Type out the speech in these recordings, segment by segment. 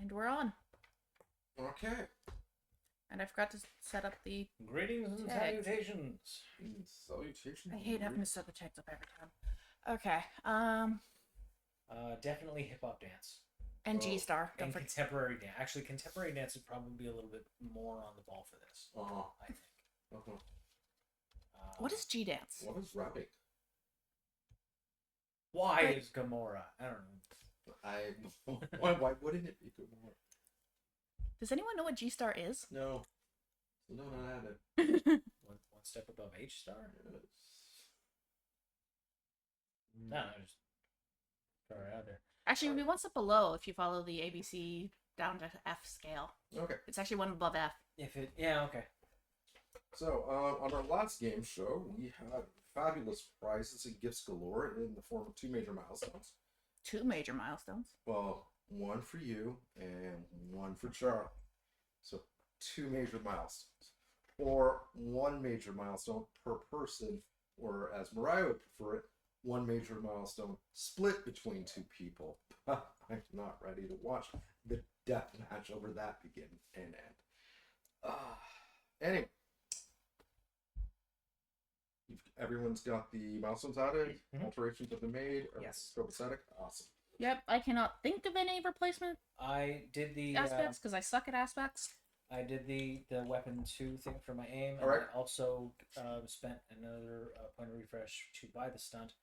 And we're on. Okay. And I forgot to set up the Greetings and tags. salutations. Salutations. I hate having to set the tags up every time. Okay. Definitely hip hop dance And G-Star. Don't and forget. contemporary dance. Actually, contemporary dance would probably be a little bit more on the ball for this. I think. What is G-Dance? What is rapping? Why is Gamora? I don't know. Why wouldn't it be good more? Does anyone know what G-Star is? No. No, not it. One step above H star. Yes. No, just throw it out there. Actually, it would be one step below if you follow the ABC down to F scale. Okay. It's actually one above F. Okay. So, on our last game show, we had fabulous prizes and gifts galore in the form of 2 major milestones. 2 major milestones. Well, one for you and one for Charlie. So, 2 major milestones. Or 1 major milestone per person, or as Mariah would prefer it, 1 major milestone split between 2 people. I'm not ready to watch the death match over that begin and end. Anyway. Everyone's got the milestones added, alterations have been made, Yes. copacetic, awesome. Yep, I cannot think of any replacement I did the aspects because I suck at aspects. I did the weapon 2 thing for my aim, and Alright. I also spent another point of refresh to buy the stunt,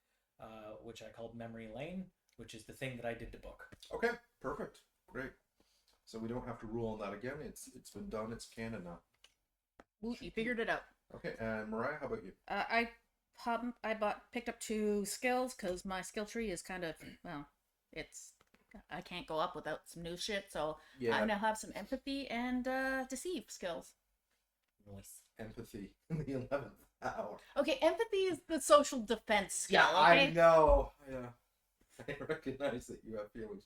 which I called Memory Lane, which is the thing that I did to book. Okay, perfect, great. So we don't have to rule on that again. It's been done. It's canon now. Ooh, you figured it out. Okay, and Mariah, how about you? I picked up 2 skills because my skill tree is kind of, well, I can't go up without some new shit, so I now have some empathy and deceive skills. Nice. Empathy in the 11th hour. Okay, empathy is the social defense skill, Yeah, okay? I know. Yeah, I recognize that you have feelings.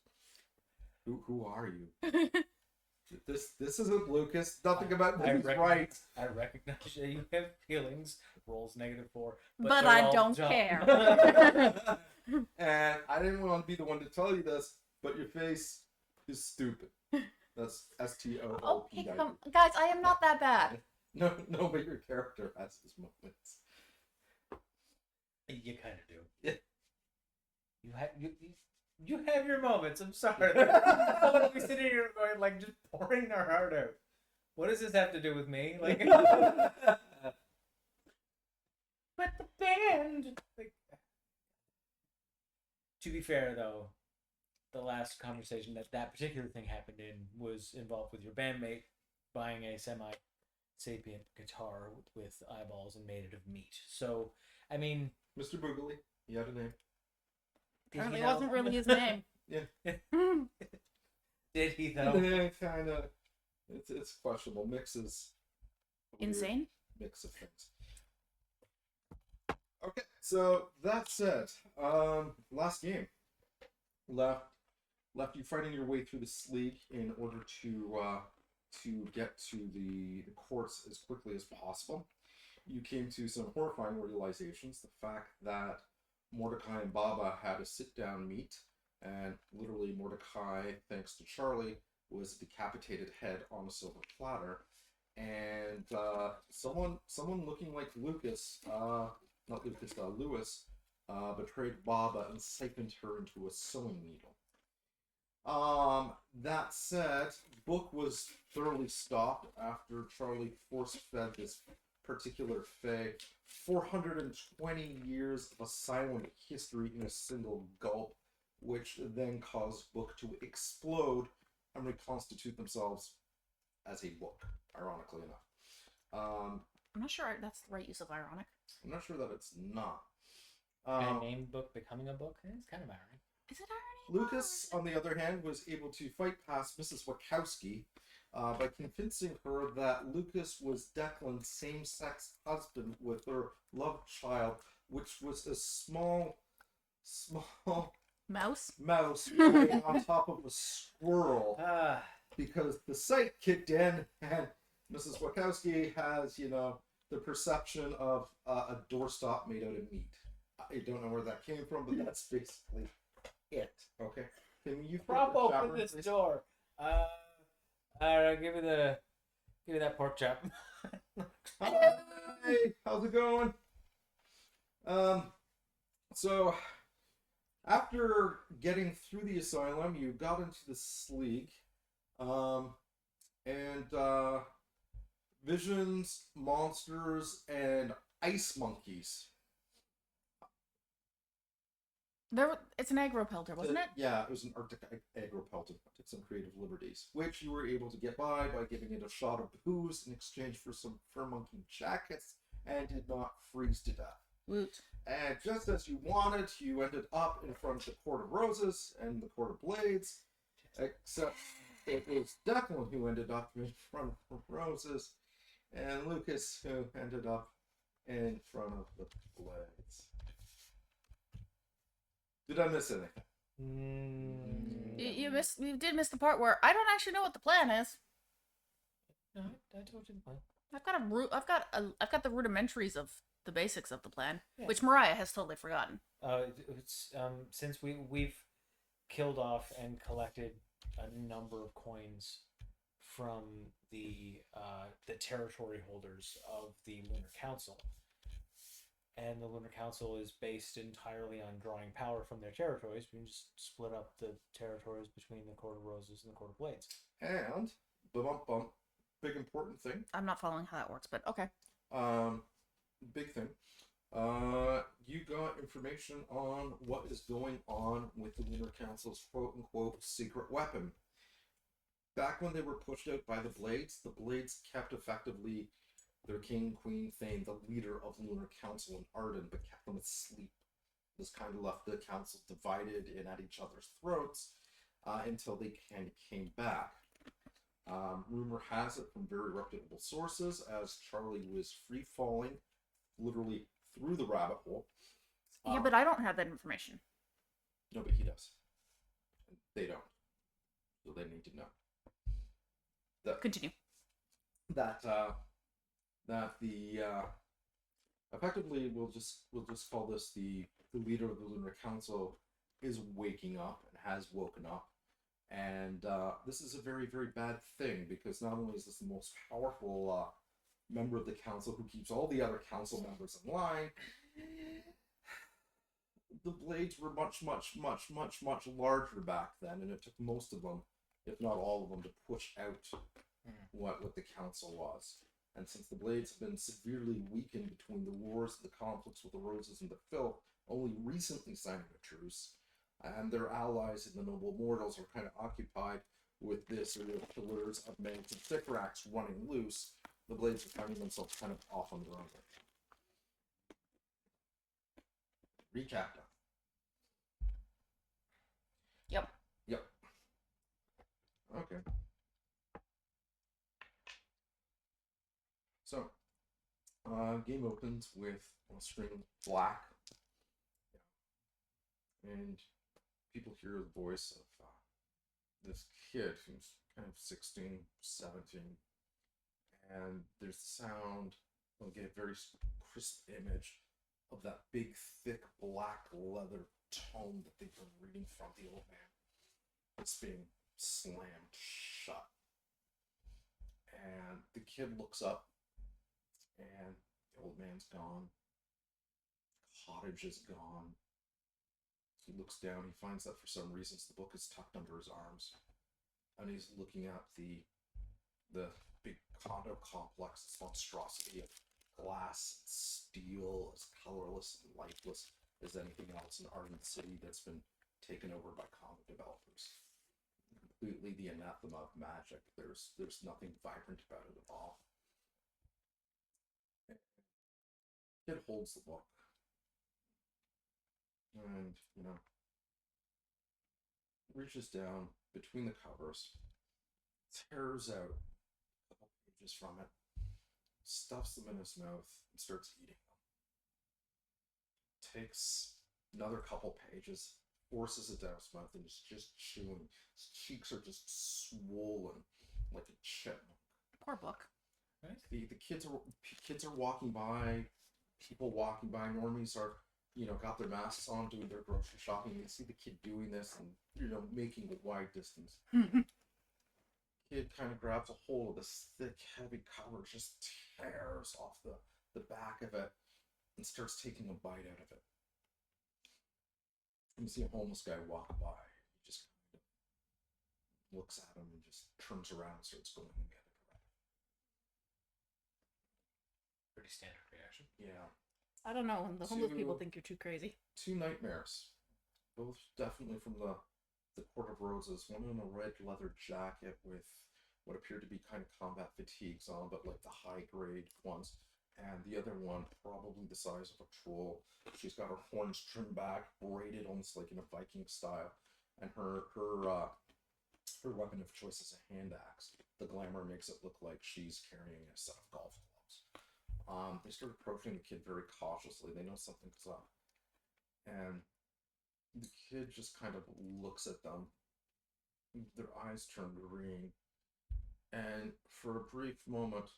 Who are you? This isn't Lucas. Nothing about this is right. I recognize that you have feelings. Rolls -4, But they're I all don't dumb. care. And I didn't want to be the one to tell you this, but your face is stupid. That's STOOP. Okay, guys, I am not that bad. No, but your character has his moments. You kind of do. Yeah. You have your moments. I'm sorry. Someone will be sitting here going like just pouring their heart out. What does this have to do with me? Like, but the band. Like, to be fair, though, the last conversation that particular thing happened in was involved with your bandmate buying a semi-sapient guitar with eyeballs and made it of meat. So, I mean, Mr. Boogly, he had a name. Apparently it wasn't really his name. Yeah. Did he though? Yeah, kind of. It's questionable. Mixes. Insane? Mix of things. Okay, so that said, last game left you fighting your way through this league in order to get to the courts as quickly as possible. You came to some horrifying realizations. The fact that Mordecai and Baba had a sit-down meet, and literally Mordecai, thanks to Charlie, was a decapitated head on a silver platter, and someone looking like Lucas, not Lucas, Lewis, betrayed Baba and siphoned her into a sewing needle. That said, book was thoroughly stopped after Charlie force-fed this particular fae 420 years of a silent history in a single gulp, which then caused book to explode and reconstitute themselves as a book, ironically enough. I'm not sure that's the right use of ironic. I'm not sure that it's not. Can I name book becoming a book? It's kind of ironic. Is it irony? Lucas, on the other hand, was able to fight past Mrs. Wachowski by convincing her that Lucas was Declan's same-sex husband with her love child, which was a small Mouse? mouse laying on top of a squirrel. Ah, Because the sight kicked in, and Mrs. Wachowski has, the perception of a doorstop made out of meat. I don't know where that came from, but that's basically it. Okay. Can you prop flip the open chapter, this please? door. Uh, Alright, give me that pork chop. Hi, how's it going? Um, so after getting through the asylum, you got into the sleek, um, and visions, monsters, and ice monkeys. It's an agro pelter, wasn't it? Yeah, it was an Arctic aggro pelted. Took some creative liberties, which you were able to get by giving it a shot of booze in exchange for some fur monkey jackets, and did not freeze to death. Woot. And just as you wanted, you ended up in front of the Court of Roses and the Court of Blades, except it was Declan who ended up in front of Roses, and Lucas who ended up in front of the Blades. Did I miss anything? You did miss the part where I don't actually know what the plan is. No, I told you the plan. I've got the rudimentaries of the basics of the plan, Yeah. which Mariah has totally forgotten. It's since we've killed off and collected a number of coins from the territory holders of the Lunar Council, and the Lunar Council is based entirely on drawing power from their territories. We can just split up the territories between the Court of Roses and the Court of Blades. And big important thing. I'm not following how that works, but okay. Big thing. You got information on what is going on with the Lunar Council's quote-unquote secret weapon. Back when they were pushed out by the Blades kept effectively their king, queen, thane, the leader of the Lunar Council in Arden, but kept them asleep. This kind of left the council divided and at each other's throats until they kind of came back. Rumor has it from very reputable sources, as Charlie was free-falling, literally through the rabbit hole. Yeah, but I don't have that information. No, but he does. They don't. So they need to know. Continue. That the effectively we'll just call this the leader of the Lunar Council is waking up and has woken up, and this is a very, very bad thing, because not only is this the most powerful member of the council who keeps all the other council members in line, the Blades were much larger back then, and it took most of them, if not all of them, to push out what the council was. And since the Blades have been severely weakened between the wars and the conflicts with the Roses and the Filth, only recently signing a truce, and their allies in the Noble Mortals are kind of occupied with this, or the pillars of Mans and Sycorax running loose, the Blades are finding themselves kind of off on their own. Recap done. Yep. Okay. So, game opens with a string black, and people hear the voice of this kid who's kind of 16, 17, and there's the sound. They'll get a very crisp image of that big, thick, black leather tome that they've been reading from the old man. It's being slammed shut. And the kid looks up, and the old man's gone. Cottage is gone. He looks down, he finds that for some reasons the book is tucked under his arms. And he's looking at the big condo complex, this monstrosity of glass and steel, as colorless and lifeless as anything else in Arden City that's been taken over by comic developers. Completely the anathema of magic. There's nothing vibrant about it at all. Kid holds the book, and reaches down between the covers, tears out a couple pages from it, stuffs them in his mouth, and starts eating them. Takes another couple pages, forces it down his mouth, and is just chewing. His cheeks are just swollen like a chipmunk. Poor book. Right? The kids are walking by. People walking by, normies are, got their masks on, doing their grocery shopping. They see the kid doing this and, making a wide distance. kid kind of grabs a hold of this thick, heavy cover, just tears off the back of it, and starts taking a bite out of it. You see a homeless guy walk by. He just kind of looks at him and just turns around and starts going the other direction. Pretty standard reaction. Yeah. I don't know. The homeless people Two- think you're too crazy. 2 nightmares. Both definitely from the Court of Roses. One in a red leather jacket with what appeared to be kind of combat fatigues on, but like the high grade ones. And the other one, probably the size of a troll. She's got her horns trimmed back, braided almost like in a Viking style. And her weapon of choice is a hand axe. The glamour makes it look like she's carrying a set of golf clubs. They start approaching the kid very cautiously. They know something's up. And the kid just kind of looks at them. Their eyes turn green. And for a brief moment,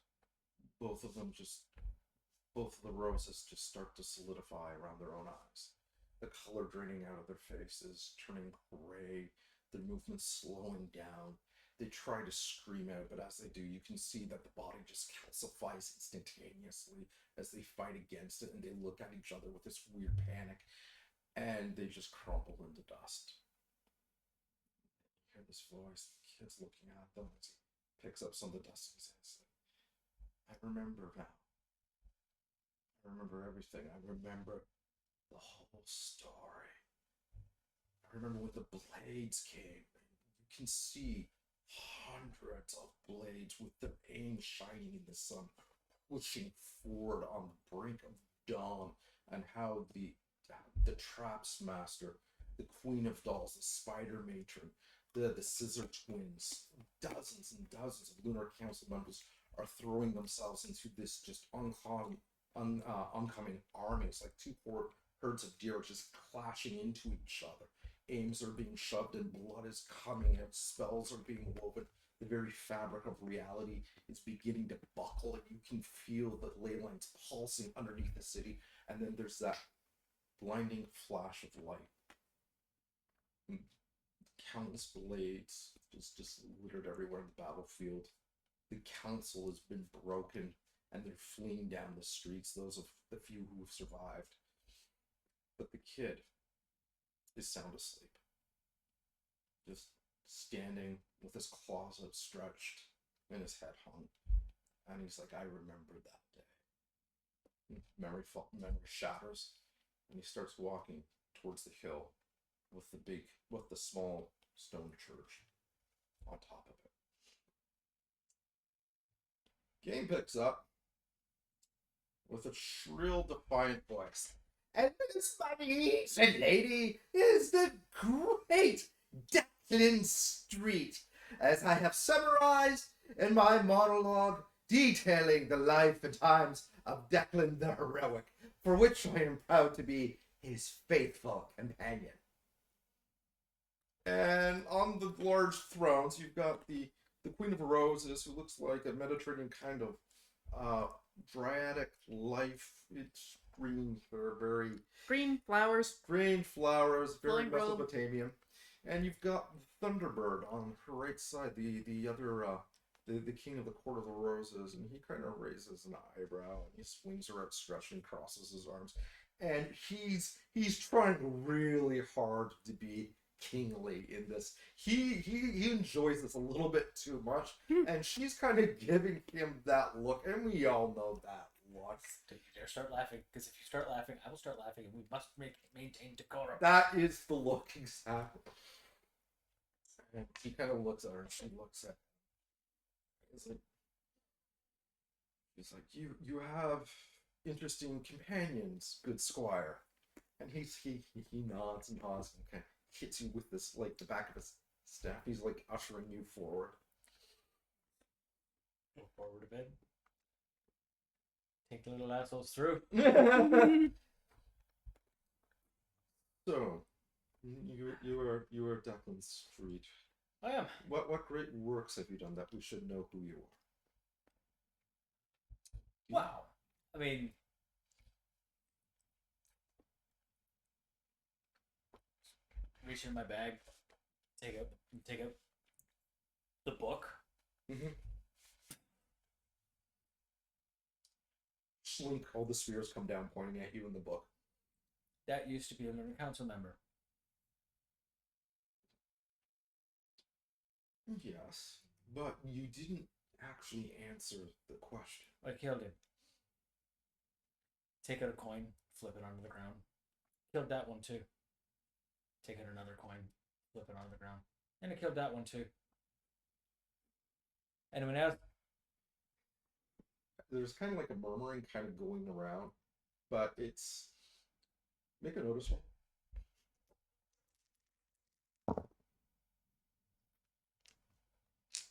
both of the roses just start to solidify around their own eyes. The color draining out of their faces, turning gray, their movements slowing down. They try to scream out, but as they do, you can see that the body just calcifies instantaneously as they fight against it, and they look at each other with this weird panic, and they just crumple into dust. You hear this voice, the kid's looking at them as he picks up some of the dust in his hands. I remember now. I remember everything. I remember the whole story. I remember when the blades came. You can see hundreds of blades with their aim shining in the sun, pushing forward on the brink of dawn, and how the traps master, the queen of dolls, the spider matron, the scissor twins, dozens and dozens of lunar council members are throwing themselves into this just oncoming armies, like two herds of deer just clashing into each other. Aims are being shoved and blood is coming out. Spells are being woven. The very fabric of reality is beginning to buckle, and you can feel the ley lines pulsing underneath the city. And then there's that blinding flash of light. Countless blades just littered everywhere in the battlefield. The council has been broken, and they're fleeing down the streets, those of the few who have survived. But the kid is sound asleep. Just standing with his claws outstretched and his head hung. And he's like, I remember that day. Memory shatters, and he starts walking towards the hill with the small stone church on top of it. Game picks up with a shrill, defiant voice. And this, my liege and lady, is the great Declan Street, as I have summarized in my monologue detailing the life and times of Declan the Heroic, for which I am proud to be his faithful companion. And on the large thrones, you've got the Queen of Roses, who looks like a Mediterranean kind of dryadic life. It's green, very Green flowers. very Flowing robe. Mesopotamian. And you've got the Thunderbird on her right side, the other the king of the Court of the Roses, and he kind of raises an eyebrow and he swings her outstretched and crosses his arms, and he's trying really hard to be kingly in this. He enjoys this a little bit too much, and she's kind of giving him that look, and we all know that look. Don't you dare start laughing, because if you start laughing, I will start laughing, and we must maintain decorum. That is the look exactly. And he kind of looks at her, and she looks at him. He's like, you have interesting companions, good squire. And he nods and nods and kind of hits you with this, like, the back of his staff. He's like ushering you forward. Go forward a bit. Take the little assholes through. So, you are Declan Street. I am. What great works have you done that we should know who you are? Wow. I mean, reach in my bag, take out the book, Mm-hmm. Slink, all the spheres come down, pointing at you in the book. That used to be a Lunar Council member. Yes, but you didn't actually answer the question. I killed him. Take out a coin, flip it onto the ground. Killed that one too. Take out another coin, flip it onto the ground. And I killed that one too. Anyone else? There's kind of like a murmuring kind of going around, but it's... Make a notice one.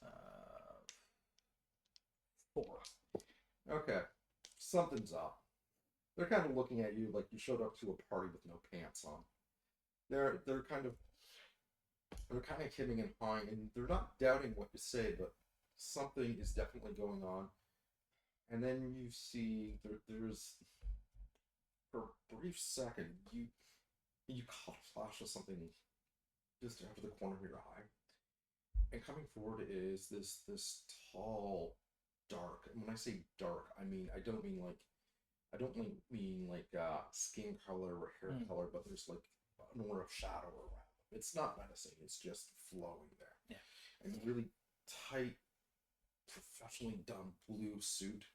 Uh, 4. Okay, something's up. They're kind of looking at you like you showed up to a party with no pants on. They're kind of hemming and hawing, and they're not doubting what you say, but something is definitely going on. And then you see there's for a brief second you caught a flash of something just out of the corner of your eye, and coming forward is this tall, dark. And when I say dark, I don't mean like skin color or hair color, but there's like an aura of shadow around. It's not menacing, it's just flowing there. Yeah. And a really tight, professionally done blue suit.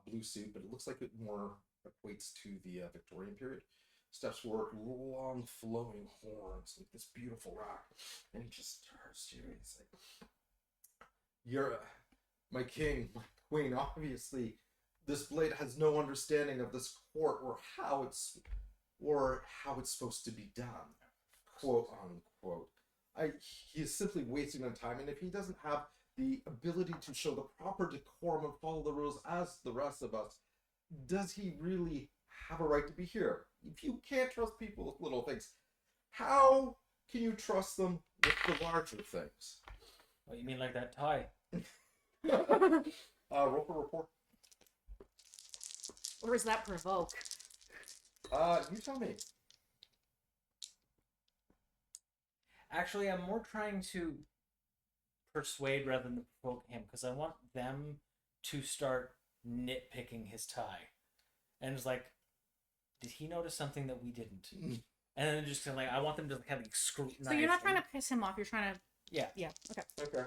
Blue suit, but it looks like it more equates to the Victorian period. Steps forward, long flowing horns, like this beautiful rock. And he just turns to you and he's like, "You're my king, my queen. Obviously, this blade has no understanding of this court or how it's supposed to be done, quote unquote. He is simply wasting on time, and if he doesn't have the ability to show the proper decorum and follow the rules as the rest of us, does he really have a right to be here? If you can't trust people with little things, how can you trust them with the larger things?" What, you mean like that tie? Roll for report. Or does that provoke? You tell me. Actually, I'm more trying to persuade rather than provoke him, because I want them to start nitpicking his tie. And it's like, did he notice something that we didn't? And then just kind of like, I want them to kind of scrutinize. So you're not trying to piss him off, you're trying to... Yeah. Yeah, okay. Okay.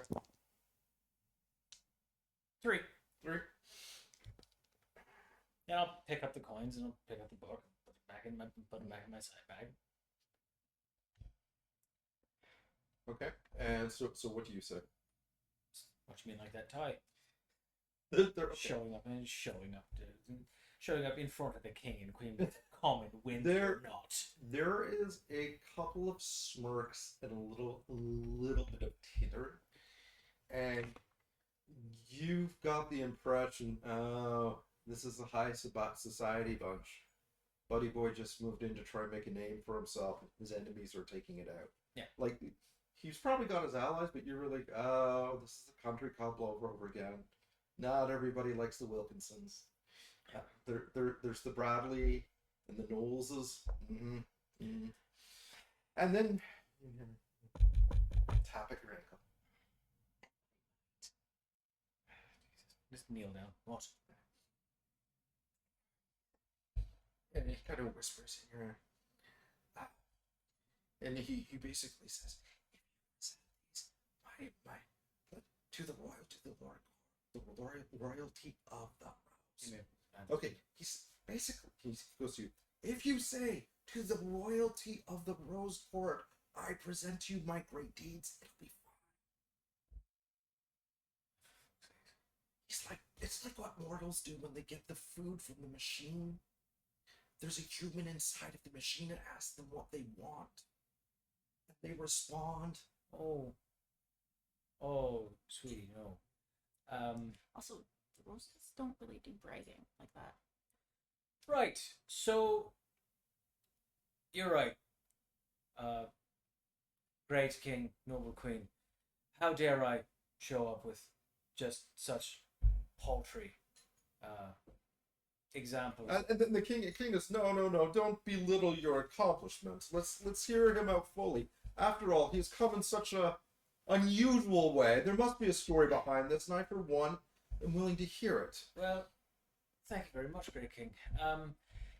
3. 3. And I'll pick up the coins and I'll pick up the book, put them back in my side bag. Okay. And so what do you say? What you mean like that tie? They're okay. Showing up in front of the king and queen with common wins or not. There is a couple of smirks and a little bit of titter, and you've got the impression, oh, this is a high society bunch. Buddy Boy just moved in to try and make a name for himself. His enemies are taking it out. Yeah. Like, he's probably got his allies, but you're like, oh, this is a country club all over again. Not everybody likes the Wilkinsons. There's the Bradley and the Knowleses. And then tap at your ankle. Just kneel down. What? And he kind of whispers in your ear. And he basically says, to the royalty of the Rose. Okay, he goes to you. If you say to the royalty of the Rose Court, I present to you my great deeds, it'll be fine. It's like what mortals do when they get the food from the machine. There's a human inside of the machine and asks them what they want. And they respond. Oh, sweetie, no. Also, the Roses don't really do bragging like that. Right. So, you're right. Great king, noble queen. How dare I show up with just such paltry examples? And then the king is, no, don't belittle your accomplishments. Let's hear him out fully. After all, he's come in such a unusual way. There must be a story behind this, and I, for one, am willing to hear it. Well, thank you very much, Great King.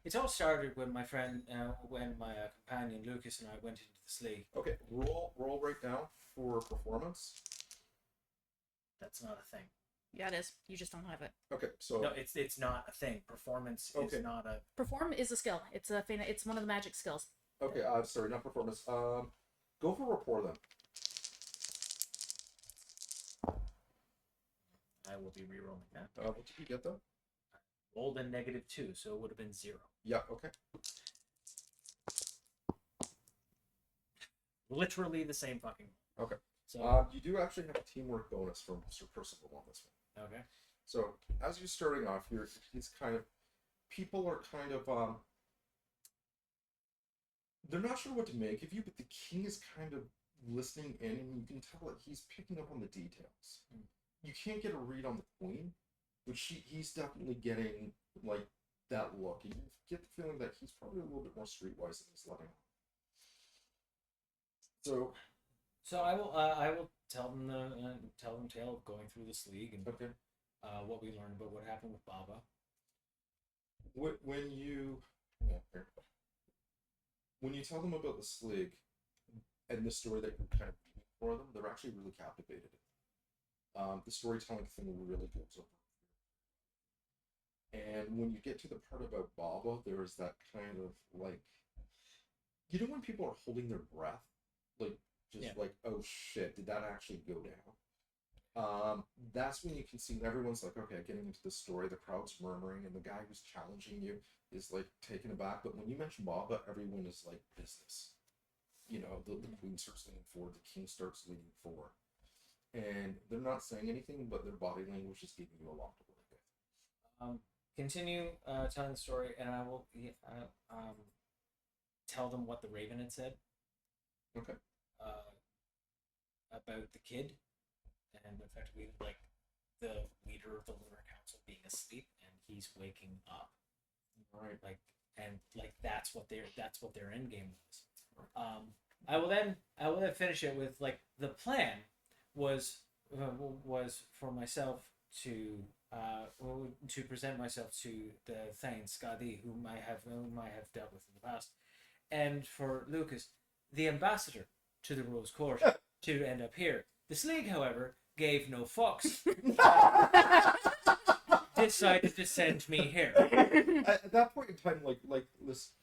It all started when my friend, when my companion Lucas and I went into the sleigh. Okay, roll right now for performance. That's not a thing. Yeah, it is. You just don't have it. Okay, so No, it's not a thing. Performance is not a. Perform is a skill. It's it's one of the magic skills. okay. Sorry, not performance. Go for rapport then. I will be re-rolling that. What did you get though? Rolled a -2, so it would have been 0. Yeah. Okay. Literally the same fucking. Okay. So you do actually have a teamwork bonus from Mr. Percival on this one. okay. So as you're starting off, he's kind of, people are kind of they're not sure what to make of you, but the king is kind of listening in, and you can tell that he's picking up on the details. You can't get a read on the queen, but he's definitely getting like that look. You get the feeling that he's probably a little bit more streetwise than he's letting on. So I will tell them the tale of going through this league and Okay. what we learned about what happened with Baba. When you tell them about this league and the story that you're kind of reading for them, they're actually really captivated. The storytelling thing really goes over. And when you get to the part about Baba, there is that kind of like, you know, when people are holding their breath, like like, oh shit, did that actually go down? That's when you can see everyone's like, okay, getting into the story, the crowd's murmuring, and the guy who's challenging you is like taken aback. But when you mention Baba, everyone is like business. You know, the queen starts leaning forward, the king starts leaning forward, and they're not saying anything, but their body language is giving you a lot to work with. Continue telling the story, and I will tell them what the Raven had said. Okay. About the kid, and effectively like the leader of the Lunar Council being asleep and he's waking up. Right. That's what their end game was. I will then finish it with like the plan was for myself to present myself to the Thane Skadi, whom I have dealt with in the past, and for Lucas, the ambassador to the Rose Court, to end up here. The Sleague, however, gave no fucks. Decided to send me here. At that point in time, like this,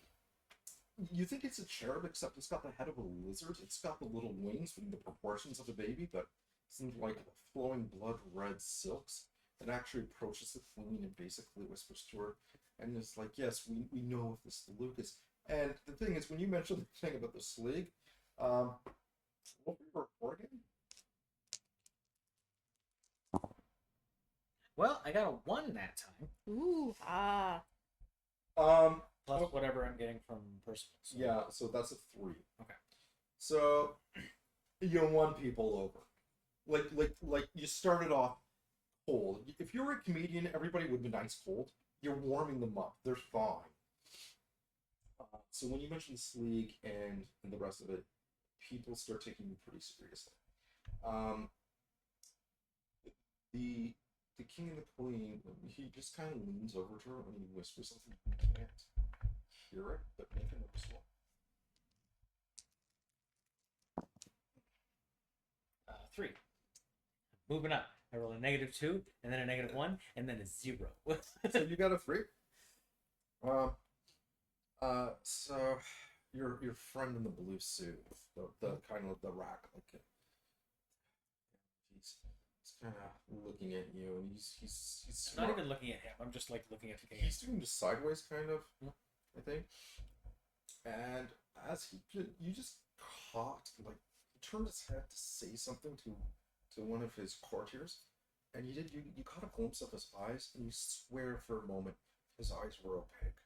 you think it's a cherub, except it's got the head of a lizard. It's got the little wings with the proportions of a baby, but seems like flowing blood red silks. It actually approaches the queen and basically whispers to her, and it's like, yes, we know of this Lucas. And the thing is, when you mentioned the thing about the Sleague, what we were reporting? Well, I got a 1 that time. Ooh, Plus whatever I'm getting from Percival. So. Yeah, so that's a 3. Okay. So you won people over. Like you started off cold. If you were a comedian, everybody would be nice cold. You're warming them up. They're thawing. So when you mention this league and the rest of it, people start taking you pretty seriously. The king and the queen, he just kind of leans over to her and he whispers something. You can't hear it, but make a notice one. 3. Moving up. I roll a -2, and then a -1, and then a 0. So you got a 3. So your friend in the blue suit, the kind of the rack, like he's kind of looking at you, and he's I'm not even looking at him. I'm just like looking at the game. He's doing just sideways, kind of, I think. And as you just caught, like, he turned his head to say something to one of his courtiers, and you caught a glimpse of his eyes, and you swear for a moment his eyes were opaque,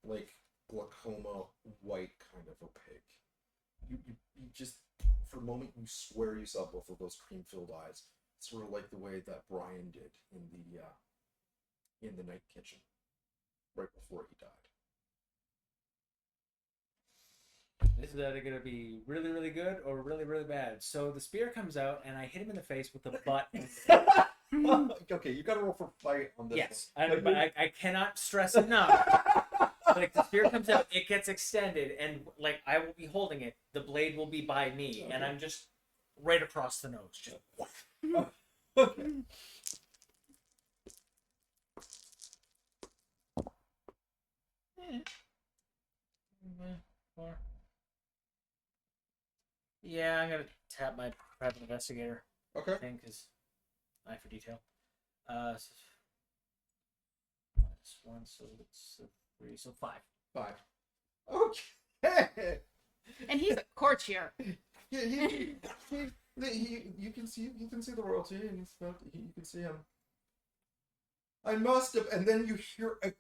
like glaucoma white, kind of opaque. You just, for a moment, you swear you saw both of those cream-filled eyes, sort of like the way that Brian did in the night kitchen right before he died. This is either going to be really, really good or really, really bad. So the spear comes out, and I hit him in the face with the butt. Okay, you got to roll for fight on this Yes, one. but I cannot stress enough. Like the spear comes out, it gets extended, and like I will be holding it. The blade will be by me, and I'm just right across the nose. Just Okay. Yeah, I'm gonna tap my private investigator Okay. thing because eye for detail. -1, so it's 3, so 5. 5. Okay. And he's a courtier. Yeah, you can see the royalty and stuff. You can see him. I must have, and then you hear a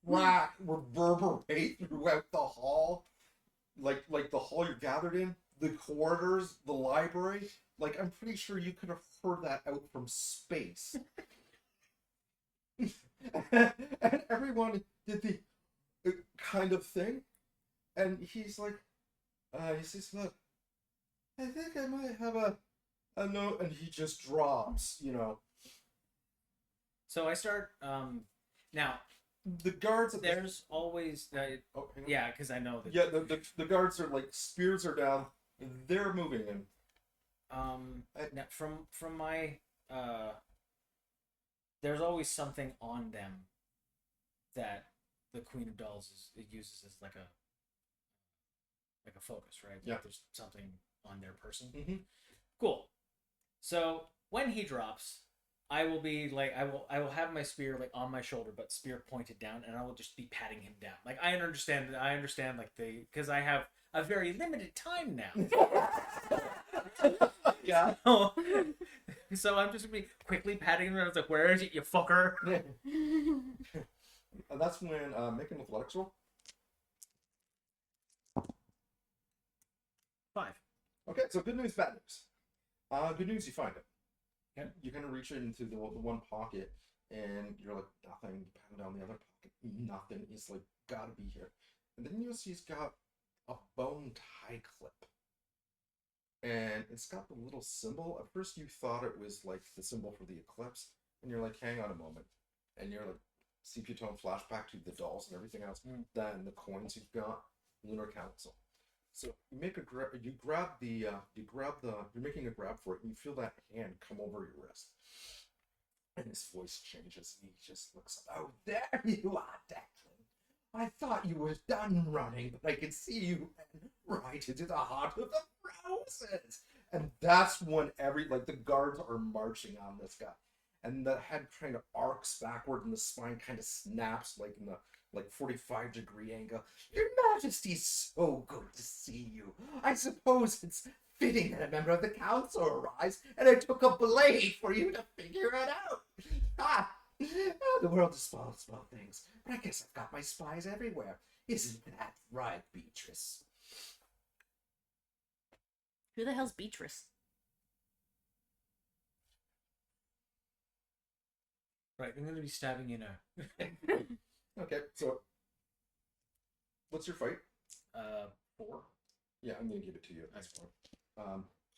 crack reverberate throughout the hall, like the hall you're gathered in, the corridors, the library. Like I'm pretty sure you could have heard that out from space. And everyone did the kind of thing, and he's like, he says, "Look, I think I might have a note," and he just drops, So I start. Now The guards. there's always. Oh, hang on. Yeah, because I know that. Yeah, the guards are like spears are down. They're moving in. Now from my there's always something on them that the Queen of Dolls uses as like a focus, right? Yeah. Like there's something on their person. Mm-hmm. Cool. So when he drops, I will be like I will have my spear like on my shoulder, but spear pointed down, and I will just be patting him down. Like I understand like because I have a very limited time now. Yeah. So I'm just gonna be quickly patting him around. It's like, where is it, you fucker? And that's when make an athletics roll. 5. Okay, so good news, bad news. Good news, you find it. Okay. You kind of reach into the one pocket, and you're like, nothing. You pat him down the other pocket, nothing. He's like, gotta be here. And then you see he's got a bone tie clip. And it's got the little symbol. At first, you thought it was like the symbol for the eclipse, and you're like, hang on a moment. And you're like, sepia tone flashback to the dolls and everything else. Then the coins you've got, Lunar Council. So you make a you're making a grab for it, and you feel that hand come over your wrist. And his voice changes, and he just looks up. Oh, there you are, Declan. I thought you were done running, but I can see you right into the heart of the roses. And that's when the guards are marching on this guy. And the head kind of arcs backward, and the spine kind of snaps like in the 45-degree angle. Your Majesty's so good to see you. I suppose it's fitting that a member of the council arrives, and I took a blade for you to figure it out. Ah, the world is full of small things, but I guess I've got my spies everywhere. Isn't that right, Beatrice? Who the hell's Beatrice? Right, I'm gonna be stabbing you now. Okay, so what's your fight? 4. Yeah, I'm gonna give it to you at this point.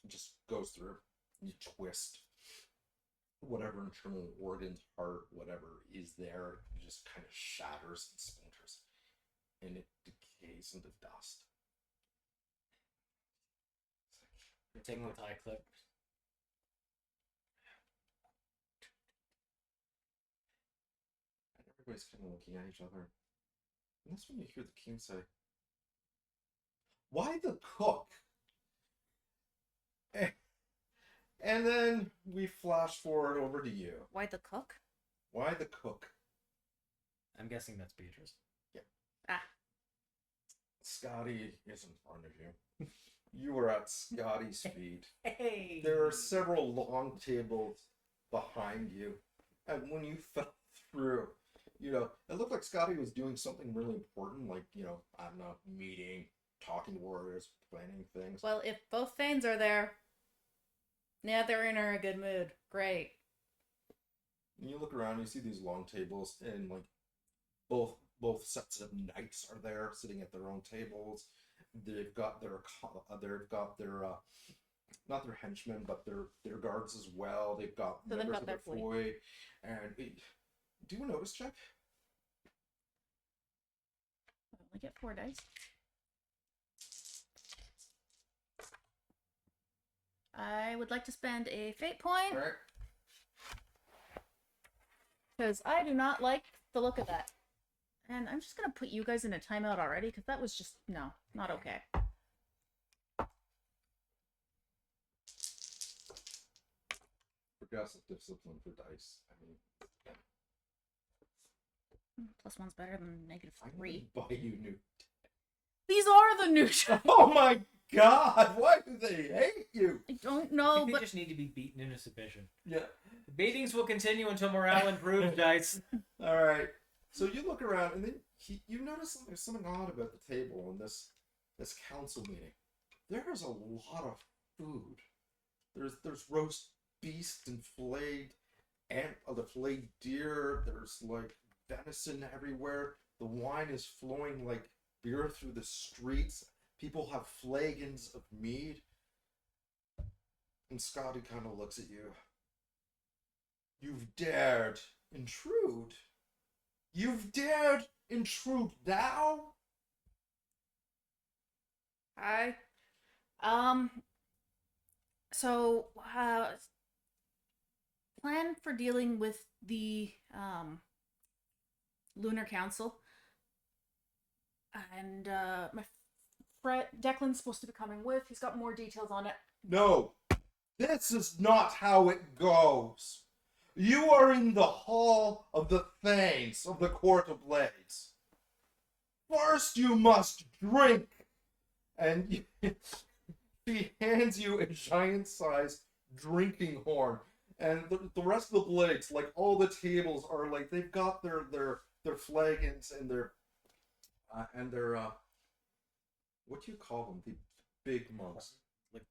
It just goes through. You twist whatever internal organs, heart, whatever is there. It just kind of shatters and splinters, and it decays into dust. Take the tie clip. And everybody's kind of looking at each other. And that's when you hear the king say, "Why the cook?" And then we flash forward over to you. Why the cook? Why the cook? I'm guessing that's Beatrice. Yeah. Ah. Scotty is in front of you. You are at Scotty's feet. Hey! There are several long tables behind you. And when you fell through, it looked like Scotty was doing something really important, like, I don't know, meeting, talking to warriors, planning things. Well, if both Thanes are there, yeah, they're in a good mood. Great. And you look around, you see these long tables, and like both sets of knights are there, sitting at their own tables. they've got their not their henchmen, but their guards as well. They've got So they've members got of their their foy, and do a notice check. I only get 4 dice. I would like to spend a fate point. All right. Because I do not like the look of that. And I'm just going to put you guys in a timeout already, because that was just, no, not okay. Progressive discipline for dice. I mean, +1's better than I'm -3. gonna buy you new. These are the new Oh my god! Why do they hate you? I don't I know, think they but just need to be beaten into submission. Yeah. The beatings will continue until morale improves, dice. All right. So you look around, and then you notice there's something odd about the table in this council meeting. There's a lot of food. There's roast beast and filleted the filleted deer. There's like venison everywhere. The wine is flowing like beer through the streets. People have flagons of mead. And Scotty kind of looks at you. You've dared intrude. You've dared intrude now? I, so, plan for dealing with the, Lunar Council. And, my friend Declan's supposed to be coming with. He's got more details on it. No. This is not how it goes. You are in the hall of the Thanes of the Court of Blades. First you must drink. And he hands you a giant-sized drinking horn. And the rest of the Blades, like all the tables, are like, they've got their flagons and their what do you call them? The big mugs. Like,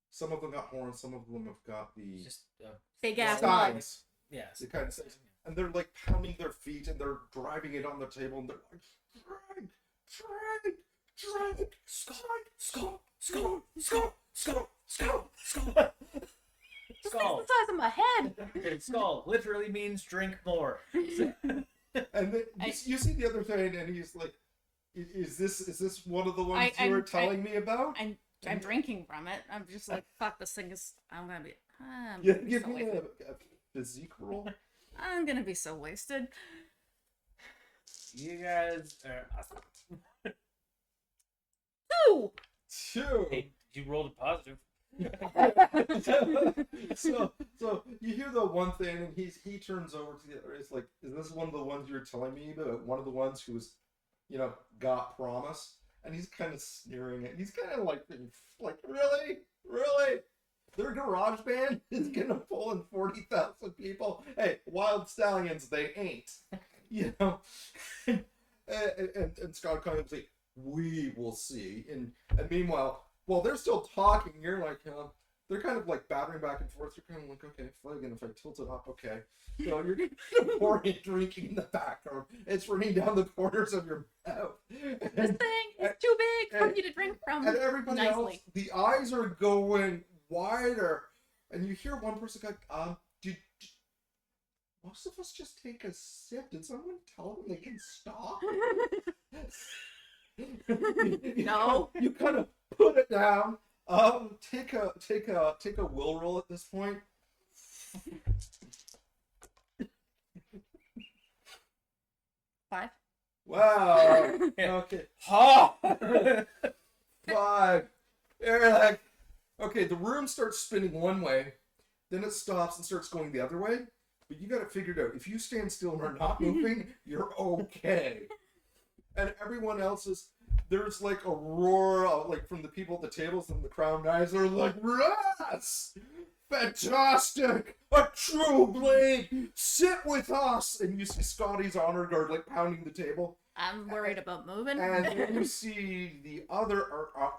some of them got horns, some of them have got the Just Big ass mug. steins. yes. They kind of say, and they're like pounding their feet and they're driving it on the table and they're like, drink, drink, drink, skull, skull, skull, skull, skull, skull, skull. This Skull. is the size of my head. Skull literally means drink more. And then you see the other thing, and he's like, "Is this one of the ones you were telling me about?" I'm drinking from it. I'm just like, fuck, this thing is. I'm gonna be Give so me wasted. a physique roll. I'm gonna be so wasted. You guys are awesome. 2. 2. Hey, you rolled a positive. so you hear the one thing, and he turns over to the other. It's like, is this one of the ones you were telling me about? One of the ones who's, got promise, and he's kind of sneering at. He's kind of like really. Their garage band is gonna pull in 40,000 people. Hey, Wild Stallions, they ain't. And Scott kind of like, we will see. And meanwhile, while they're still talking, you're like, they're kind of like battering back and forth. You're kind of like, okay, flagon, if I tilt it up, okay. So you're pouring and drinking in the background. It's running down the corners of your mouth. This thing is too big for me to drink from. And everybody else, nicely. the eyes are going wider. And you hear one person go, did most of us just take a sip? Did someone tell them they can stop? No. You kind of put it down. Take a will roll at this point. 5. Wow. Okay. Ha! 5. You're like, okay, the room starts spinning one way, then it stops and starts going the other way. But you got it figured out. If you stand still and are not moving, you're okay. And everyone else there's like a roar, like from the people at the tables, and the crown guys are like, yes! Fantastic! A true blade! Sit with us! And you see Scotty's honor guard like pounding the table. I'm worried about moving. And then you see the other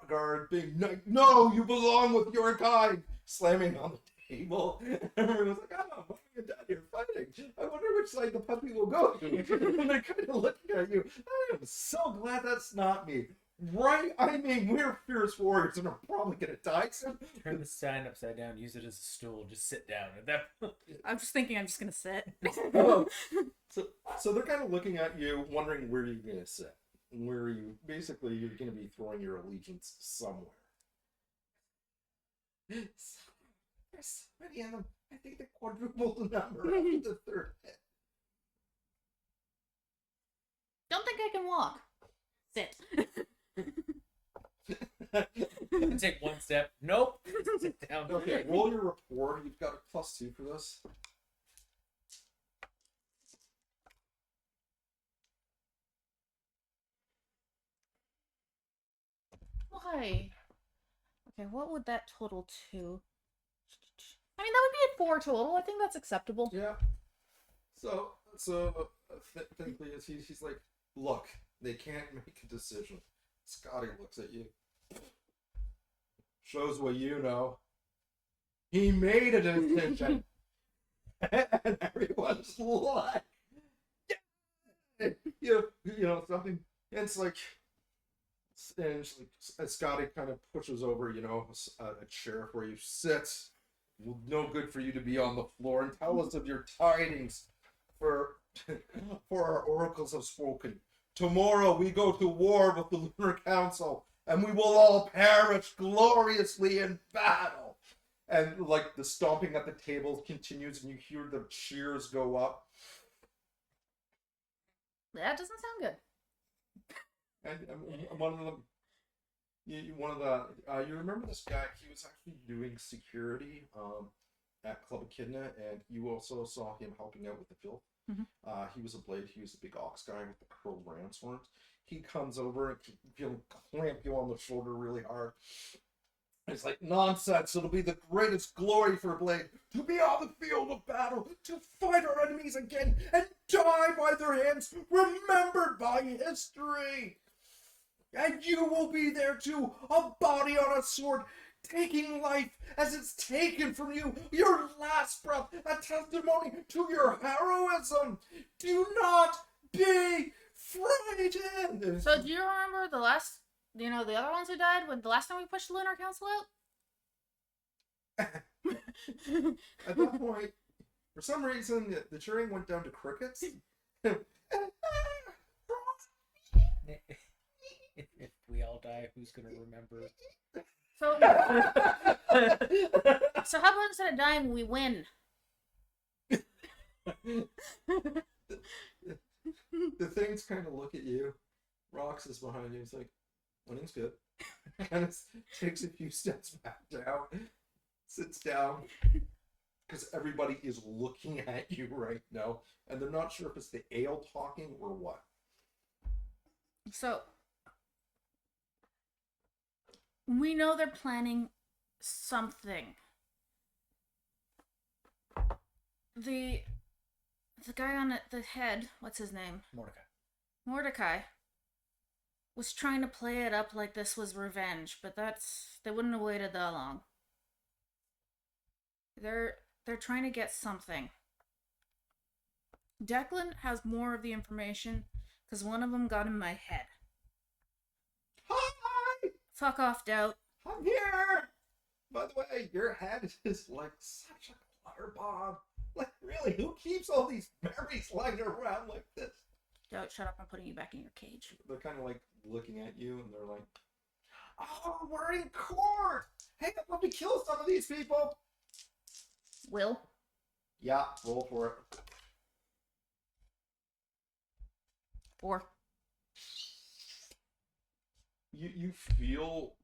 guard being like, no, you belong with your kind! Slamming on the table. And everyone's like, oh, what are you down here fighting? I wonder which side the puppy will go to. And they're kind of looking at you. I am so glad that's not me. Right? I mean, we're fierce warriors and are probably gonna die soon. Turn the sign upside down. Use it as a stool. Just sit down. At that point. I'm just thinking I'm just gonna sit. Oh. So they're kind of looking at you, wondering where you're gonna sit. Where you basically you're gonna be throwing your allegiance somewhere. There's so many of them. I think they quadrupled the number after the third hit. Don't think I can walk. Sit. Take one step. Nope. Sit down. Okay, roll your rapport. You've got a +2 for this. Why? Okay, what would that total to? I mean, that would be a 4 total. I think that's acceptable. Yeah. So thankfully, he's like, look, they can't make a decision. Scotty looks at you. Shows what you know. He made a decision. And everyone's like, yeah! you know, something. And it's like, Scotty kind of pushes over, you know, a chair where you sit. No good for you to be on the floor, and tell us of your tidings. For our oracles have spoken. Tomorrow we go to war with the Lunar Council, and we will all perish gloriously in battle. And like the stomping at the tables continues, and you hear the cheers go up. That doesn't sound good. And one of them, you remember this guy? He was actually doing security at Club Echidna, and you also saw him helping out with the filth. Mm-hmm. He was a blade. He was a big ox guy with the curled ram's horns. He comes over and he'll clamp you on the shoulder really hard. It's like, nonsense. It'll be the greatest glory for Blade to be on the field of battle, to fight our enemies again, and die by their hands, remembered by history. And you will be there too, a body on a sword, taking life as it's taken from you, your last breath, a testimony to your heroism. Do not be frightened. So, do you remember the other ones who died when the last time we pushed the Lunar Council out? At that point, for some reason, the cheering went down to crickets. If we all die, who's gonna remember? So how about instead of dying, we win? The things kind of look at you. Rox is behind you. He's like, winning's good. Kind of takes a few steps back down, sits down, because everybody is looking at you right now, and they're not sure if it's the ale talking or what. So we know they're planning something. The guy on the head, what's his name? Mordecai was trying to play it up like this was revenge, but they wouldn't have waited that long. They're trying to get something. Declan has more of the information because one of them got in my head. Hi! Fuck off, Doubt. I'm here! By the way, your head is like such a clutter bomb. Like, really, who keeps all these berries lying around like this? Doubt, shut up, I'm putting you back in your cage. They're kind of like looking at you and they're like, oh, we're in court! Hey, let me kill some of these people! Will? Yeah, roll for it. 4. You feel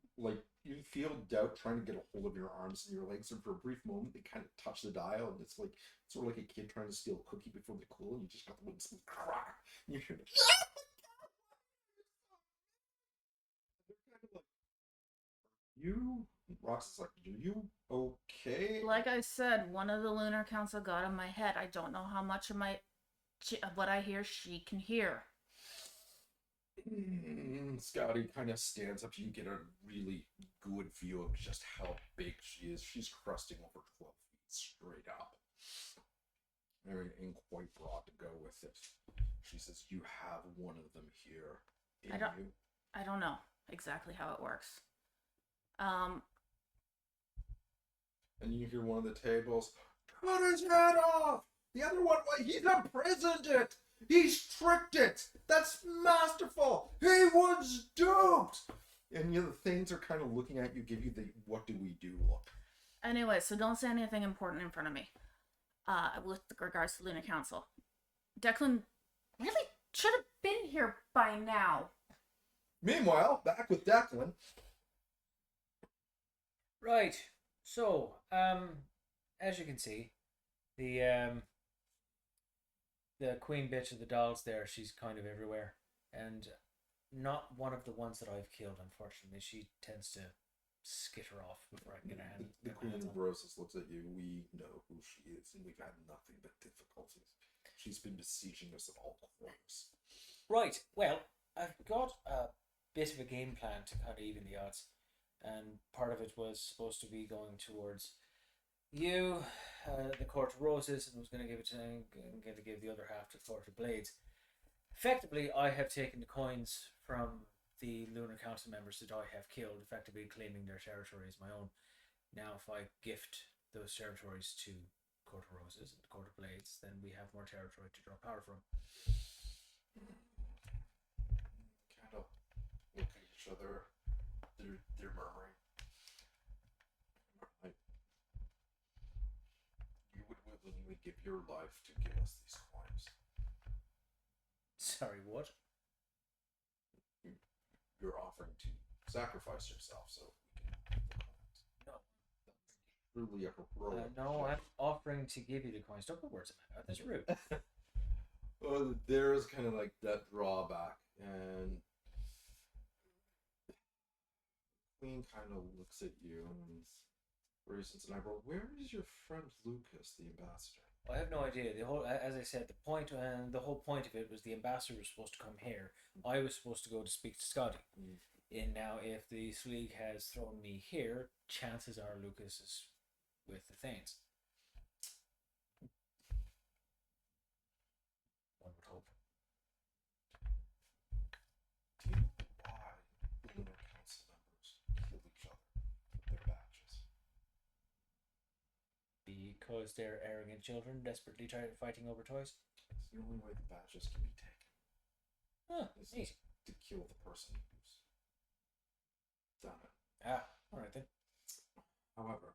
doubt trying to get a hold of your arms and your legs, and for a brief moment they kind of touch the dial, and it's like sort of like a kid trying to steal a cookie before they cool, and you just got the wings crack. And you hear you Rox is like, are you okay? Like I said, one of the Lunar Council got in my head. I don't know how much of what I hear she can hear. Scotty kind of stands up. You get a really good view of just how big she is. She's cresting over 12 feet straight up. And quite broad to go with it. She says, you have one of them here in you. I don't know. exactly how it works. Um, And you hear one of the tables, cut his head off! The other one, he's imprisoned it! He's tricked it! That's masterful! He was duped! And the things are kind of looking at you, give you the what do we do look. anyway, so don't say anything important in front of me. With regards to Lunar Council. Declan really should have been here by now. Meanwhile, back with Declan. Right. So, as you can see, the queen bitch of the dolls there, she's kind of everywhere. And not one of the ones that I've killed, unfortunately. She tends to skitter off before I can get her hand. The Queen of Roses looks at you. We know who she is, and we've had nothing but difficulties. She's been besieging us at all corners. Right. Well, I've got a bit of a game plan to kind of even the odds. And part of it was supposed to be going towards you, the Court of Roses, and was going to give it to, going to give the other half to the Court of Blades. Effectively, I have taken the coins from the Lunar Council members that I have killed, effectively claiming their territory as my own. Now, if I gift those territories to Court of Roses and Court of Blades, then we have more territory to draw power from. Kind of look at each other. They're murmuring. You would willingly give your life to give us these coins. Sorry, what? You're offering to sacrifice yourself so we can have the coins. No. Truly a heroic. No, I'm offering to give you the coins. Don't put words in my mouth. That's rude. Well, there is kind of like that drawback, and Queen kind of looks at you and raises an eyebrow. Where is your friend Lucas, the ambassador? I have no idea. The whole, as I said, the whole point of it was the ambassador was supposed to come here. I was supposed to go to speak to Scotty. And now, if the Sleague has thrown me here, chances are Lucas is with the Thanes. One would hope. Do you know why the Lunar Council members kill each other with their badges? Because they're arrogant children desperately fighting over toys? It's the only way the badges can be taken. Huh, Is neat. to kill the person who's done it. Ah, alright then. However,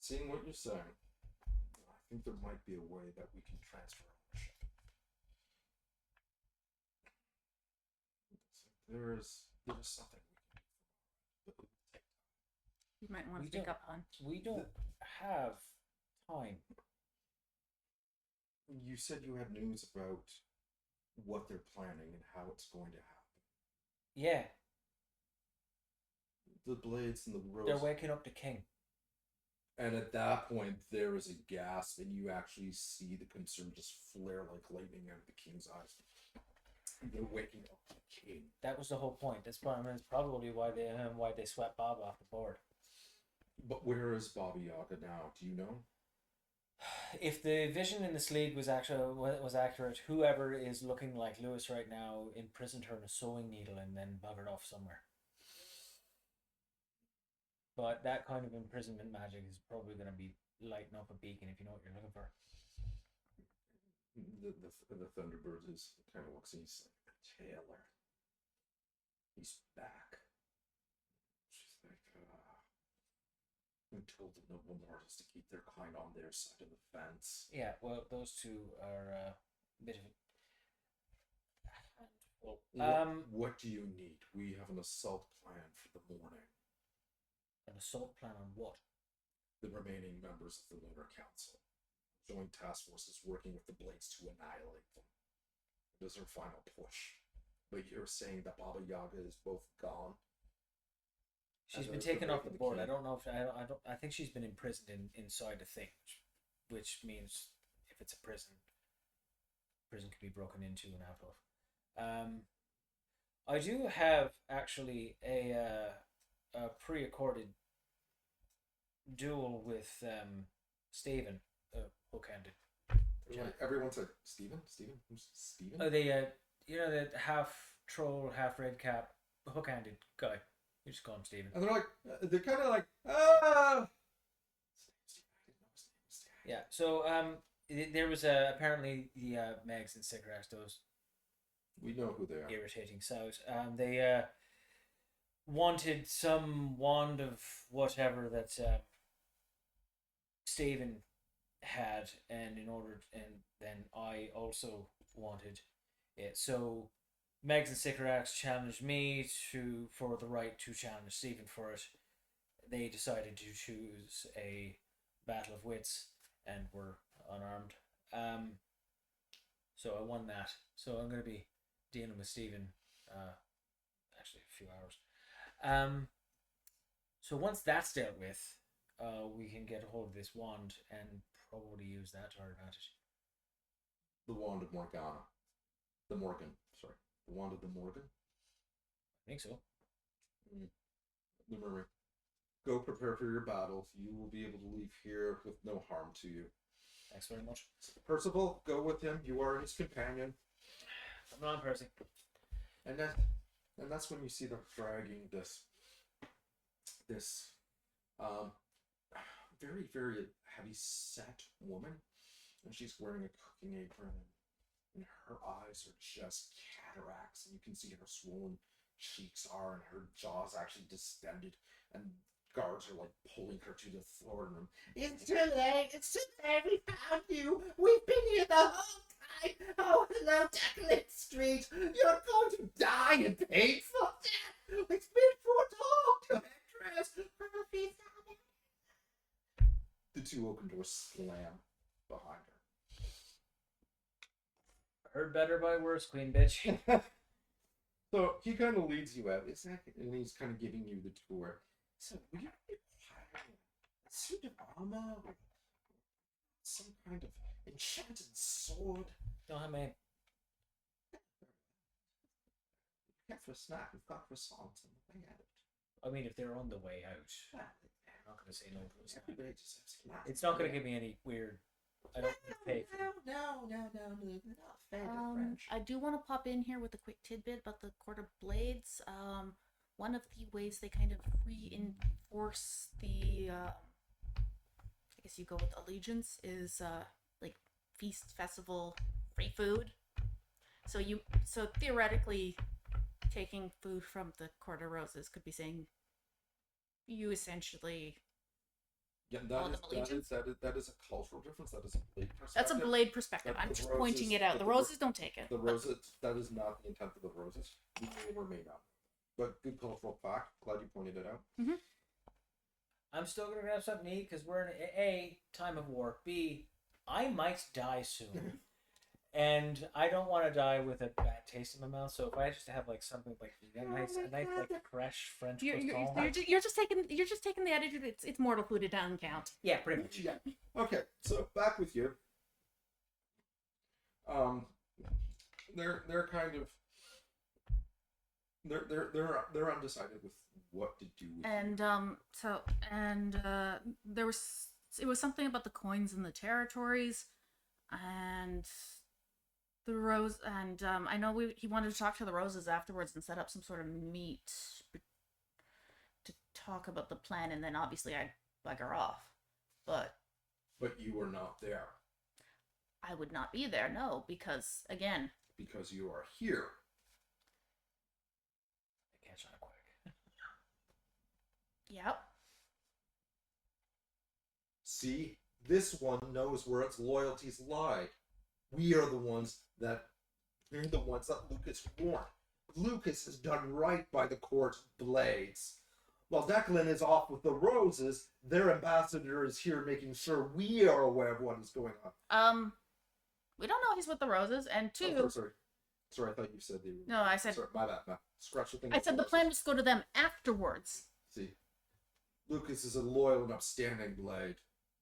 seeing what you're saying, I think there might be a way that we can transfer ownership. There's something we can do, but it will take time. You might want We to speak don't- up, hon. We don't have time. You said you had news about what they're planning and how it's going to happen. Yeah, The Blades and the Rose. they're waking up the king. And at that point, there is a gasp, and you actually see the concern just flare like lightning out of the king's eyes. They're waking up the king. That was the whole point. That's probably why they swept Bob off the board. But where is Baba Yaga now? Do you know? If the vision in this league was accurate, whoever is looking like Lewis right now imprisoned her in a sewing needle and then buggered off somewhere. But that kind of imprisonment magic is probably going to be lighting up a beacon if you know what you're looking for. The Thunderbird is kind of looks and he's like, Taylor. He's back. She's like, I'm told the noble mortals to keep their kind on their side of the fence. Yeah, well, those two are a bit of a... What do you need? We have an assault plan for the morning. An assault plan on what? The remaining members of the Lunar Council. Joint task force is working with the Blades to annihilate them. It is our final push. But you're saying that Baba Yaga is both gone? She's been taken off the board. I don't know if I think she's been imprisoned inside the thing, which means if it's a prison can be broken into and out of. I do have actually a pre-recorded duel with Steven, hook-handed. Everyone's like, Steven? Steven? Who's Steven? The the half troll, half red cap hook-handed guy. You just call him Steven. And they're kind of like, ah. Yeah. So there was apparently the Megs and Sycorax, those We know who they are. irritating sows. They wanted some wand of whatever that Stephen had, and then I also wanted it. So Megs and Sycorax challenged me for the right to challenge Stephen for it. They decided to choose a battle of wits and were unarmed. So I won that. So I'm going to be dealing with Stephen actually a few hours. So once that's dealt with, we can get a hold of this wand and probably use that to our advantage. The Wand of Morgana. The Morgan. Sorry. The Wand of the Morgan. I think so. The Mermaid. Go prepare for your battles. You will be able to leave here with no harm to you. Thanks very much. Percival, go with him. You are his companion. Come on, Percy. And that's when you see them dragging this very, very heavy set woman, and she's wearing a cooking apron, and her eyes are just cataracts, and you can see how swollen cheeks are, and her jaw's actually distended, and guards are like pulling her to the floor. And it's too late. It's too late. We found you. We've been here the whole time. Oh, hello, Declan Street. You're going to die in painful death. It's been foretold. The two oaken doors slam behind her. Heard better by worse, Queen Bitch. So he kind of leads you out, and he's kind of giving you the tour. So would you require a suit of armor, or some kind of enchanted sword? Don't have my. Get for a snack. We've got croissants on the way out. I mean, if they're on the way out, Well, I'm not going to say no to a snack. everybody just has snacks. It's not going to give me any weird. I don't need to pay for it. No, not fair to French. I do want to pop in here with a quick tidbit about the Court of Blades. One of the ways they kind of reinforce the, I guess you go with allegiance, is like feast, festival, free food. So theoretically, taking food from the Court of Roses could be saying you essentially. Yeah, All the allegiance? that is a cultural difference. That is a blade perspective. That's a blade perspective. But I'm the just roses- pointing it out. but The the roses don't take it. The roses, that is not the intent of the roses. You may or may not. But good cultural fact. Glad you pointed it out. I'm still going to grab something to eat because we're in A, time of war. B, I might die soon. And I don't want to die with a bad taste in my mouth. So if I just have like something like a nice like fresh French croissant. You're just taking the attitude. It's mortal food. It doesn't count. Yeah, pretty much. Yeah. Okay, so back with you. They're kind of they're undecided with what to do with And it was something about the coins in the territories, and the rose. And I know he wanted to talk to the roses afterwards and set up some sort of meet to talk about the plan. And then obviously I'd bugger off, but you were not there I would not be there. No, because again. because you are here. I catch on quick. Yep. See, this one knows where its loyalties lie. We're the ones that Lucas warned. Lucas has done right by the Court of Blades. While Declan is off with the roses, their ambassador is here making sure we are aware of what is going on. We don't know he's with the roses, and two. Oh, sorry, I thought you said they were. No, I said. Sorry, my bad. Scratch the thing. I said the plan was to go to them afterwards. See, Lucas is a loyal and upstanding blade.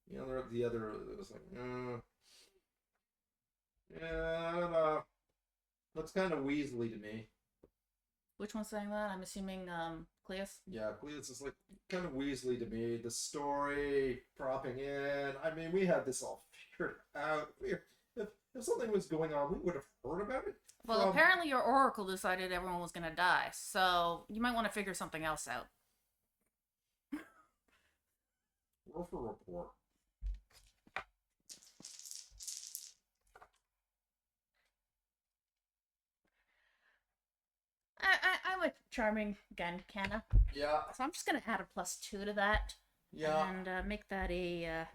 The other was like, yeah, I don't know. Looks kind of weaselly to me. Which one's saying that? I'm assuming Cleus. Yeah, Cleus is like kind of weaselly to me. The story propping in. I mean, we had this all figured out. If something was going on, we would have heard about it. Well, apparently your oracle decided everyone was gonna die, so you might want to figure something else out. Roll for report. I'm a charming Gankana. Yeah. So I'm just gonna add a +2 to that. Yeah. And make that a.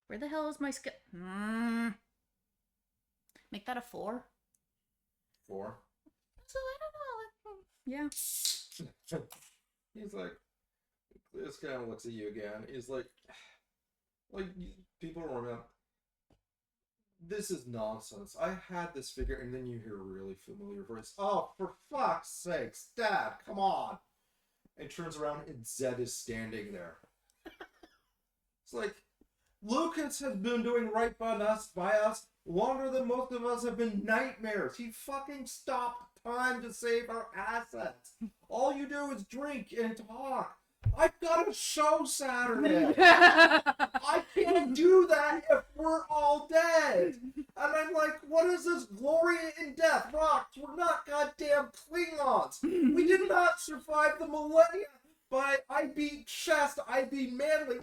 Where the hell is my skill? Make that a 4. 4. So I don't know. Yeah. He's like, this guy looks at you again. He's like people remember. This is nonsense. I had this figure, and then you hear a really familiar voice. Oh, for fuck's sakes, Dad, come on! And turns around, and Zed is standing there. It's like, Lucas has been doing right by us longer than most of us have been nightmares. He fucking stopped time to save our assets. All you do is drink and talk. I've got a show Saturday. I can't do that if we're all dead. And I'm like, what is this glory in death? Rocks, we're not goddamn Klingons. We did not survive the millennia by I be chest, I be manly.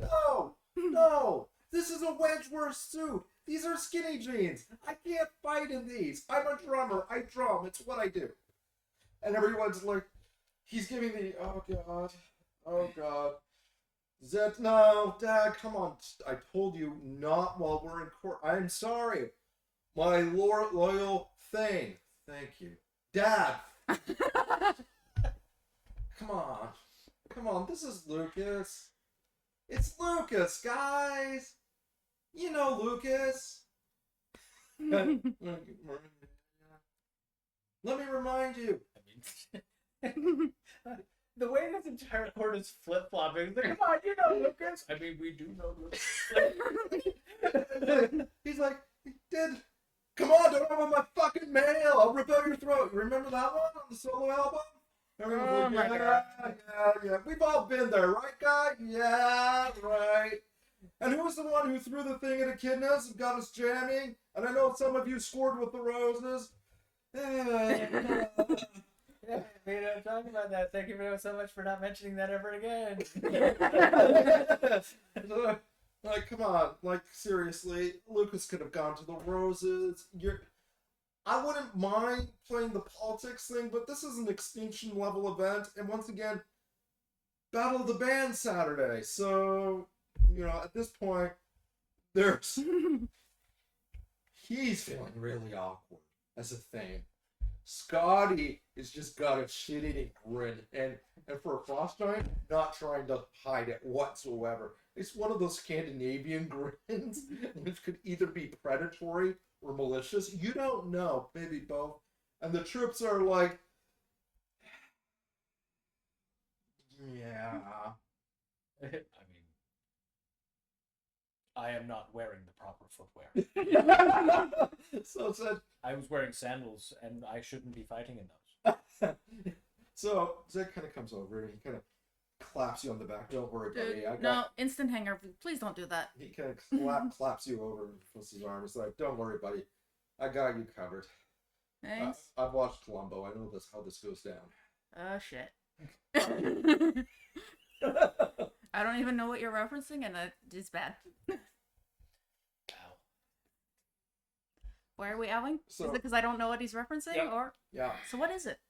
No. This is a Wedgeworth suit. These are skinny jeans. I can't fight in these. I'm a drummer. I drum. It's what I do. And everyone's like, he's giving the, oh god. Zed, no, Dad, come on. I told you not while we're in court. I'm sorry. My loyal thing. Thank you. Dad. Come on, this is Lucas. It's Lucas, guys. You know Lucas. Let me remind you. The way this entire court is flip-flopping, like, come on, you know Lucas. I mean, we do know Lucas. He's like, come on, don't open my fucking mail. I'll rip out your throat. You remember that one on the solo album? Oh my God. Yeah. We've all been there, right, guy? Yeah, right. And who was the one who threw the thing at echidnas and got us jamming? And I know some of you scored with the roses. Yeah, we don't talk about that. Thank you so much for not mentioning that ever again. Like, come on. Like, seriously, Lucas could have gone to the roses. I wouldn't mind playing the politics thing, but this is an extinction level event, and once again, Battle of the Band Saturday. So, at this point, he's feeling really awkward as a thing. Scotty has just got a shit-eating grin, and for a frost giant, not trying to hide it whatsoever. It's one of those Scandinavian grins, which could either be predatory or malicious. You don't know, maybe both. And the troops are like, yeah. I mean, I am not wearing the proper footwear. So Zed, I was wearing sandals, and I shouldn't be fighting in those. so Zed kind of comes over and he kind of claps you on the back. Don't worry, buddy. No, instant hanger. Please don't do that. He kind of claps you over and puts his arm. He's like, don't worry, buddy. I got you covered. Thanks. I've watched Columbo. I know how this goes down. Oh, shit. I don't even know what you're referencing, and it's bad. Ow. Why are we owing? So, is it because I don't know what he's referencing? Yep. Or yeah. So what is it?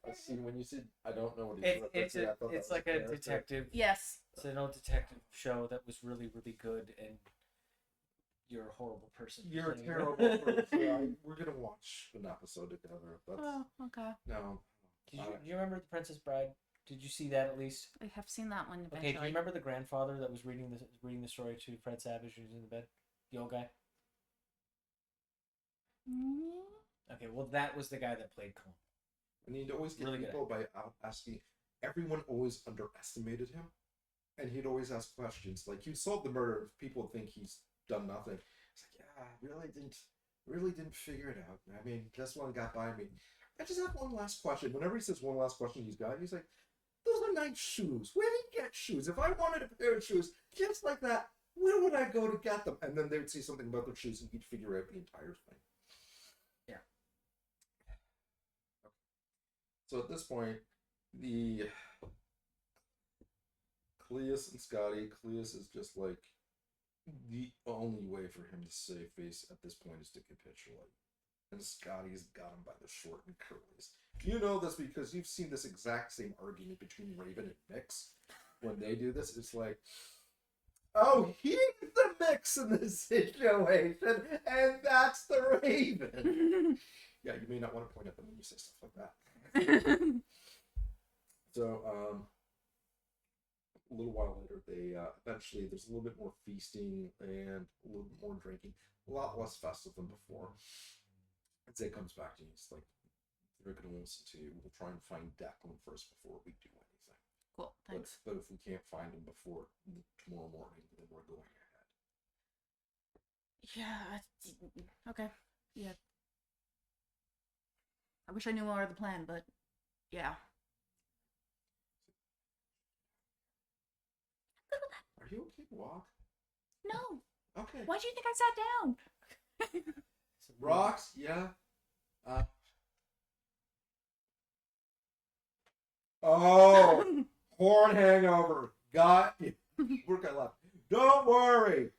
Let's see. When you said I don't know what he's referencing, I thought it's that like was a character. detective. Yes. It's an old detective show that was really, really good, and you're a horrible person. You're a terrible person. We're gonna watch an episode together. Oh, okay. No. Do you remember The Princess Bride? Did you see that at least? I have seen that one eventually. Okay, do you remember the grandfather that was reading the story to Fred Savage who's in the bed? The old guy? Okay, well that was the guy that played Colin. And he'd always get Really good people by asking. Everyone always underestimated him, and he'd always ask questions like, "You solved the murder." People think he's done nothing. It's like, yeah, I really didn't figure it out. I mean, this one got by me. I just have one last question. Whenever he says one last question, he's like, those are nice shoes. Where do you get shoes? If I wanted a pair of shoes just like that, where would I go to get them? And then they would say something about their shoes, and he'd figure out the entire thing. Yeah. Okay. So at this point, the Cleus and Scotty. Cleus is just like the only way for him to save face at this point is to capitulate. And Scotty's got him by the short and curlies. You know this because you've seen this exact same argument between Raven and Mix. When they do this, it's like, oh, he's the Mix in this situation, and that's the Raven. Yeah, you may not want to point at them when you say stuff like that. So, a little while later, they eventually there's a little bit more feasting and a little bit more drinking, a lot less festive than before. And Zay comes back to you. He's like, "We're going to listen to you. We'll try and find Declan first before we do anything. Cool, thanks. But if we can't find him before tomorrow morning, then we're going ahead." Yeah. Okay. Yeah. I wish I knew more of the plan, but yeah. Are you okay to walk? No. Okay. Why do you think I sat down? Rocks, yeah. Oh, horn hangover. Got you. Work I left. Don't worry.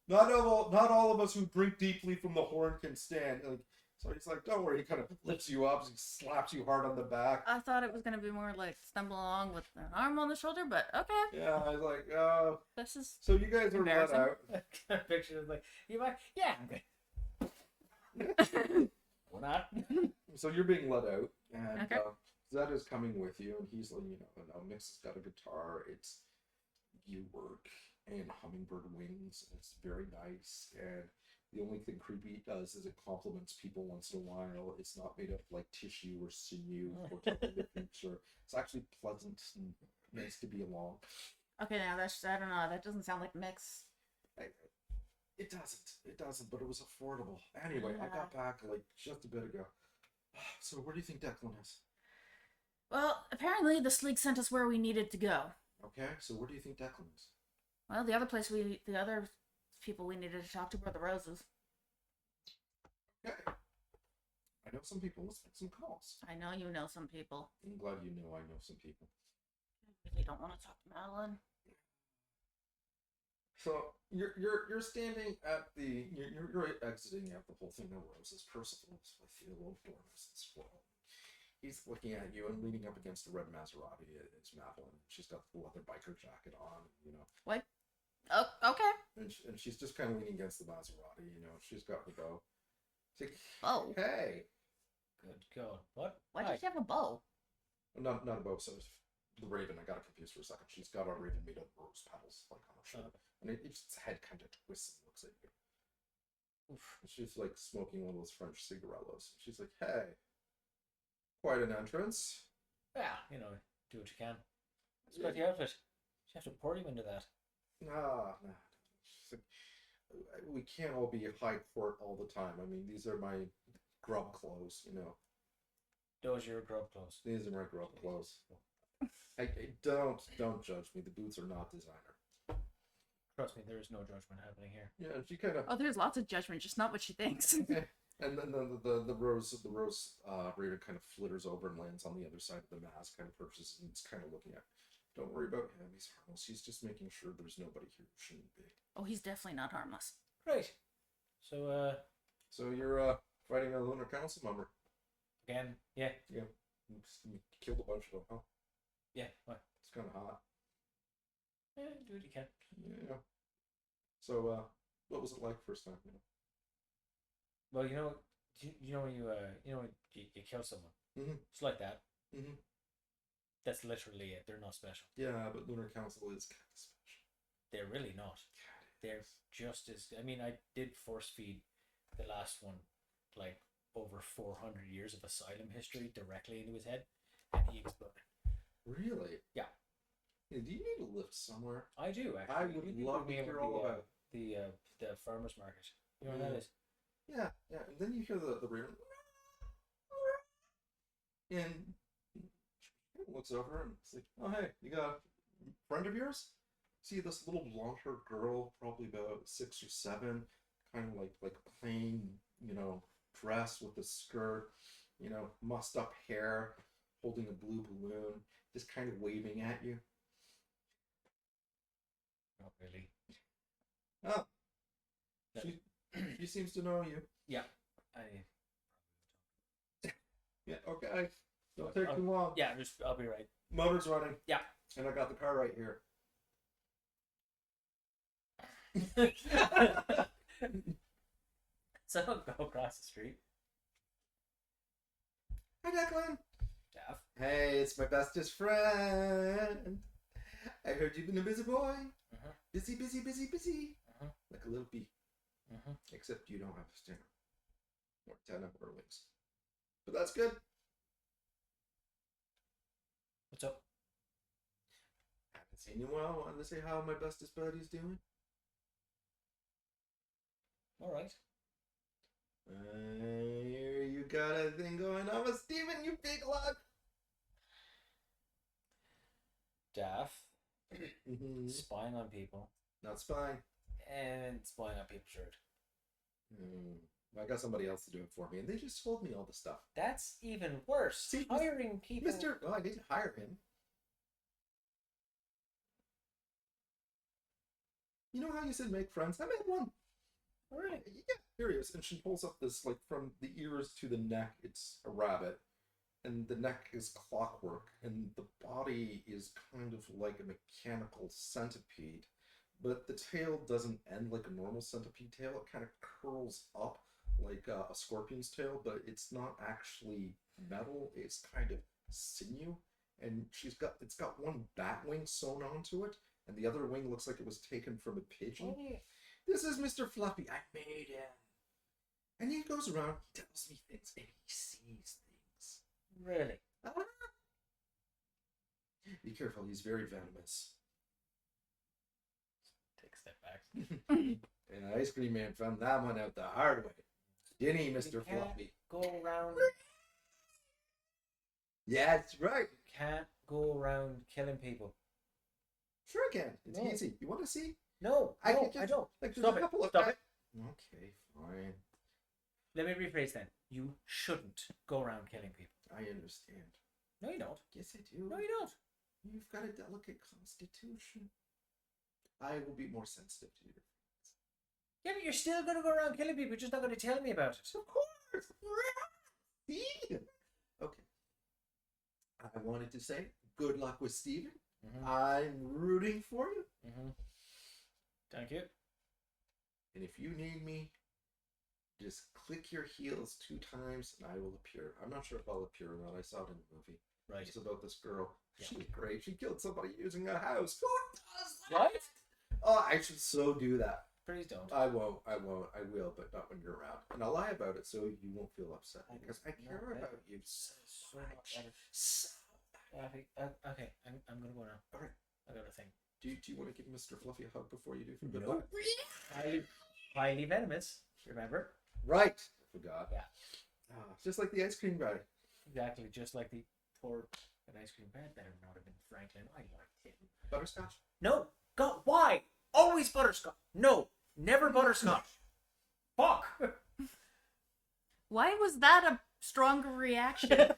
Not all of us who drink deeply from the horn can stand. Like, so he's like, don't worry. He kind of lifts you up. He slaps you hard on the back. I thought it was gonna be more like stumble along with an arm on the shoulder, but okay. Yeah, I was like, This is so you guys are let out. I picture it like, you might, yeah, okay. We're not. So you're being let out, and Okay. Zed is coming with you, and he's like, Mix has got a guitar. It's gearwork and hummingbird wings, and it's very nice. And the only thing creepy it does is it compliments people once in a while. It's not made of like tissue or sinew or something of the future. It's actually pleasant and nice to be along. okay. Now that's I don't know. That doesn't sound like Mix. It doesn't, but it was affordable. Anyway, I got back like just a bit ago. So where do you think Declan is? Well, apparently this league sent us where we needed to go. Okay, so where do you think Declan is? Well, the other people we needed to talk to were the Roses. Okay. I know some people. Let's make some calls. I know you know some people. I'm glad you know I know some people. I really don't want to talk to Madeline. So you're standing at the you're exiting at the whole thing of Roses. Percival's with you, little Dormus, this world. He's looking at you and leaning up against the red Maserati. It's Madeline. She's got the leather biker jacket on, What? Oh, okay. And she's just kind of leaning against the Maserati, She's got the bow. She's like, Oh. hey. Good God. What? Why does she have a bow? Not a bow, so the raven. I got it confused for a second. She's got a raven made of rose petals, like on her shoulder. And its head kind of twists and looks at you. Oof. She's like smoking one of those French cigarillos. She's like, hey. Quite an entrance. Yeah, do what you can. It's about the outfit. You have to pour you into that. Nah. She's like, we can't all be high court all the time. I mean, these are my grub clothes, Those are your grub clothes. These are my grub clothes. I don't judge me. The boots are not designer. Trust me, there is no judgment happening here. Yeah, and she kind of. Oh, there's lots of judgment, just not what she thinks. And then the rose raven kind of flitters over and lands on the other side of the mask, kind of perches, and it's kind of looking at. Don't worry about him. He's harmless. He's just making sure there's nobody here who shouldn't be. Oh, he's definitely not harmless. Great. So, So you're fighting a Lunar Council member. again, yeah. Yeah. You killed a bunch of them, huh? Yeah, what? It's kind of hot. Do what you can. Yeah. So, what was it like first time? Well, when you kill someone. Mm-hmm. It's like that. Mm-hmm. That's literally it. They're not special. Yeah, but Lunar Council is kind of special. They're really not. They're just as. I mean, I did force feed the last one, like over 400 years of asylum history directly into his head, and he exploded. Really? Yeah. Do you need a lift somewhere? I do actually. I would love to hear all about the farmers market. You know what that is? Yeah. And then you hear the raven, and looks over and it's like, oh hey, you got a friend of yours? See this little blonde-haired girl, probably about 6 or 7, kind of like plain, dress with a skirt, mussed up hair, holding a blue balloon, just kind of waving at you. Not really. Oh, she seems to know you. Yeah. Yeah, okay. Don't take too long. Yeah, I'll be right. Motor's running. Yeah. And I got the car right here. So I'll go across the street. Hi, Declan. Jeff. Hey, it's my bestest friend. I heard you've been a busy boy. Uh-huh. Busy, busy, busy, busy. Uh-huh. Like a little bee. Uh-huh. Except you don't have a stinger. Or 10 or wings. But that's good. What's up? Haven't seen you in a while. Wanted to say how my bestest buddy's doing. All right. Here you got a thing going on with Steven, you big lug. Daff. Mm-hmm. Spying on people. Not spying. And spying on people's shirt. I got somebody else to do it for me, and they just told me all the stuff. That's even worse. See, hiring people. Well, I didn't hire him. You know how you said make friends? I made one. Oh, really? Yeah, here he is. And she pulls up this, like, from the ears to the neck, it's a rabbit. And the neck is clockwork. And the body is kind of like a mechanical centipede. But the tail doesn't end like a normal centipede tail. It kind of curls up like a scorpion's tail, but it's not actually metal. It's kind of sinew. And it's got one bat wing sewn onto it. And the other wing looks like it was taken from a pigeon. This is Mr. Fluffy. I made him. And he goes around, he tells me things, and he sees things. Really? Be careful, he's very venomous. Take a step back. And Ice Cream Man found that one out the hard way. Didn't he, Mr. Fluffy? Go around. Yeah, that's right. You can't go around killing people. Sure I can. It's easy. You want to see? No, I don't. Like, Stop it. Stop it. Okay, fine. Let me rephrase then. You shouldn't go around killing people. I understand. No, you don't. Yes, I do. No, you don't. You've got a delicate constitution. I will be more sensitive to you. Yeah, but you're still going to go around killing people. You're just not going to tell me about it. Of course. See? Okay. I wanted to say good luck with Steven. Mm-hmm. I'm rooting for you. Mm-hmm. Thank you. And if you need me, just click your heels 2 times and I will appear. I'm not sure if I'll appear or not. I saw it in the movie. Right. It's about this girl. Yeah. She's great. She killed somebody using a house. Who does that? What? Oh, I should so do that. Please don't. I won't. I will, but not when you're around. And I'll lie about it so you won't feel upset because I care about you so much. So Okay, I'm gonna go now. all right. I got a thing. Do you want to give Mr. Fluffy a hug before you do for good Nope. luck? Highly venomous. Remember? Right. I forgot. Yeah. Just like the ice cream guy. Exactly. Just like the poor ice cream man. Better not have been Franklin. I liked him. Butterscotch. No. God. Why? Always butterscotch. No. Never butterscotch. Fuck. Why was that a stronger reaction?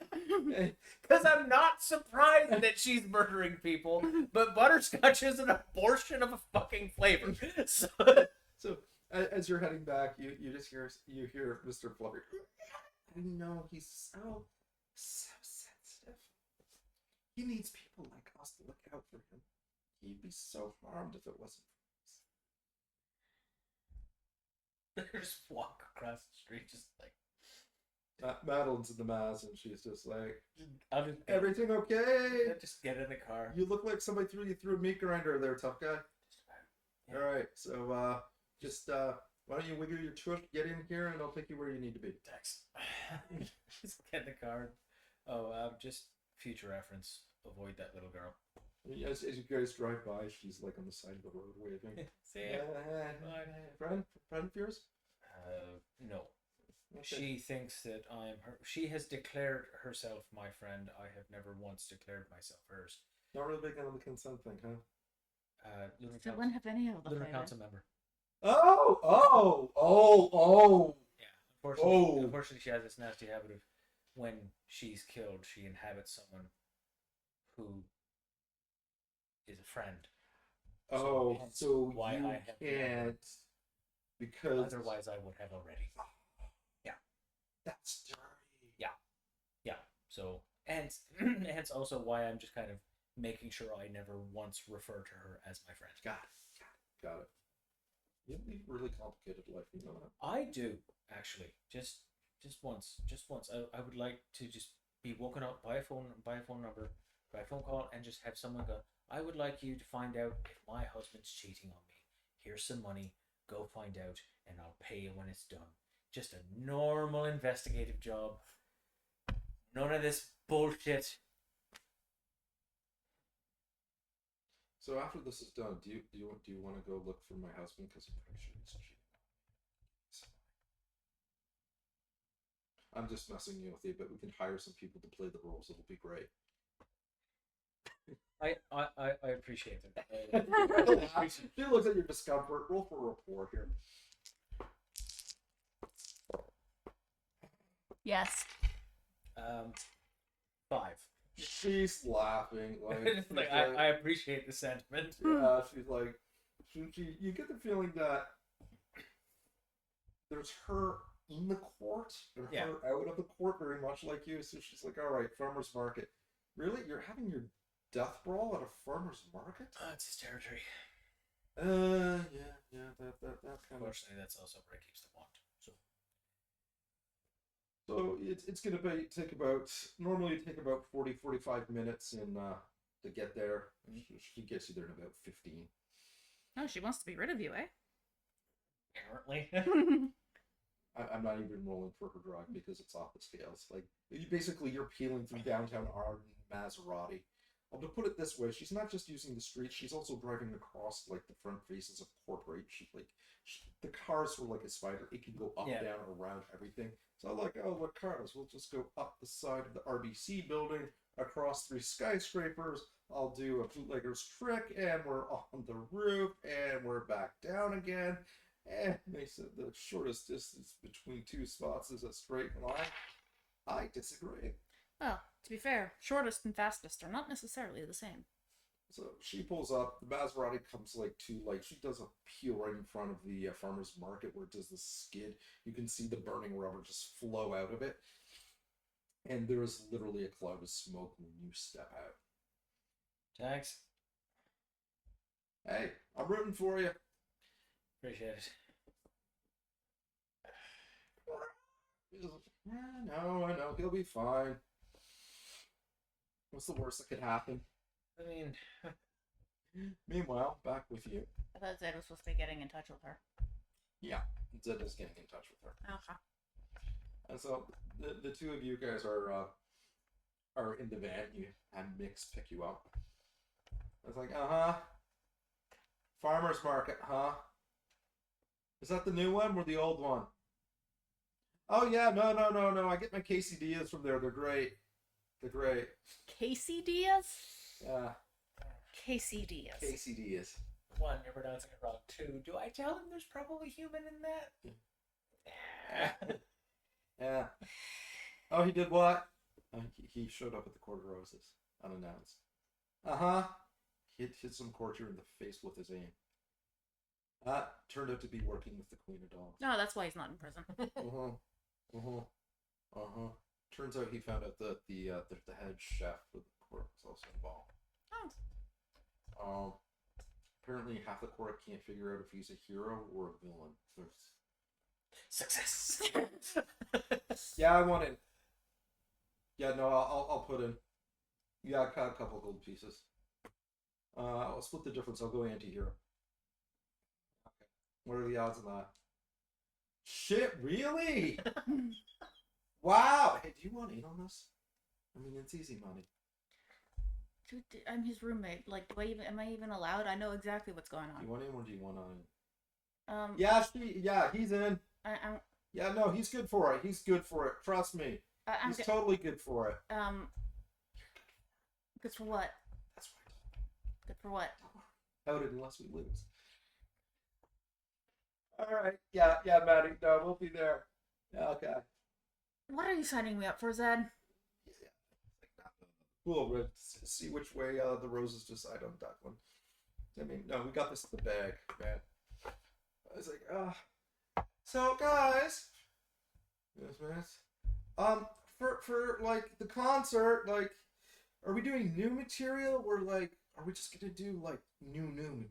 Because I'm not surprised that she's murdering people, but butterscotch is an abortion of a fucking flavor. So as you're heading back, you just hear Mr. Fluffy. I know he's so sensitive. He needs people like us to look out for him. He'd be so harmed if it wasn't for us. Just walk across the street, just like. Madeline's in the mass, and she's just like, I'll just everything okay? Just get in the car. You look like somebody threw you through a meat grinder there, tough guy. Yeah. All right, so just why don't you wiggle your tush, get in here, and I'll take you where you need to be. Thanks. Just get in the car. Oh, just future reference. Avoid that little girl. As you guys drive by, she's like on the side of the road waving. See ya. Friend of yours? No. Okay. She thinks that I'm her. She has declared herself my friend. I have never once declared myself hers. Not really big on the consent thing, huh? Lunar So Council, wouldn't have any of the Lunar flavor. Council member. Oh! Yeah. Unfortunately, she has this nasty habit of when she's killed, she inhabits someone who is a friend. Oh, so why you I have can't never, because otherwise I would have already. Yeah. That's dirty. Yeah. So and hence also why I'm just kind of making sure I never once refer to her as my friend. Got it. You lead a really complicated life, you know that. I do actually. Just once. I would like to just be woken up by a phone number, by a phone call, and just have someone go, I would like you to find out if my husband's cheating on me. Here's some money. Go find out, and I'll pay you when it's done. Just a normal investigative job. None of this bullshit. So after this is done, do you want to go look for my husband? Because I'm pretty sure he's cheating. I'm just messing you with you, but we can hire some people to play the roles. It'll be great. I appreciate it. She looks at your discomfort. Roll for a rapport here. Yes. 5. She's laughing. Like, I appreciate the sentiment. Yeah, she's like, you get the feeling that there's her in the court and her out of the court, very much like you. So she's like, all right, farmer's market. Really? You're having your death brawl at a farmer's market? It's his territory. Yeah, that kind of. Unfortunately, that's also where he keeps the wand. So it's gonna take about 40-45 minutes to get there. She gets you there in about 15. Oh, she wants to be rid of you, eh? Apparently. I'm not even rolling for her drive because it's off the scales. Like you're peeling through downtown Arden Maserati. I'll to put it this way: she's not just using the streets; she's also driving across like the front faces of corporate. The cars were like a spider; it can go up, down, around everything. So I'm like, oh, what cars? We'll just go up the side of the RBC building, across 3 skyscrapers. I'll do a bootlegger's trick, and we're on the roof, and we're back down again. And they said the shortest distance between 2 spots is a straight line. I disagree. Well, to be fair, shortest and fastest are not necessarily the same. So she pulls up. The Maserati comes she does a peel right in front of the farmer's market where it does the skid. You can see the burning rubber just flow out of it. And there is literally a cloud of smoke when you step out. Thanks. Hey, I'm rooting for you. Appreciate it. I know. He'll be fine. What's the worst that could happen? I mean... Meanwhile, back with you. I thought Zed was supposed to be getting in touch with her. Yeah, Zed is getting in touch with her. Okay. And so the two of you guys are in the van. You had Mix pick you up. It's like, farmer's market, huh? Is that the new one or the old one? Oh yeah, no. I get my quesadillas from there. They're great. Quesadillas? Yeah. Quesadillas. Quesadillas. 1, you're pronouncing it wrong. 2, do I tell him there's probably human in that? Yeah. Oh, he did what? He showed up at the Court of Roses, unannounced. He hit some courtier in the face with his aim. Turned out to be working with the Queen of Dogs. No, that's why he's not in prison. Turns out he found out that the head chef for the court was also involved. Oh. Apparently half the court can't figure out if he's a hero or a villain. Success. Yeah, I want in. Yeah, no, I'll put in. Yeah, I cut a couple gold pieces. I'll split the difference. I'll go anti-hero. Okay. What are the odds of that? Shit, really? Wow. Hey, do you want in on this? I mean, it's easy money. Dude, I'm his roommate. Like, am I even allowed? I know exactly what's going on. Do you want in or do you want on in? Yeah, he's in. Yeah, no, he's good for it. He's good for it. Trust me. I'm He's good. totally good for it. Good for what? That's right. Good for what? Out it unless we lose. All right. Yeah, Maddie. No, we'll be there. Yeah, okay. What are you signing me up for, Zed? Cool. We'll see which way the roses decide on Declan. I mean, no, we got this in the bag, man. I was like, so guys, yes, man. For like the concert, like, are we doing new material or like, are we just gonna do like new material?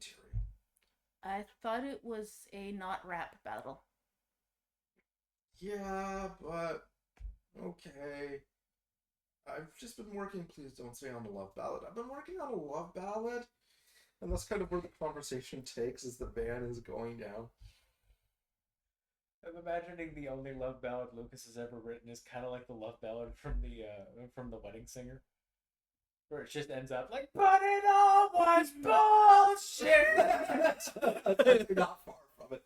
I thought it was a not rap battle. Yeah, but okay. I've just been working. Please don't say on a love ballad. I've been working on a love ballad, and that's kind of where the conversation takes as the van is going down. I'm imagining the only love ballad Lucas has ever written is kind of like the love ballad from the Wedding Singer, where it just ends up like, "But it all was bullshit." You're not far from it.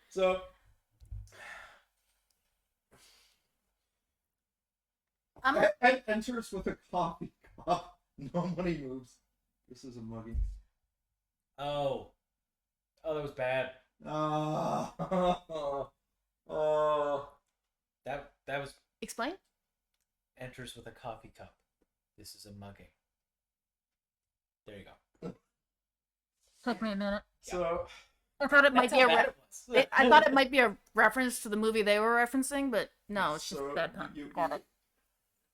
So, enters with a coffee cup. No money moves. This is a mugging. Oh, that was bad. That was Explain? enters with a coffee cup. This is a mugging. There you go. Took me a minute. So I thought it might That's be how a bad it was. I thought it might be a reference to the movie they were referencing, but no, it's just so that time. you, Got it.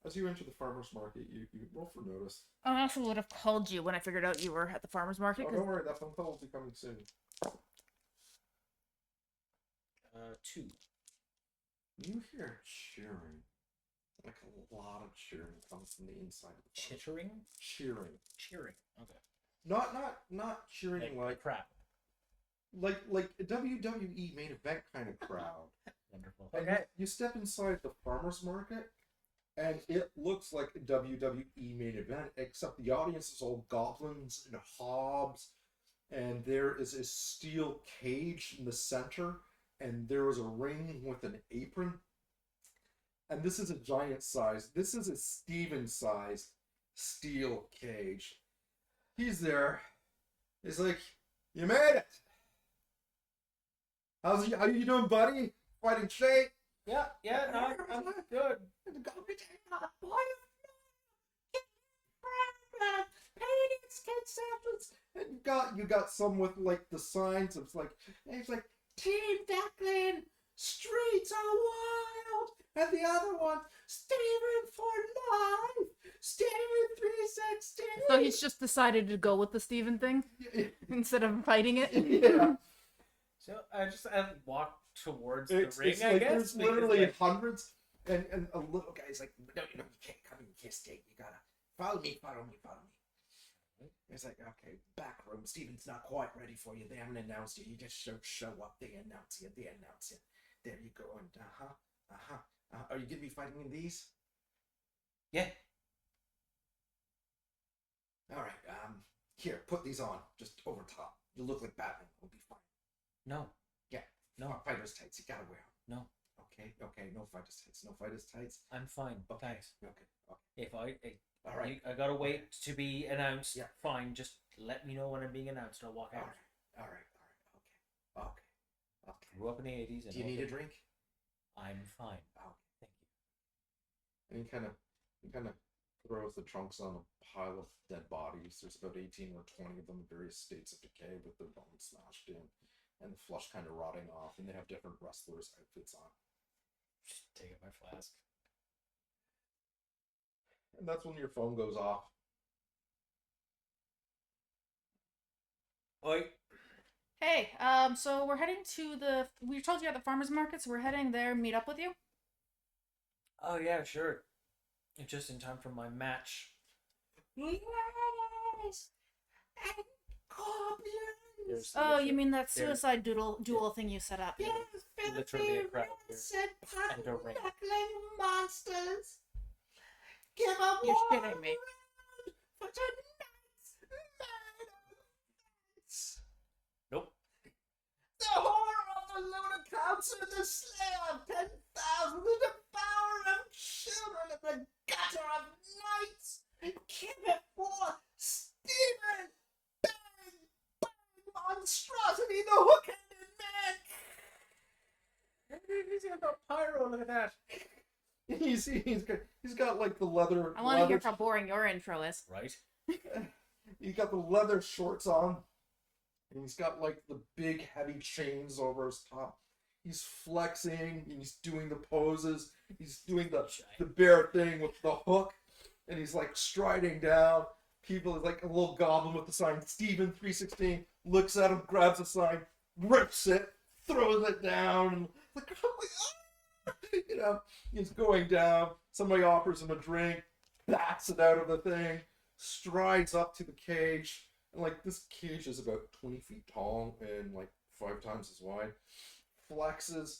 as you enter the farmer's market, you roll for notice. I also would have called you when I figured out you were at the farmer's market. Oh, don't worry, that phone call will be coming soon. 2. You hear cheering. Like a lot of cheering comes from the inside of the farm. Chittering? Cheering. Okay. Not cheering like crap. like a WWE main event kind of crowd. Wonderful. And Okay. you step inside the farmer's market, and it looks like a WWE main event, except the audience is all goblins and hobs, and there is a steel cage in the center, and there is a ring with an apron. And this is a giant size. This is a Steven-sized steel cage. He's there. He's like, "You made it. How you doing, buddy? Fighting shape?" Yeah, no, I'm good. And you got some with like the signs of like, and it's like Team Declan, streets are wild, and the other one, Steven for life, Steven 360. So he's just decided to go with the Steven thing instead of fighting it. Yeah. So I walk towards the ring, It's I like guess. there's literally hundreds, and a little guy's like, no, you can't come in, you can't stay, you gotta follow me. It's like, okay, back room, Steven's not quite ready for you, they haven't announced you, you just show up, they announce you. There you go, and are you gonna be fighting in these? Yeah. Alright, here, put these on, just over top, you look like Batman, we'll be fine. No. Yeah, No. Fighter's tights, you gotta wear them. No. Okay, no fighter's tights. I'm fine. Okay. Thanks. Okay. If All right. I gotta wait to be announced. Yeah. Fine. Just let me know when I'm being announced. I'll walk out. All right. Okay. Grew up in the '80s. And Do you need a drink? I'm fine. Oh, Thank you. and he kind of throws the trunks on a pile of dead bodies. There's about 18 or 20 of them in various states of decay with their bones smashed in and the flesh kind of rotting off, and they have different wrestlers' outfits on. Just take up my flask. And that's when your phone goes off. Oi. Hey, so we're heading to we told you at the farmer's market, so we're heading there, meet up with you. Oh yeah, sure. It's just in time for my match. Yes! And goblins! Oh, you mean that suicide duel thing you set up? Yes, Literally a crowd here. And a ring. Monsters! Give up You're shitting me. for tonight's madness! Nope. The horror of the Lunar concert, the slayer look at that. He's got like the leather. I want to hear how boring your intro is. Right. He's got the leather shorts on, and he's got like the big heavy chains over his top. He's flexing, and he's doing the poses. He's doing the bear thing with the hook, and he's like striding down. People is like a little goblin with the sign Steven 316 looks at him, grabs a sign, rips it, throws it down, and like, you know, he's going down. Somebody offers him a drink, bats it out of the thing, strides up to the cage, and like this cage is about 20 feet tall and like 5 times as wide. Flexes,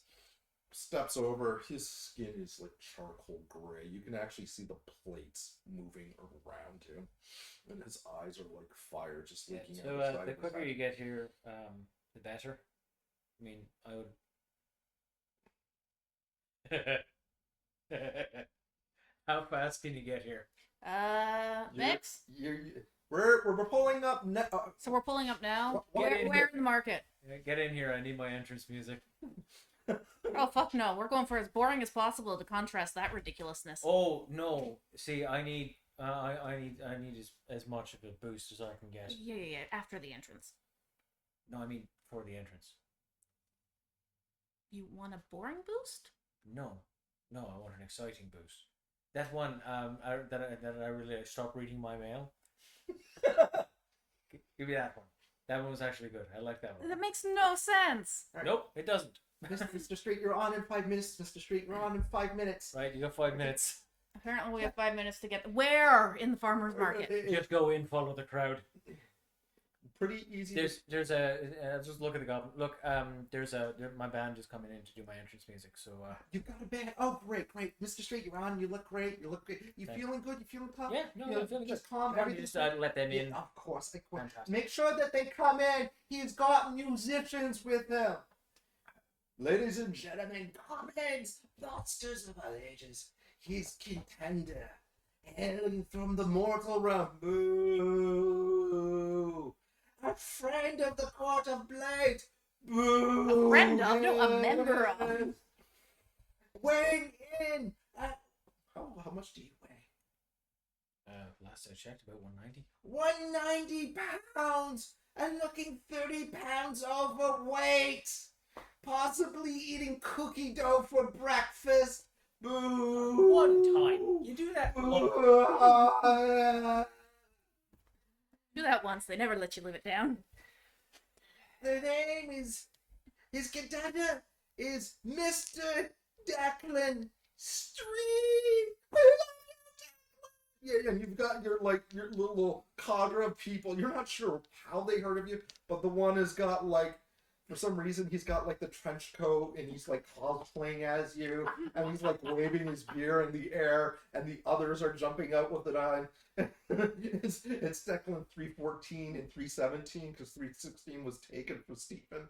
steps over. His skin is like charcoal gray. You can actually see the plates moving around him, and his eyes are like fire just leaking out. So the quicker you get here, the better. I mean, I would. How fast can you get here? Mix? We're pulling up. So we're pulling up now? Get in Where here. in the market? Get in here. I need my entrance music. Oh, fuck no. We're going for as boring as possible to contrast that ridiculousness. Oh no! See, I need as much of a boost as I can get. Yeah. After the entrance. No, I mean for the entrance. You want a boring boost? No, I want an exciting boost. That one, that I really stopped reading my mail. Give me that one. That one was actually good. I like that one. That makes no sense. Nope, it doesn't. Mr. Street, you're on in 5 minutes. Mr. Street, you're on in 5 minutes. Right, you got 5 minutes. Apparently we have 5 minutes to get... Where in the farmer's market? Just go in, follow the crowd. Pretty easy. There's just look at the goblin. Look, my band is coming in to do my entrance music. So You've got a band. Oh, great. Mr. Street, you're on. You look great. You Thanks. feeling good? You feeling calm? yeah, no, I'm feeling just good. calm. Yeah, Everything's just let them in. Yeah, of course. Fantastic. Make sure that they come in. He's got musicians with him. Ladies and gentlemen, goblins, monsters of all ages. He's contender, hailing from the mortal realm. Boo! A friend of the Court of Blade. Boo! A friend of? No, a member of. Weighing in. How much do you weigh? Last I checked, about 190. 190 pounds and looking 30 pounds overweight. Possibly eating cookie dough for breakfast. Boo! One time. You do that one. Do that once. They never let you live it down. The name is... His contender is Mr. Declan Street. Yeah, and you've got your little cadre of people. You're not sure how they heard of you, but the one has got like, for some reason, he's got like the trench coat and he's like cosplaying as you, and he's like waving his beer in the air, and the others are jumping out with it on. It's Declan 314 and 317 because 316 was taken for Stephen.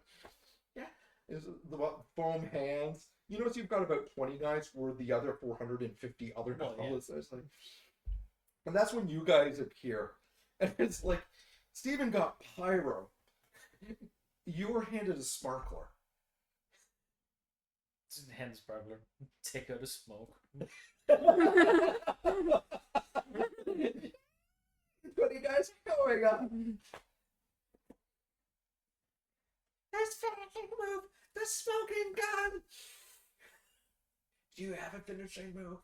Yeah, is the foam hands. You notice you've got about 20 guys where the other 450 other novelists. Yeah. And that's when you guys appear. And it's like, Steven got pyro. You were handed a sparkler. It's a hand sparkler. Take out a smoke. 20 guys going up. There's finishing move. The smoking gun. Do you have a finishing move?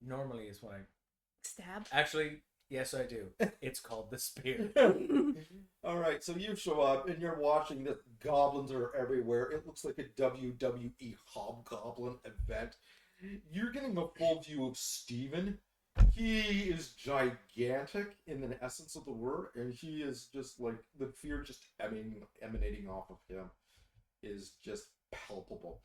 Normally is when I... Stab? Actually, yes I do. It's called the spear. Alright, so you show up and you're watching that goblins are everywhere. It looks like a WWE Hobgoblin event. You're getting a full view of Steven. He is gigantic in the essence of the word, and he is just like, the fear just emanating off of him is just palpable.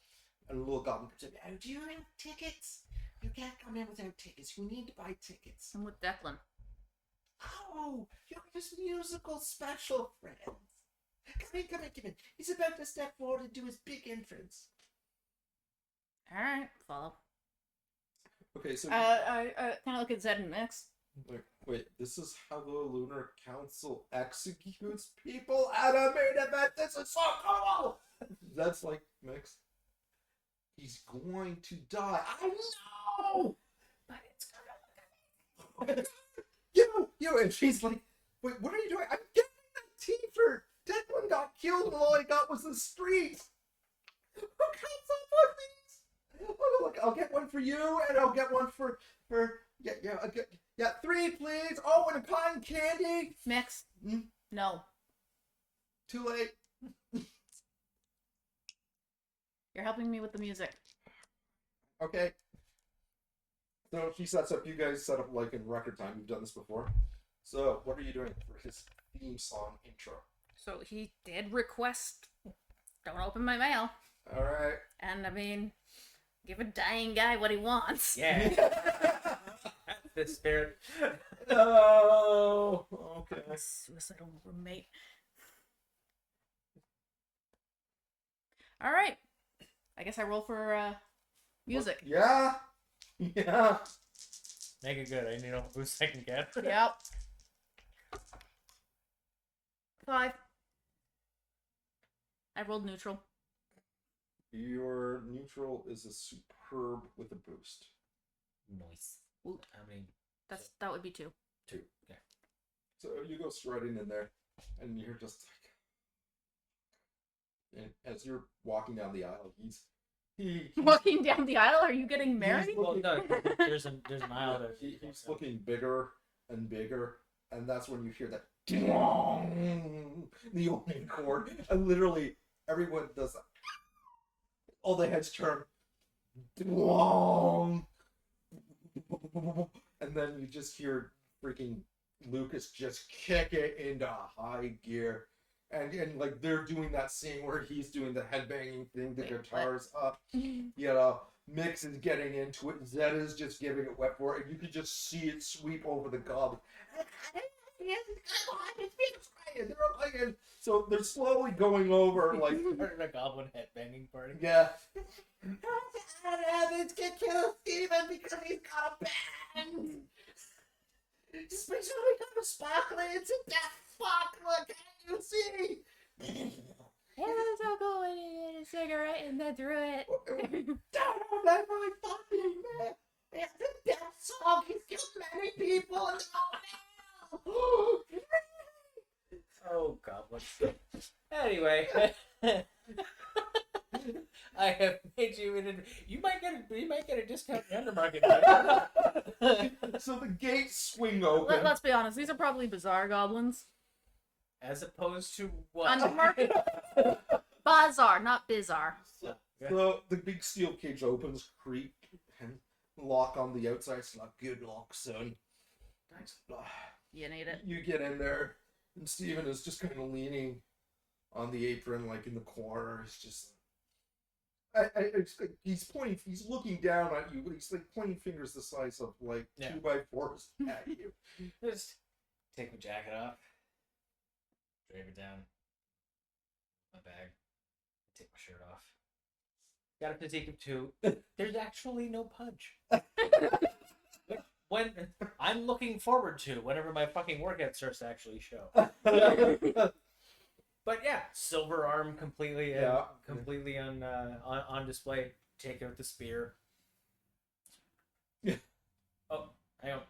And a little goblin comes in, oh, do you have tickets? You can't come in without tickets. You need to buy tickets. I'm with Declan. Oh, you're his musical special friends. Come in. He's about to step forward and do his big entrance. Alright, follow. Okay, so... I kind of look at Zed and Mix. Wait, this is how the Lunar Council executes people at a main event? This is so cool! That's like, Mix. He's going to die. I know! But it's gonna And she's like, wait, what are you doing? I'm getting that t-shirt. That one got killed and all I got was the street. Who comes up with these? Oh, look, I'll get one for you and I'll get one for yeah, 3 please. Oh, and a cotton candy. Mix. No. Too late. You're helping me with the music. Okay. So she sets up, you guys set up like in record time. You've done this before. So what are you doing for his theme song intro? So he did request, don't open my mail. All right. And I mean, give a dying guy what he wants. Yeah. The spirit. No. Okay. Suicidal roommate. All right. I guess I roll for music. Yeah. Yeah. Make it good. I need to know who's second get. Yep. 5. I rolled neutral. Your neutral is a superb with a boost. Nice. Ooh. How many? That would be 2. 2. Yeah. So you go strutting in there, and you're just like, and as you're walking down the aisle, he's Walking down the aisle? Are you getting married? Well, no. There's an aisle there. he's looking bigger and bigger, and that's when you hear that the opening chord, and literally everyone does that. All the heads turn, and then you just hear freaking Lucas just kick it into high gear. And like they're doing that scene where he's doing the headbanging thing, the guitar's up, Mix is getting into it, Zed is just giving it wet for it, and you can just see it sweep over the goblin. So they're slowly going over like a goblin headbanging party. yeah. Let's get killed Steven because he's got a band. Just make sure we got a sparkler. It's a death sparkler. Can't you see? Everyone's all going in a cigarette and then threw it. Don't let my fucking man. It's a death song. He's killed many people in the whole. Oh, goblin. Anyway, I have made you in. You might get a discount in the undermarket. So the gates swing open. Let's be honest, these are probably bizarre goblins. As opposed to what? Undermarket? Bazaar, not bizarre. So the big steel cage opens, creak, and lock on the outside. It's not good lock, son. Nice. You need it. You get in there, and Steven is just kind of leaning on the apron, like in the corner. It's just, it's like he's pointing, he's looking down at you, but he's like pointing fingers the size of like 2x4s at you. Just take my jacket off, drape it down, my bag, take my shirt off. Got a physique of 2. There's actually no punch. When I'm looking forward to whenever my fucking workout starts to actually show. But yeah, silver arm completely completely on display. Take out the spear. Yeah. Oh, hang on.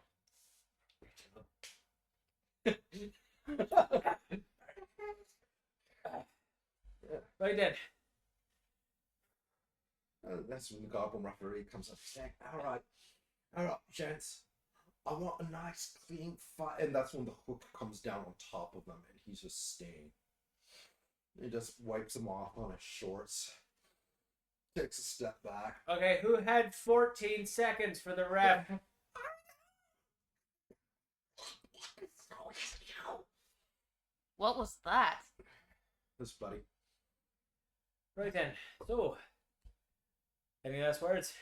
Right then. That's when the goblin referee comes up. He's saying, all right, gents. I want a nice clean fight. And that's when the hook comes down on top of them and he's just staying. He just wipes them off on his shorts. Takes a step back. Okay, who had 14 seconds for the ref? What was that? This buddy. Right then. So, any last words?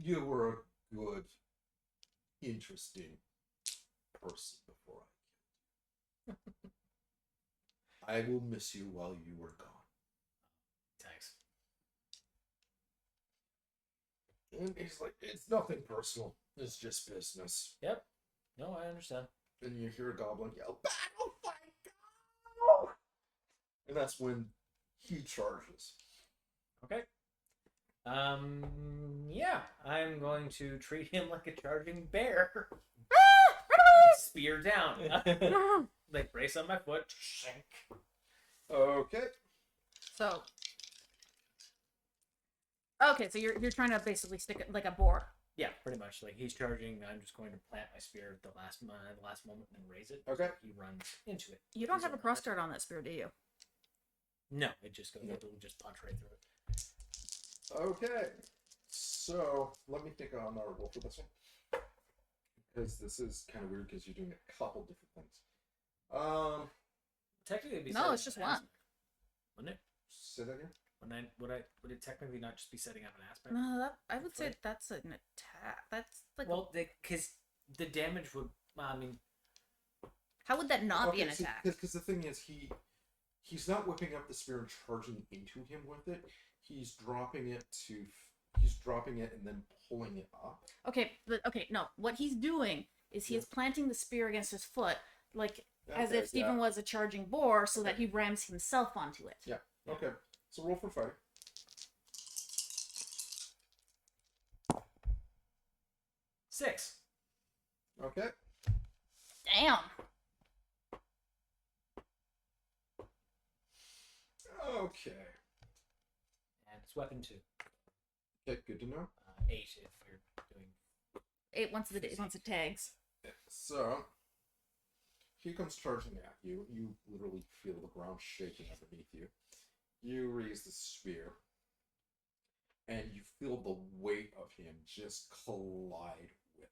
You were a good, interesting person before I killed you. I will miss you while you were gone. Thanks. And he's like, it's nothing personal. It's just business. Yep. No, I understand. And you hear a goblin yell, "Battle fight, go!" And that's when he charges. Okay. Yeah, I'm going to treat him like a charging bear. Spear down. Like brace on my foot. Shank. Okay. So. Okay, so you're trying to basically stick it like a boar. Yeah, pretty much. Like he's charging, I'm just going to plant my spear at the last moment and raise it. Okay. So he runs into it. You don't have a cross guard on that spear, do you? No, it just goes. It'll just punch right through it. Okay. So let me think on our roll for this one, because this is kind of weird because you're doing a couple different things. Technically, it'd be No, it's just one. Wouldn't it? Say that again. Would it technically not just be setting up an aspect? No, I would say that's an attack. That's like. Well, because the damage would. I mean, how would that not be an attack? Because the thing is, he's not whipping up the spear and charging into him with it. He's dropping it and then pulling it up. Okay, no. What he's doing is he is planting the spear against his foot, like as if Stephen was a charging boar, so that he rams himself onto it. Yeah. Okay. So roll for fighting. 6. Okay. Damn. Okay. And it's weapon 2. Okay, good to know. 8 if you're doing. 8 once it tags. So he comes charging at you. You literally feel the ground shaking underneath you. You raise the spear, and you feel the weight of him just collide with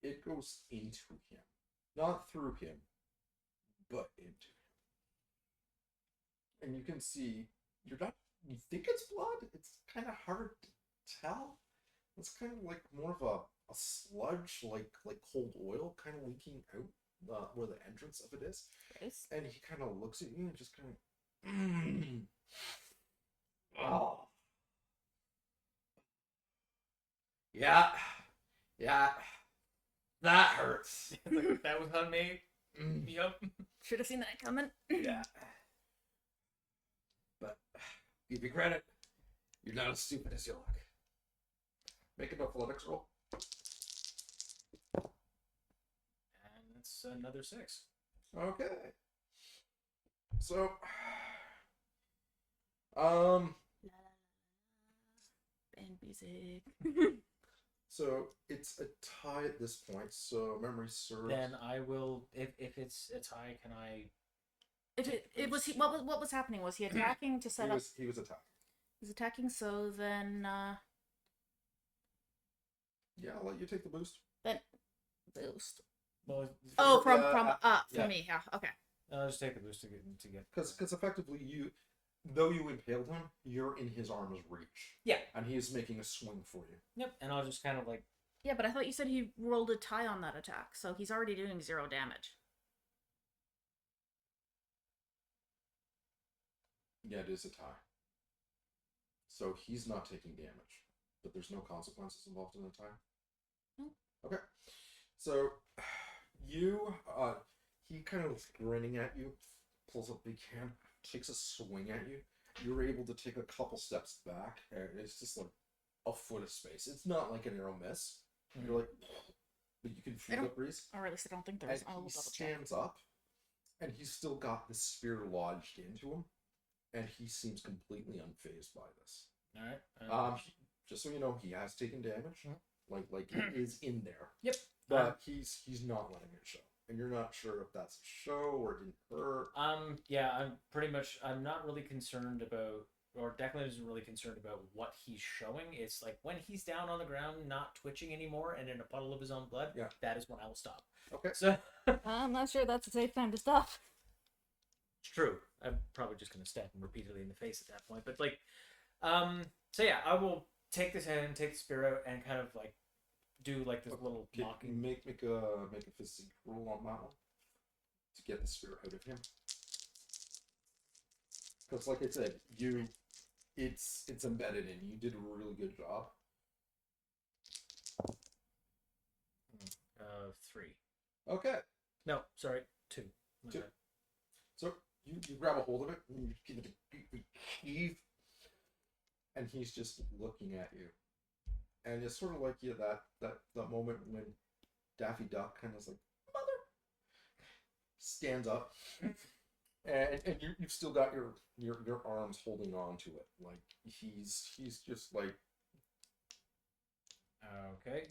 it. It goes into him. Not through him, but into him. And you can see, you think it's blood? It's kind of hard to tell. It's kind of like more of a sludge, like cold oil, kind of leaking out where the entrance of it is. Nice. And he kind of looks at you and just kind of, oh, yeah, that hurts. Like, that was on me. Yup. Should have seen that coming. Yeah. But give you credit, you're not as stupid as you look. Make an athletics roll. And it's another 6. Okay. So, Band music. so it's a tie at this point. So memory serves. Then I will. If it's a tie, can I? If it was what was happening? Was he attacking to set up? He was attacking. He's attacking. So then. Yeah, I'll let you take the boost. Then boost. Well, from yeah. me. Yeah. Okay. I'll just take the boost to get. Because effectively though you impaled him, you're in his arm's reach. Yeah. And he is making a swing for you. Yep. And I'll just kind of like. Yeah, but I thought you said he rolled a tie on that attack, so he's already doing 0 damage. Yeah, it is a tie. So he's not taking damage, but there's no consequences involved in the tie. No. Okay. So he kind of grinning at you, pulls a big hand, takes a swing at you. You're able to take a couple steps back, and it's just like a foot of space. It's not like an arrow miss. Mm-hmm. You're like, but you can feel the breeze. Or at least I don't think there's. And he stands up, and he's still got the spear lodged into him, and he seems completely unfazed by this. All right. Just so you know, he has taken damage. Mm-hmm. Like it is in there. Yep. But he's not letting it show, and you're not sure if that's a show or it didn't hurt. Yeah, I'm not really concerned about, or Declan isn't really concerned about what he's showing. It's like when he's down on the ground, not twitching anymore, and in a puddle of his own blood. Yeah. That is when I will stop. Okay. So. I'm not sure that's a safe time to stop. It's true. I'm probably just gonna stab him repeatedly in the face at that point. But like, so yeah, I will take this hand, take the spear out, and kind of like do like this little mocking. Make a physique roll on that one to get the spear out of him. Because, like I said, it's embedded in you. You did a really good job. 3. Okay. No, sorry, 2. 2. So you grab a hold of it and you give it a heave, and he's just looking at you. And it's sort of like that moment when Daffy Duck kind of is like, "Mother," stands up, and you've still got your arms holding on to it, like he's just like, Okay.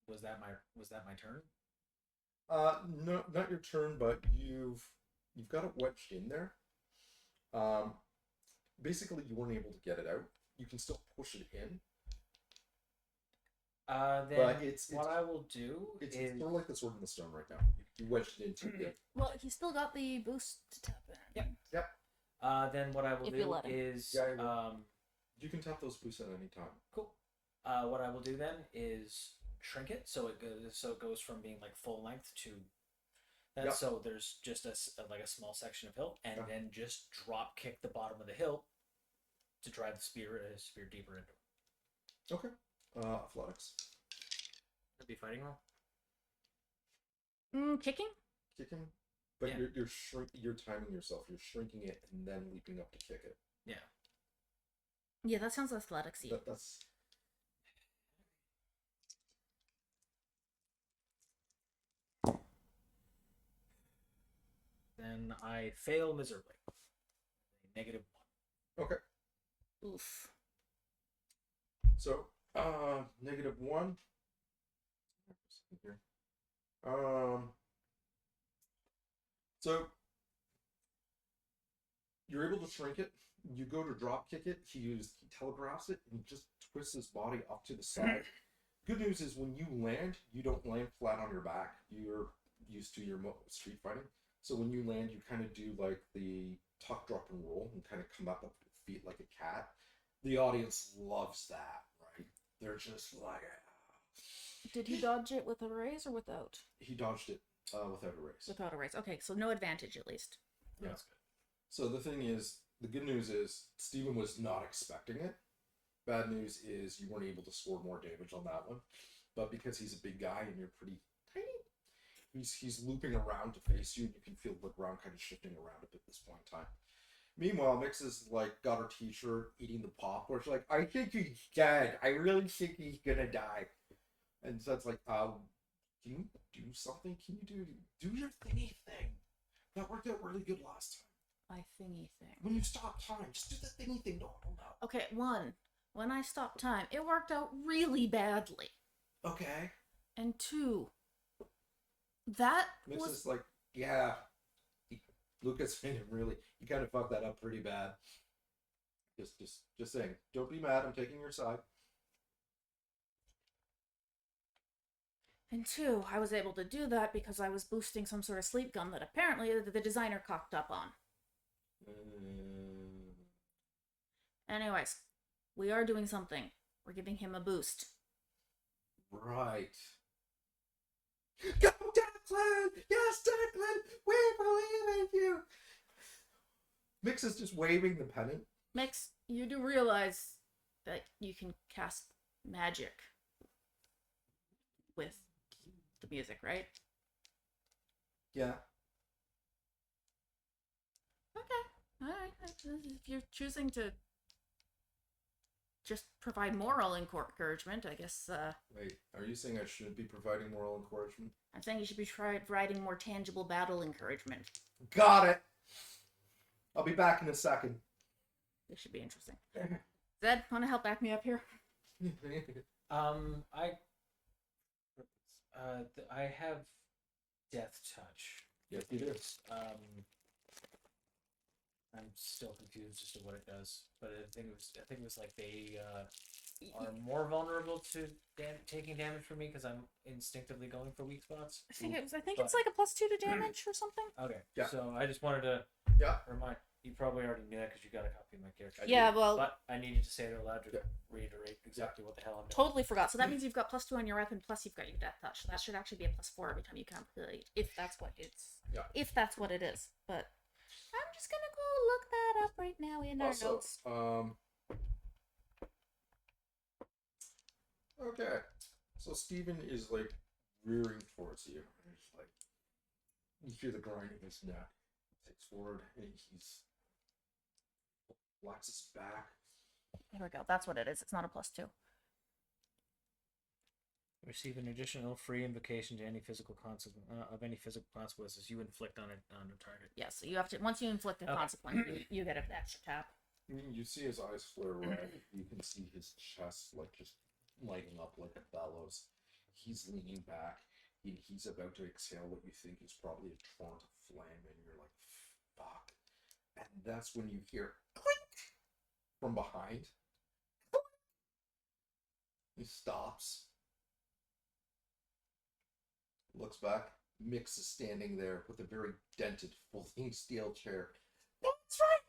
Was that my turn? no, not your turn, but you've got it wedged in there. Basically, you weren't able to get it out. You can still push it in. Then But it's what I will do it's is sort of like the sword in the stone right now. You wedged it into it. Well, he's still got the boost to tap in. Yep. Then what I will If you do let him. is Yeah, I will. You can tap those boosts at any time. cool. What I will do then is shrink it so it goes from being like full length to that. Yep. So there's just like a small section of hilt, and then just drop kick the bottom of the hilt to drive the spear deeper into it. Okay. Athletics. That'd be fighting roll. Kicking? Kicking. But Yeah. you're timing yourself. You're shrinking it and then leaping up to kick it. Yeah. Yeah, that sounds athleticsy. That's Then I fail miserably. -1. okay. Oof. So, -1. Here. So you're able to shrink it. You go to drop kick it. He telegraphs it and just twists his body up to the side. Good news is when you land, you don't land flat on your back. You're used to your street fighting. So when you land, you kind of do like the tuck, drop, and roll and kind of come up your feet like a cat. The audience loves that, right? They're just like, Did he dodge it with a raise or without? He dodged it without a raise. Without a raise. Okay, so no advantage at least. Yeah. That's good. So the thing is, the good news is Steven was not expecting it. Bad news is you weren't able to score more damage on that one. But because he's a big guy and you're pretty tiny, he's looping around to face you, and you can feel the ground kind of shifting around at this point in time. Meanwhile, Mix is like got her t-shirt, eating the popcorn. She's like, "I think he's dead. I really think he's gonna die." And so it's like, can you do something? Can you do your thingy thing? That worked out really good last time. My thingy thing. When you stop time, just do the thingy thing. No. Okay, one. When I stopped time, it worked out really badly. Okay. And two, that Mix was is like, yeah. Lucas made him really. You kind of fucked that up pretty bad. Just saying. Don't be mad. I'm taking your side. And two, I was able to do that because I was boosting some sort of sleep gun that apparently the designer cocked up on. Anyways, we are doing something. We're giving him a boost. Right. Go, Declan! Yes, Declan! We believe in you! Mix is just waving the pennant. Mix, you do realize that you can cast magic with the music, right? Yeah. Okay. Alright. If you're choosing to just provide moral encouragement, I guess, Wait, are you saying I shouldn't be providing moral encouragement? I'm saying you should be providing more tangible battle encouragement. Got it! I'll be back in a second. This should be interesting. Zed, want to help back me up here? I have Death Touch. Yes, you do. I'm still confused as to what it does, but I think it was like they are more vulnerable to taking damage from me because I'm instinctively going for weak spots. I think it's like a +2 to damage or something. Okay, Yeah. So I just wanted to remind you. Probably already knew that because you got a copy of my character. Yeah, well, But I need you to say it out loud to reiterate exactly what the hell I'm doing. totally forgot. So that means you've got +2 on your weapon, plus you've got your death touch. So that should actually be a +4 every time you complete, if that's what it's. Yeah. If that's what it is, but I'm just gonna go look that up right now in our notes. Okay. So Steven is like rearing towards you. And it's like you hear the grind in his neck. Takes forward and he's relaxes back. There we go. That's what it is. It's not a +2. Receive an additional free invocation to any physical of any physical consequences you inflict on a target. Yeah, so you have to, once you inflict a consequence, you get an extra tap. You see his eyes flare red. You can see his chest like just lighting up like a bellows. He's leaning back. He's about to exhale what you think is probably a torrent of flame, and you're like, fuck. And that's when you hear clink from behind. He stops. Looks back. Mix is standing there with a very dented, folding steel chair. That's right,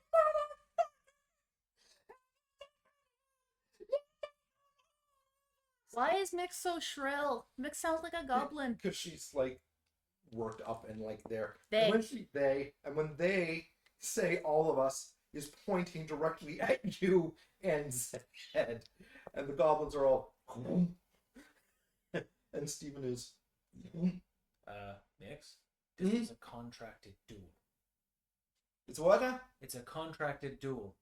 Why is Mix so shrill? Mix sounds like a goblin. because she's like worked up and like there. They. And when they say all of us is pointing directly at you and Zed, and the goblins are all, and Stephen is. Mix. This is a contracted duel. It's what now? It's a contracted duel.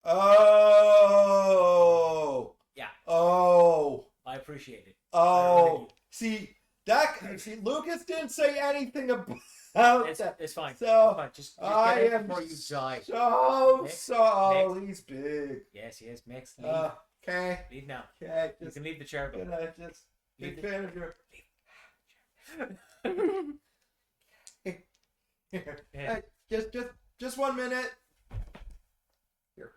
Oh. Yeah. Oh. I appreciate it. Oh. See, Lucas didn't say anything about that. It's fine. So it's fine. Just I get it am before you die. So he's big. Yes, Mix. Leave. Okay. Leave now. Okay. You can leave the chair. Go. Just big fan of your. Hey, just 1 minute. Here.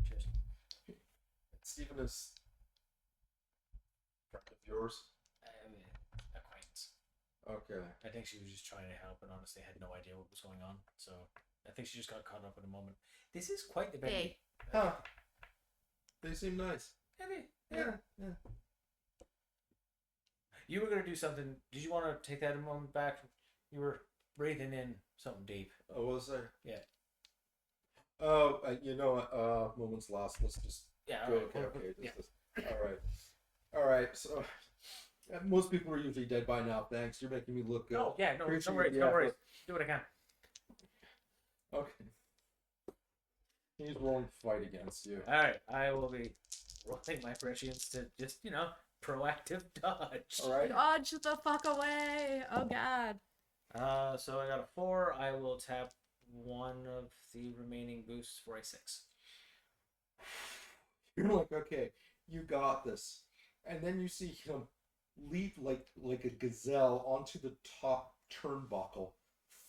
Cheers. Stephen is friend of yours. Acquaintance. Okay. I think she was just trying to help and honestly had no idea what was going on. So I think she just got caught up in a moment. This is quite the baby. Hey. Huh. They seem nice. Yeah. You were gonna do something. Did you want to take that a moment back? You were breathing in something deep. Oh, was there? Yeah. Oh, you know what? Moments lost. Let's just Yeah. go. Okay. All right. So most people are usually dead by now. Thanks. You're making me look good. Oh yeah. No Appreciate worries. the No effort. worries. Do what I can. Okay. He's rolling to fight against you. All right. I will be rolling my prescience to just proactive dodge. All right. Dodge the fuck away! Oh god. So I got a 4. I will tap one of the remaining boosts for a 6. You're like, okay, you got this. And then you see him leap like a gazelle onto the top turnbuckle,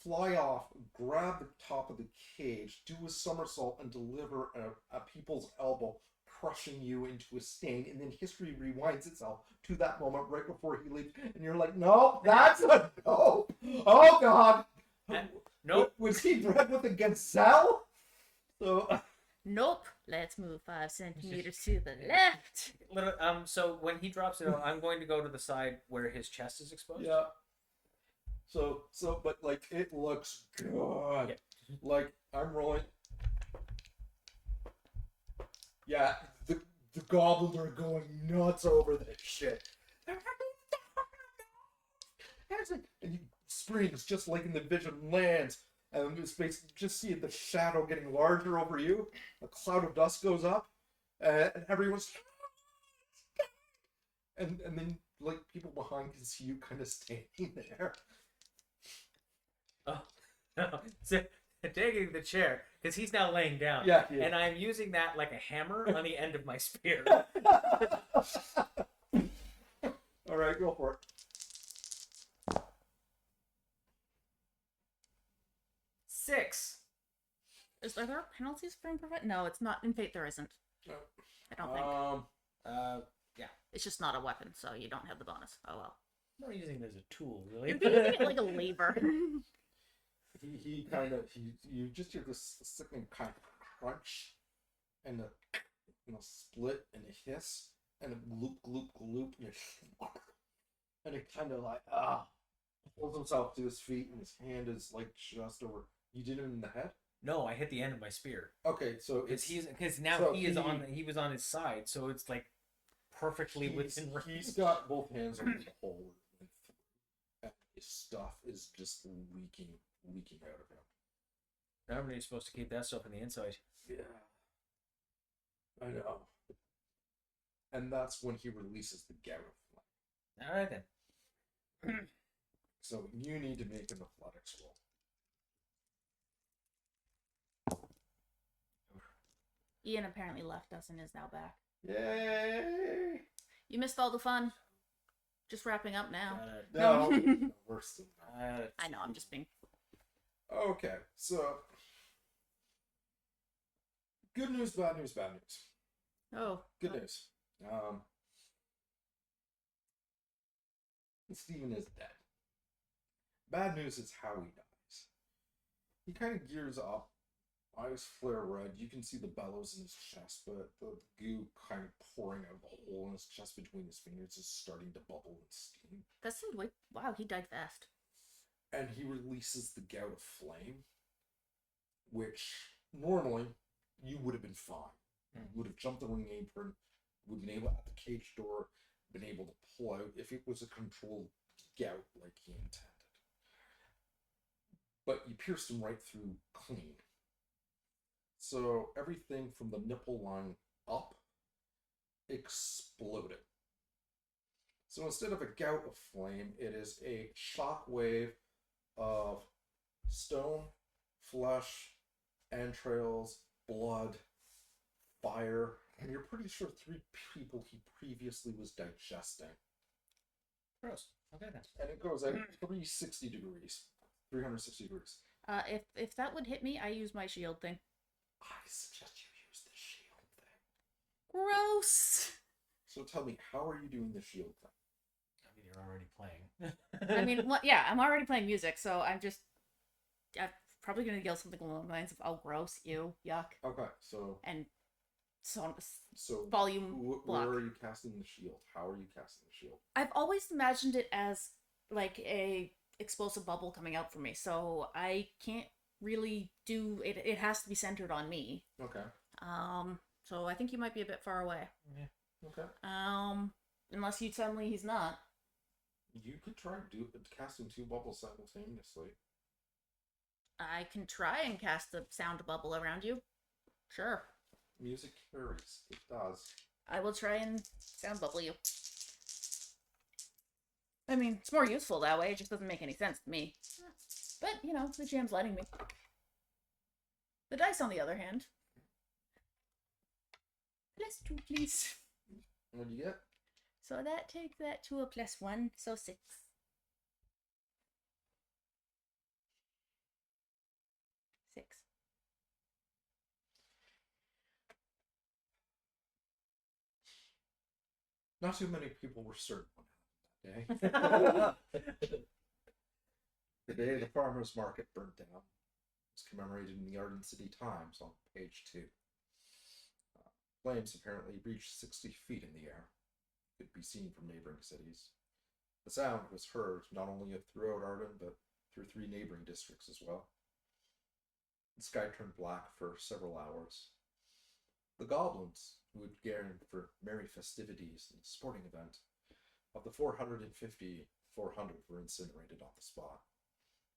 fly off, grab the top of the cage, do a somersault, and deliver a people's elbow, crushing you into a stain. And then history rewinds itself to that moment right before he leaps. And you're like, no, that's a no. Oh, God. Nope. Was he bred with a gazelle? So... Nope. Let's move 5 centimeters to the left. So when he drops it, I'm going to go to the side where his chest is exposed. Yeah. But like it looks good. Yeah. Like I'm rolling. Yeah, the goblins are going nuts over this shit. And he screams just like in the vision lands. And it's basically just see the shadow getting larger over you. A cloud of dust goes up, and everyone's. And then like people behind can see you kind of standing there. Oh, no. So, taking the chair because he's now laying down. Yeah. And I'm using that like a hammer on the end of my spear. All right, go for it. Six. Is there penalties for improv? No, it's not. In Fate, there isn't. No. I don't think. Yeah. It's just not a weapon, so you don't have the bonus. Oh well. I'm not using it as a tool, really. You're using it like a lever. you just hear this sickening kind of crunch, and a split and a hiss and a gloop gloop gloop and it kind of like pulls himself to his feet and his hand is like just over. You did him in the head? No, I hit the end of my spear. Okay, so Because now he was on his side, so it's like perfectly within range. He's got both hands on the hole, and his stuff is just leaking out of him. Remember, you're supposed to keep that stuff on the inside. Yeah. I know. And that's when he releases the Gareth flame. All right then. So you need to make an athletics roll. Ian apparently left us and is now back. Yay! You missed all the fun. Just wrapping up now. No, worse than that. I know, I'm just being... Okay, so good news, bad news, bad news. Oh. Good news. Steven is dead. Bad news is how he dies. He kind of gears up, eyes flare red. You can see the bellows in his chest, but the goo kind of pouring out of the hole in his chest between his fingers is starting to bubble and steam. That seemed way... Wow, he died fast. And he releases the gout of flame, which normally you would have been fine. You would have jumped the ring apron, would have been able at the cage door, been able to pull out if it was a controlled gout like he intended. But you pierced him right through clean. So everything from the nipple line up exploded. So instead of a gout of flame, it is a shock wave of stone, flesh, entrails, blood, fire, and you're pretty sure 3 people he previously was digesting. Gross. Okay then. And it goes at 360 degrees. 360 degrees. If that would hit me, I use my shield thing. I suggest you use the shield thing. Gross! So tell me, how are you doing the shield thing? I mean, you're already playing. I mean, yeah, I'm already playing music, so I'm probably gonna yell something along the lines of, oh, gross, ew, yuck. Okay, so... And so So volume block. where are you casting the shield? How are you casting the shield? I've always imagined it as like a explosive bubble coming out from me, so I can't really do it. It has to be centered on me. Okay. So I think you might be a bit far away. Yeah. Okay. Unless you tell me he's not. You could try casting 2 bubbles simultaneously. I can try and cast the sound bubble around you. Sure. Music carries. It does. I will try and sound bubble you. I mean, it's more useful that way. It just doesn't make any sense to me. But, you know, the GM's letting me. The dice, on the other hand. +2, please. What do you get? So that takes that to a +1, so 6. 6. Not too many people were certain what happened that day. The day the farmers' market burnt down was commemorated in the Garden City Times on page 2. Flames apparently reached 60 feet in the air. Could be seen from neighboring cities. The sound was heard not only throughout Arden, but through 3 neighboring districts as well. The sky turned black for several hours. The goblins, who had gathered for merry festivities and sporting event, of the 450, 400 were incinerated on the spot.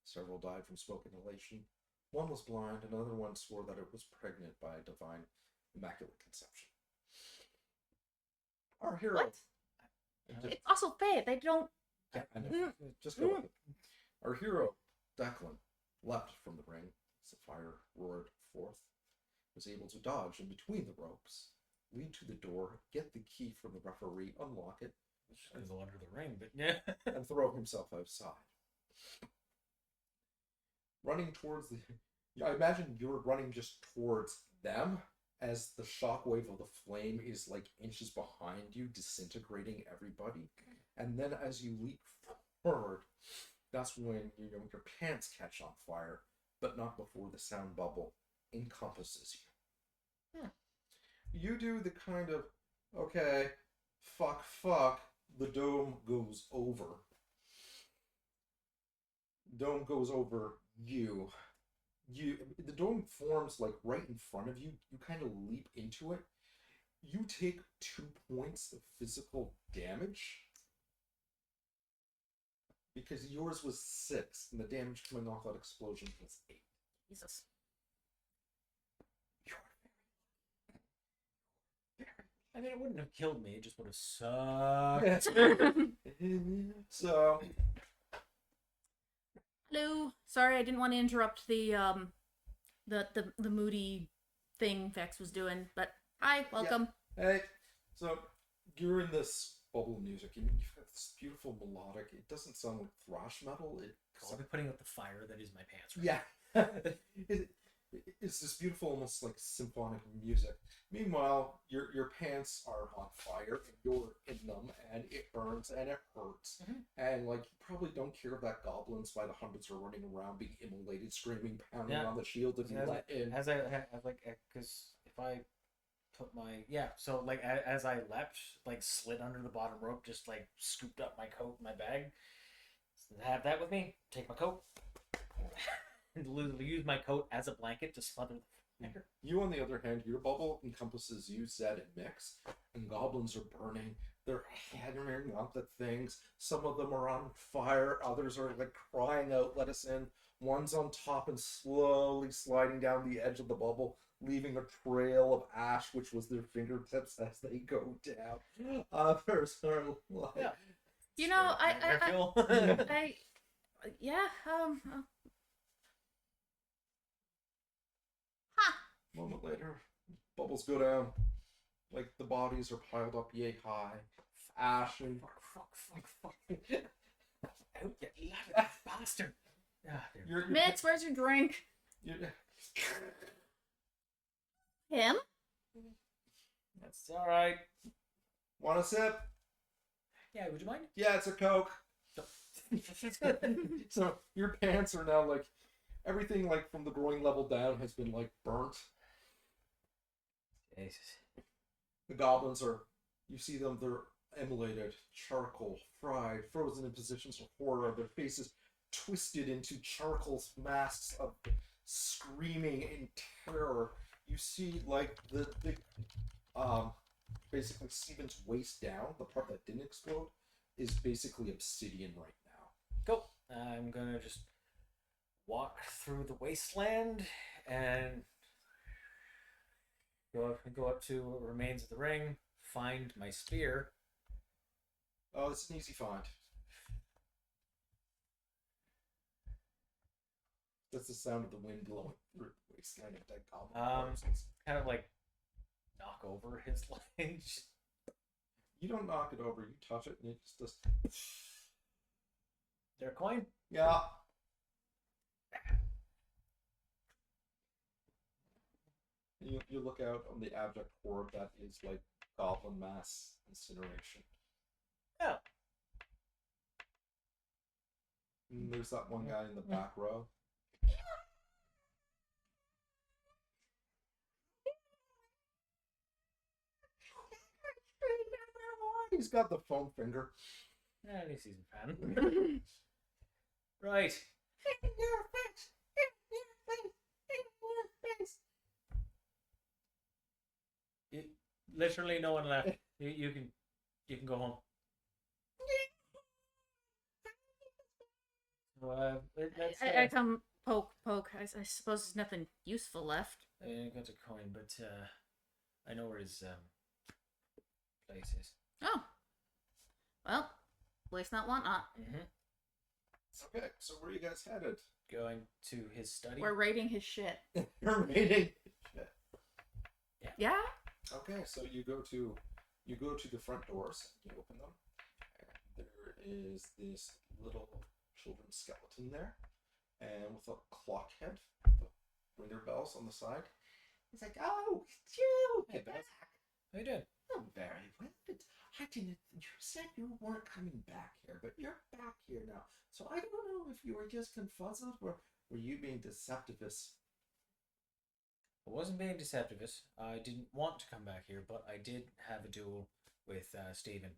Several died from smoke inhalation. One was blind, and another one swore that it was pregnant by a divine immaculate conception. Our hero... What? It's also fair. They don't... Yeah, I know. Just go with it. Our hero, Declan, leapt from the ring as the fire roared forth, was able to dodge in between the ropes, lead to the door, get the key from the referee, unlock it, It's go under the ring, but yeah. and throw himself outside. Running towards the... I imagine you're running just towards them as the shockwave of the flame is like inches behind you, disintegrating everybody. And then as you leap forward, that's when your pants catch on fire, but not before the sound bubble encompasses you. You do the kind of, okay, fuck, the dome goes over. Dome goes over you. The dome forms like right in front of you. You kind of leap into it. You take 2 points of physical damage because yours was 6 and the damage coming off that explosion was 8. Jesus. I mean, it wouldn't have killed me. It just would have sucked. So, Hello. Sorry, I didn't want to interrupt the moody thing Vex was doing, but hi, welcome. hey, so you're in this bubble of music, and you've got this beautiful melodic. It doesn't sound like thrash metal. I'll be putting out the fire that is my pants. Right Yeah. It's this beautiful, almost like symphonic music. Meanwhile, your pants are on fire, and you're in them, and it burns, and it hurts. And, like, you probably don't care that goblins by the hundreds are running around, being immolated, screaming, pounding on the shield if you let in. Because if I put my so like as I leapt, like slid under the bottom rope, just like scooped up my coat, my bag, have that with me. Take my coat, and use my coat as a blanket to smother the fire. You, on the other hand, your bubble encompasses you, Zed, and Mix, and goblins are burning. They're hammering up at things. Some of them are on fire. Others are like crying out, "Let us in." One's on top and slowly sliding down the edge of the bubble, leaving a trail of ash, which was their fingertips as they go down. Others are like, You know, I a moment later, bubbles go down. Like the bodies are piled up yay high. Ash and Fuck. Out, you lavish bastard. Mitz, where's your drink? Him? That's all right. Want a sip? Yeah, would you mind? Yeah, it's a Coke. So your pants are now like everything like from the groin level down has been like burnt. Jesus. The goblins are, you see them, they're immolated, charcoal, fried, frozen in positions of horror, their faces twisted into charcoal masks of screaming in terror. You see like the basically Steven's waist down, the part that didn't explode, is basically obsidian right now. Go. I'm gonna just walk through the wasteland and go up to remains of the ring, find my spear. Oh, it's an easy find. That's the sound of the wind blowing through the wasteland of dead goblin corpses. Kind of like knock over his leg. You don't knock it over, you touch it, and it just does. There a coin? Yeah. You look out on the abject horde that is like goblin mass incineration. Yeah. And there's that one guy in the back row. He's got the foam finger. Yeah, at least he's a fan. Right. In your face! Literally no one left. You can go home. Well, I come poke. I suppose there's nothing useful left. I got a coin, but I know where his place is. Oh. Well, waste not, want not. Okay, so where are you guys headed? Going to his study. We're raiding his shit. You're raiding. Yeah? Okay, so you go to the front doors, you open them, and there is this little children's skeleton there, and with a clock head, the ringer bells on the side. He's like, "Oh, it's you! Hey, Get back!" How you doing? Oh, very well. I didn't. You said you weren't coming back here, but you're back here now. So I don't know if you were just confuzzled or were you being deceptivous. I wasn't being deceptivous. I didn't want to come back here, but I did have a duel with Steven.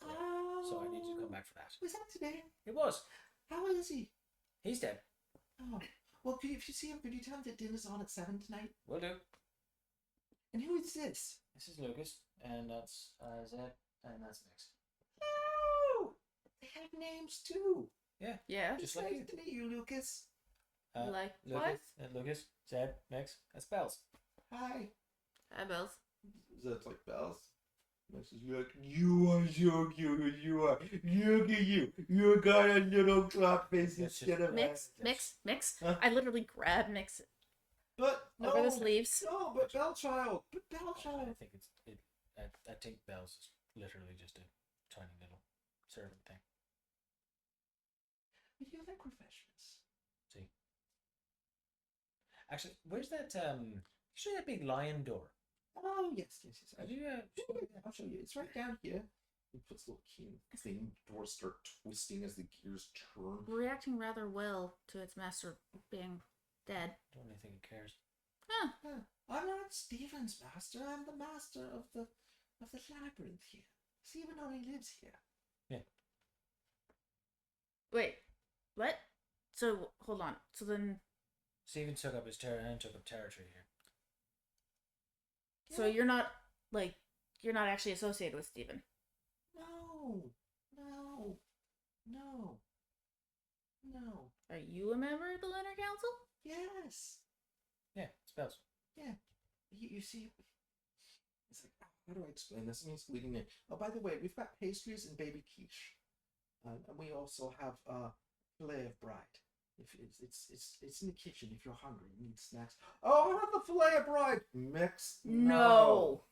So I need you to come back for that. Was that today? It was. How is he? He's dead. Oh, well, if you see him, could you tell him that dinner's on at 7 tonight? Will do. And who is this? This is Lucas, and that's Zed, and that's next. Oh, they have names too. Yeah. Yeah. It's Just like nice you. to meet you, Lucas. Like Lucas, what? and Lucas, Zed, next. That's Bells. Hi. Hi, Bills. Is that like bells? You're like, you are so cute. You are. Look at you. You got a little clock face instead of Mix. Huh? I literally grabbed Mix But no, over the sleeves. no, but Bellchild. But I Bellchild. think I think Bells is literally just a tiny little servant thing. You like refreshments. See. Actually, where's that? You show that big lion door. Oh yes. Have you? I'll show you. It's right down here. He puts the little key in the thing. Doors start twisting as the gears turn. Reacting rather well to its master being dead. Don't really think it cares. Huh. I'm not Stephen's master. I'm the master of the labyrinth here. Stephen only lives here. Yeah. Wait, what? So hold on. So then, Stephen took up territory here. so you're not actually associated with Steven. No. Are you a member of the Lunar Council? Yes. Yeah, it's Bells. Yeah. You see, it's like, how do I explain this? I mean, it's leading in. Oh, by the way, we've got pastries and baby quiche. And we also have filet of bride. If it's in the kitchen if you're hungry, you need snacks. Oh, I have the filet of bride. Mix. No.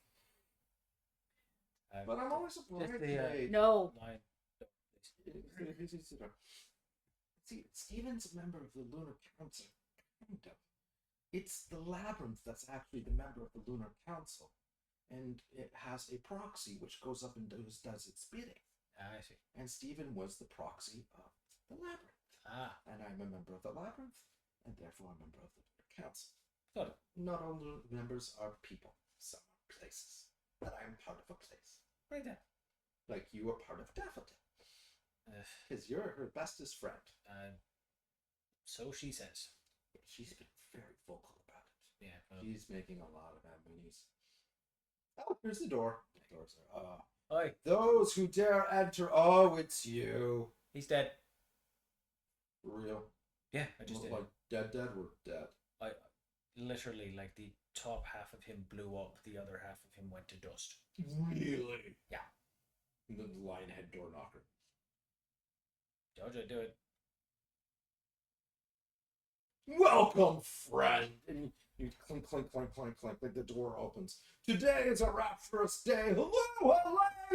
But I'm always a bridesmaid. No. Lion. See, Steven's a member of the Lunar Council. Kind of. It's the labyrinth that's actually the member of the Lunar Council. And it has a proxy which goes up and does its bidding. I see. And Stephen was the proxy of the labyrinth. Ah. And I'm a member of the labyrinth, and therefore a member of the Lunar Council. Got it. Not all members are people, some are places. But I'm part of a place. Right there. Like you are part of Daffodil. Because you're her bestest friend. So she says. She's been very vocal about it. Yeah. Well, She's making a lot of enemies. Oh, here's the door. The doors are oi, those who dare enter. Oh, it's you. he's dead. For real. Yeah, I just Look did. like dead or dead. I literally, like, the top half of him blew up, the other half of him went to dust. Really? Yeah. And then the lion head door knocker. Jojo, do it. Welcome, friend. And you clink, clink, clink, clink, clink, like the door opens. Today is a rapturous day. Hello,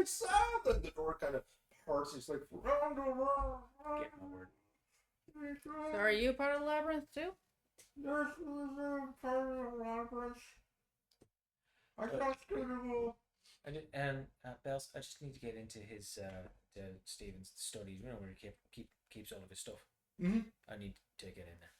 south. And the door kind of parts. It's like, Get my word. So are you part of the labyrinth too? I can't get it all. Bells, I just need to get into his to Stephen's studies. You know where he keeps all of his stuff. Mm-hmm. I need to get in there.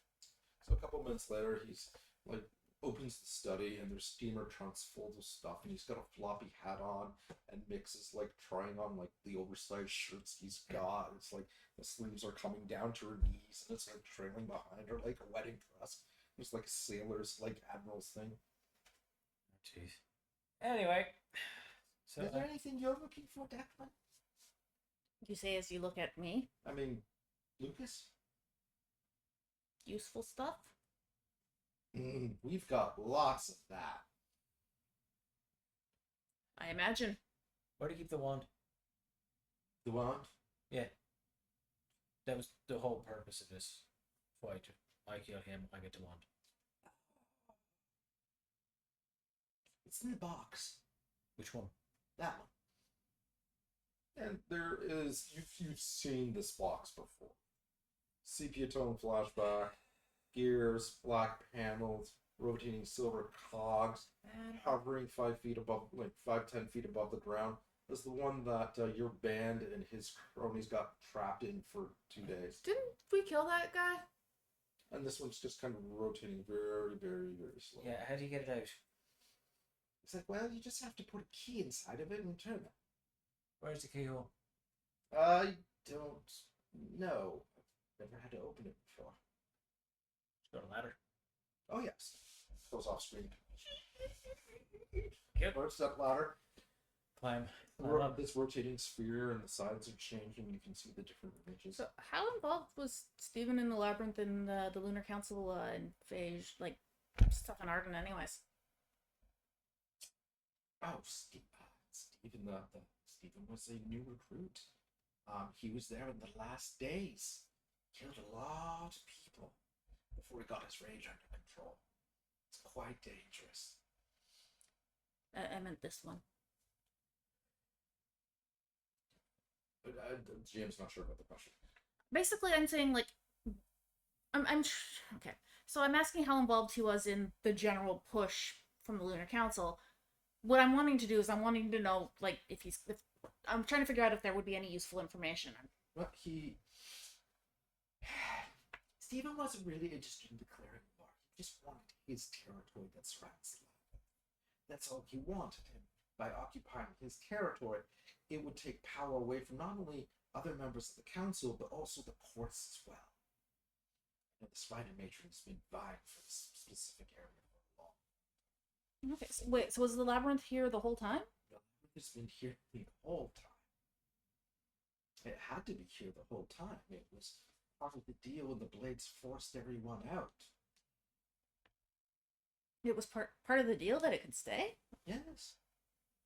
So a couple minutes later, he's like opens the study and there's steamer trunks full of stuff, and he's got a floppy hat on, and Mix is like trying on like the oversized shirts he's got. It's like the sleeves are coming down to her knees, and it's like trailing behind her like a wedding dress. It's like a sailor's like admiral's thing. Jeez. Anyway, so Is there anything you're looking for, Declan? You say as you look at me. I mean, Lucas? Useful stuff. We've got lots of that. I imagine. where to keep the wand? The wand? Yeah, that was the whole purpose of this fight. I kill him, I get the wand. It's in the box. Which one? That one. And there is, you've seen this box before. Sepia tone flashback, gears, black panels, rotating silver cogs, and hovering 5 feet above, like 10 feet above the ground. Is the one that your band and his cronies got trapped in for 2 days. Didn't we kill that guy? And this one's just kind of rotating very, very, very slowly. Yeah, how do you get it out? It's like, well, you just have to put a key inside of it and turn it. Where's the keyhole? I don't know. I've never had to open it before. It's got a ladder. Oh, yes. Goes off screen. Yep. First step ladder. Climb. This rotating sphere and the sides are changing. You can see the different images. So how involved was Steven in the labyrinth and the Lunar Council and Phage, like stuff in Arden anyways? Oh, Steve. Stephen, Stephen was a new recruit. He was there in the last days. Killed a lot of people before he got his rage under control. It's quite dangerous. I meant this one. But James not sure about the question. Basically, I'm saying like, okay. So I'm asking how involved he was in the general push from the Lunar Council. What I'm wanting to do is I'm wanting to know like if I'm trying to figure out if there would be any useful information. Well, Stephen wasn't really interested in declaring war. He just wanted his territory that surrounds the land. That's all he wanted. And by occupying his territory, it would take power away from not only other members of the council, but also the courts as well. You know, the Spider Matron has been vying for this specific area for long. Okay, so wait, so was the labyrinth here the whole time? The labyrinth has been here the whole time. It had to be here the whole time. It was part of the deal when the Blades forced everyone out. It was part of the deal that it could stay? Yes.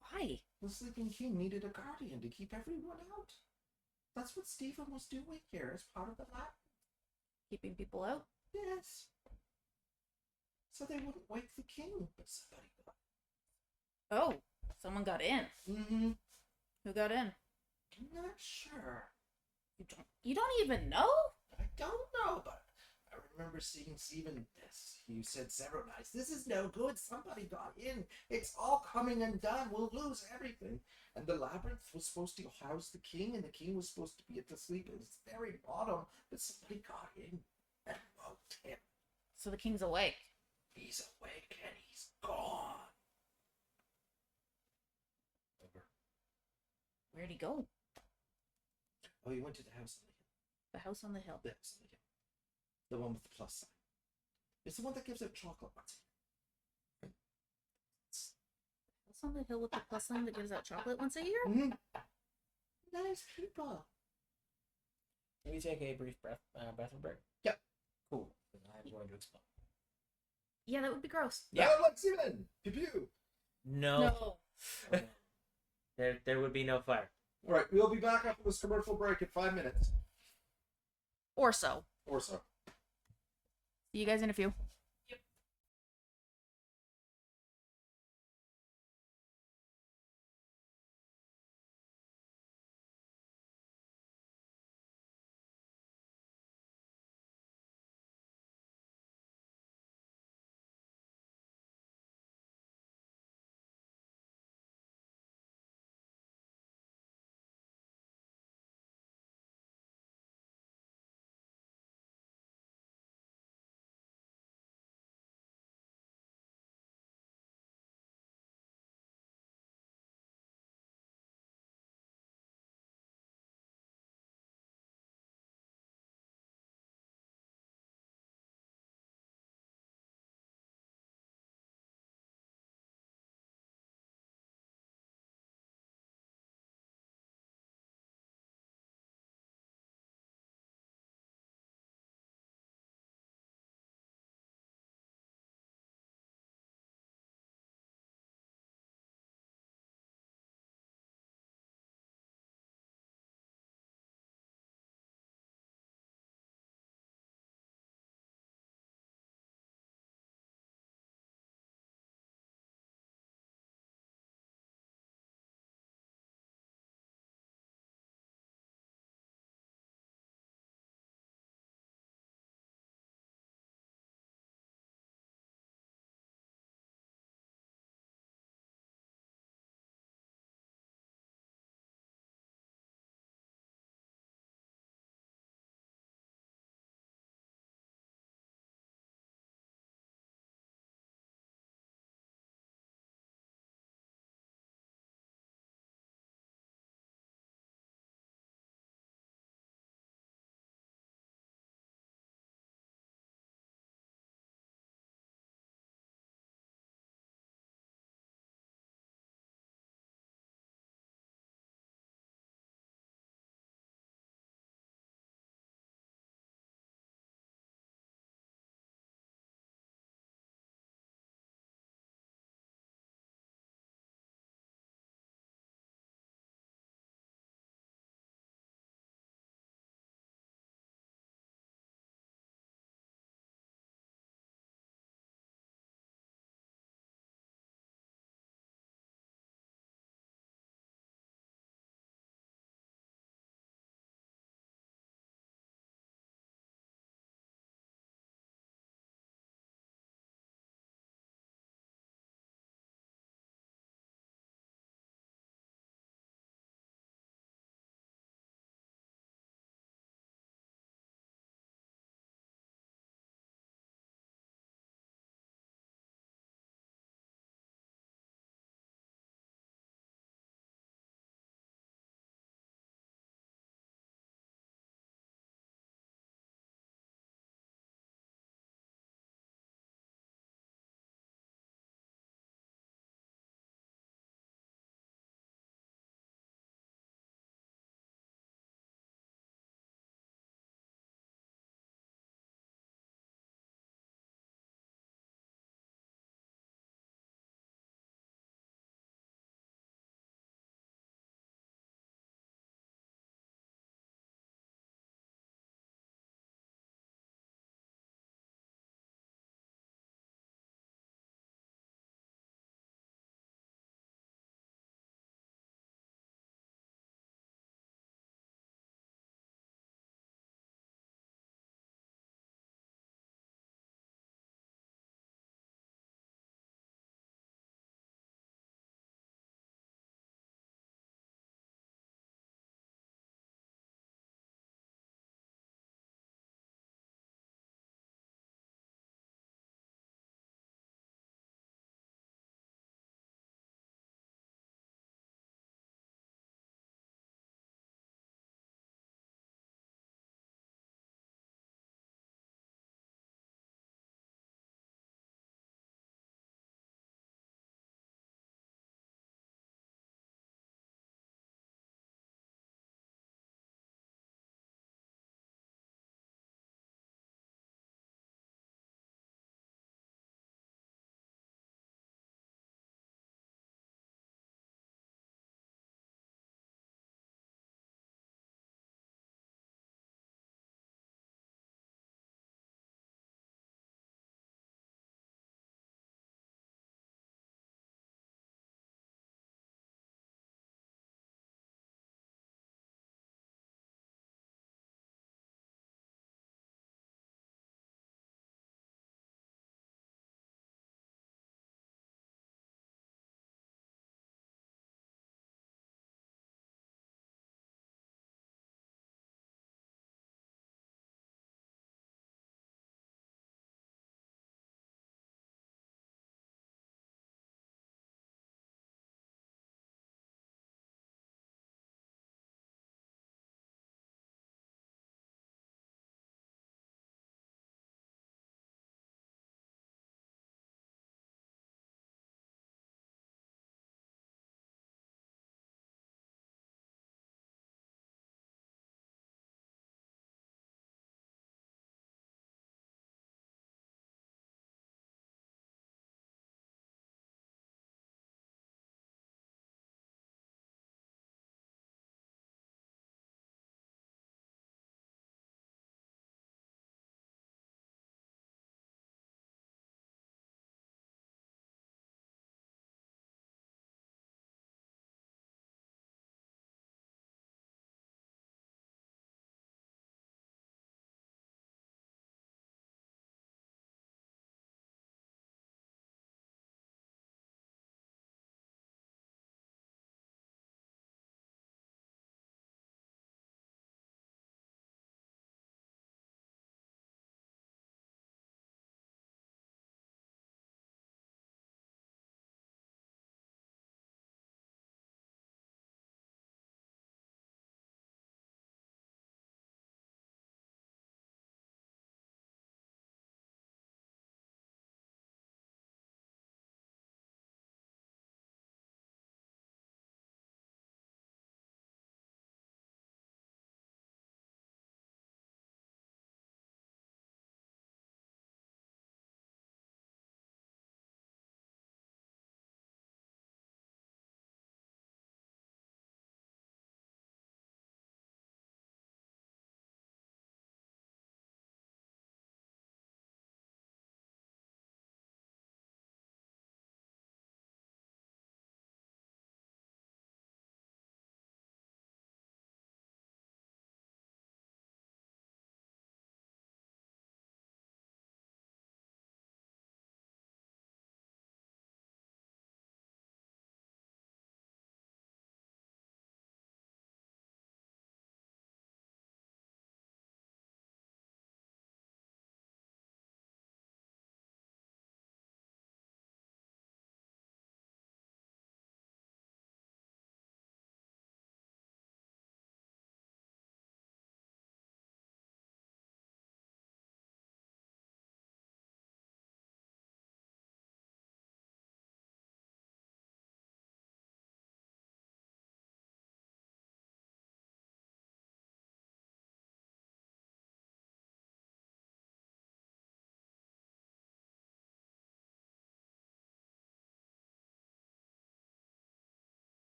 Why? The Sleeping King needed a guardian to keep everyone out. That's what Stephen was doing here as part of the lab. Keeping people out? Yes. So they wouldn't wake the king, but somebody got. Oh, someone got in. Mm-hmm. Who got in? I'm not sure. You don't even know? I don't know, but I remember seeing Stephen this. You said several nights, "This is no good. Somebody got in. It's all coming undone. We'll lose everything." And the labyrinth was supposed to house the king, and the king was supposed to be at the sleep at its very bottom, but somebody got in and woke him. So the king's awake. He's awake and he's gone. Over. Where'd he go? Oh, he went to the house on the hill. The house on the hill. The house on the hill. The one with the plus sign. It's the one that gives out chocolate once a year. House on the hill with the plus sign that gives out chocolate once a year? Mm-hmm. Nice people. Can we take a brief bathroom break? Yep. Cool. Then I'm going to explain. Yeah, that would be gross. Yeah. Let's see then. Pew pew. No. There would be no fire. All right, we'll be back after this commercial break in 5 minutes. Or so. Or so. See you guys in a few.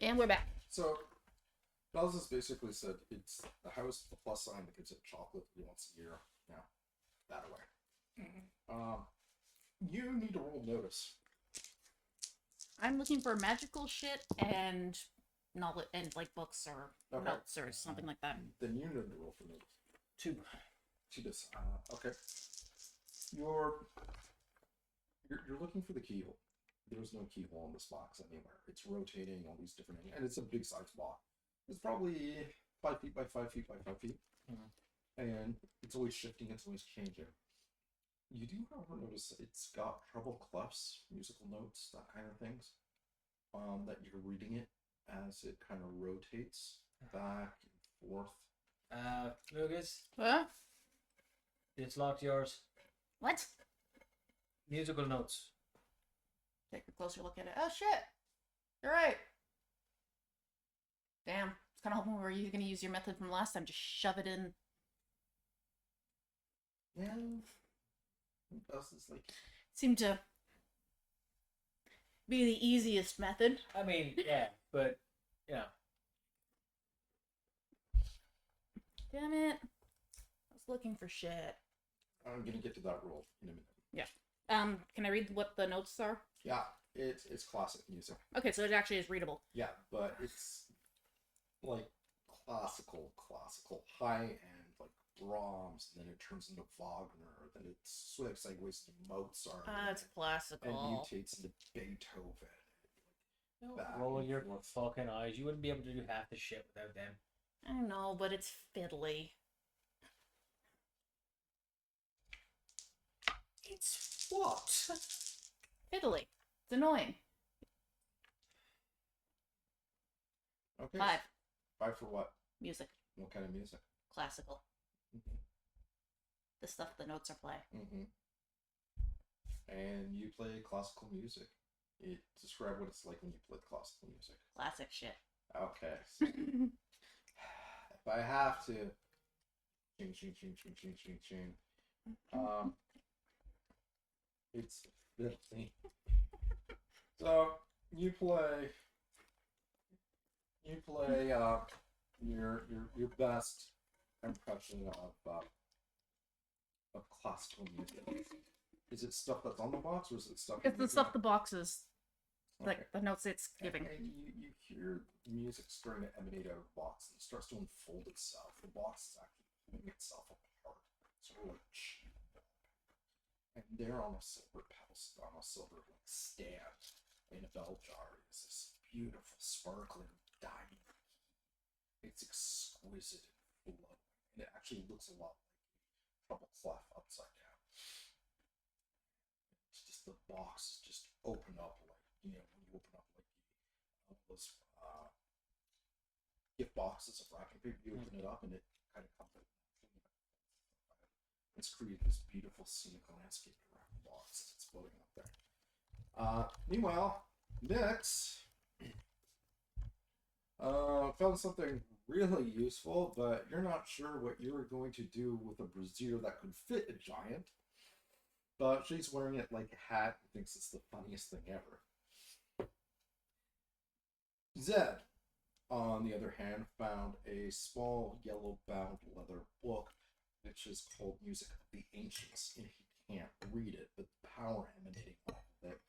And we're back. So, Bells has basically said it's the house, the plus sign that gives it chocolate once a year. Now, that away. You need to roll notice. I'm looking for magical shit and knowledge and like books or notes or something like that. Then you need to roll for notice. 2. 2 does. Okay. You're looking for the keyhole. There's no keyhole in this box anywhere. It's rotating all these different, and it's a big size box. It's probably 5 feet by 5 feet by 5 feet, and it's always shifting. It's always changing. You do, however, notice it's got treble clefs, musical notes, that kind of things. That you're reading it as it kind of rotates back and forth. Lucas, Huh? it's locked yours. What? Musical notes. Take a closer look at it. Oh shit! You're right. Damn. It's kind of hoping we were going to use your method from last time. Just shove it in. Yeah. What else is like? Seemed to be the easiest method. I mean, yeah, but you know. Damn it. I was looking for shit. I'm gonna get to that roll in a minute. Yeah. Can I read what the notes are? Yeah, it's classic music. Okay, so it actually is readable. Yeah, but it's like classical, high end, like Brahms, and then it turns into Wagner, then it segues to Mozart. It's classical. And mutates into Beethoven. Roll your fucking eyes. You wouldn't be able to do half the shit without them. I know, but it's fiddly. It's what? Fiddly. It's annoying. Okay. 5. 5 for what? Music. What kind of music? Classical. Mm-hmm. The stuff the notes are playing. Mm-hmm. And you play classical music. Describe what it's like when you play classical music. Classic shit. Okay. So if I have to, ching. It's filthy. So you play your best impression of classical music. Is it stuff that's on the box, or is it stuff? It's the stuff the box is, like the notes it's giving. And you hear music starting to emanate out of the box, and it starts to unfold itself. The box is actually pulling itself apart, sort of like cheap. And there on a silver pedestal, on a silver stand, in a bell jar, is this beautiful, sparkling diamond. It's exquisite and flowing, and it actually looks a lot like a treble clef upside down. It's just the box is just open up like, when you open up like those gift boxes of wrapping paper, you open it up and it kind of comes out. It's created this beautiful scenic landscape around the box as it's floating up there. Meanwhile, Nix found something really useful, but you're not sure what you're going to do with a brassiere that could fit a giant. But she's wearing it like a hat and thinks it's the funniest thing ever. Zed, on the other hand, found a small yellow-bound leather book which is called Music of the Ancients, and he can't read it, but the power emanating off of it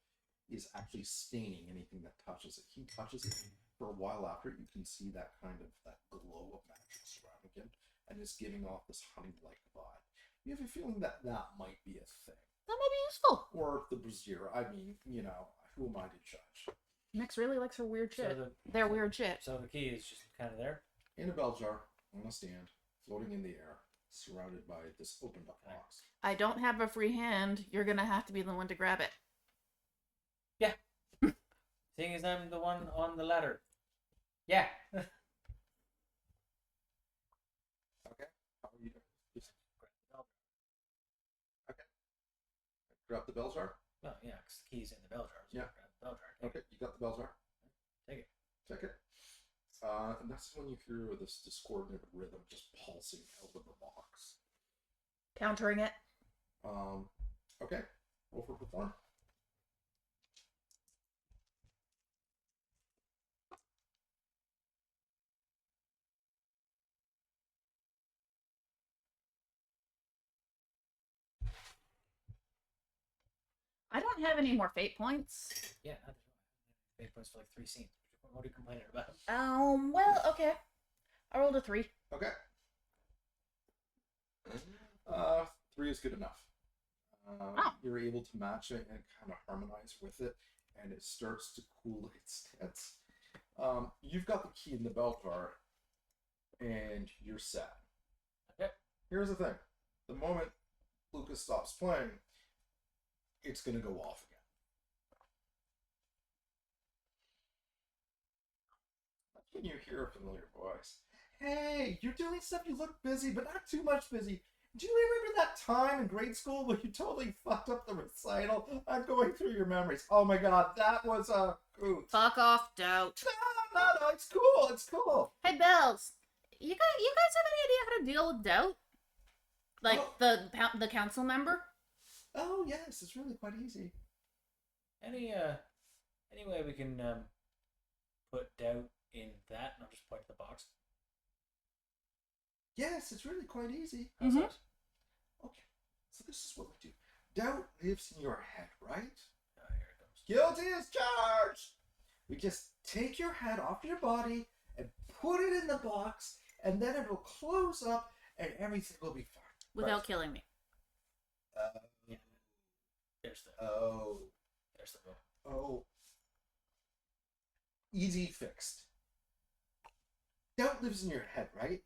is actually staining anything that touches it. He touches it for a while after, you can see that kind of that glow of magic surrounding him, and is giving off this honey-like vibe. You have a feeling that might be a thing. That might be useful. Or the brassiere. I mean, who am I to judge? Nix really likes her weird shit. So Their weird shit. So the key is just kind of there? In a bell jar, on a stand, floating in the air, surrounded by this opened up box. I don't have a free hand. You're gonna have to be the one to grab it. Yeah. Seeing as I'm the one on the ladder. Yeah. Okay. How are you doing? Just okay. Grab the bell jar. Well, yeah, because the key's in the bell jar. So Yeah. grab the bell jar. Okay, you got the bell jar. Take it. Take it. And that's when you hear this discordant rhythm just pulsing out of the box. Countering it. Okay. Roll for perform. I don't have any more fate points. Yeah, fate points for like 3 scenes. What are you complaining about? Well, okay. I rolled a 3. Okay. 3 is good enough. You're able to match it and kind of harmonize with it, and it starts to cool its tits. You've got the key in the belt bar, and you're set. Okay. Here's the thing. The moment Lucas stops playing, it's going to go off again. That's when you hear a familiar voice. Hey, you're doing stuff, you look busy, but not too much busy. Do you remember that time in grade school when you totally fucked up the recital? I'm going through your memories. Oh my god, that was a hoot. Fuck off, Doubt. No, it's cool, it's cool. Hey, Bells. You guys have any idea how to deal with Doubt? Like, the council member? Oh yes, it's really quite easy. Any way we can put doubt in that, and I'll just point to the box. Yes, it's really quite easy. How's that? Okay, so this is what we do. Doubt lives in your head, right? Oh, here it comes. Guilty as charged! We just take your head off your body and put it in the box, and then it will close up and everything will be fine. Without Right. killing me. Yeah. There's the vote. Oh. Easy fixed. Doubt lives in your head, right?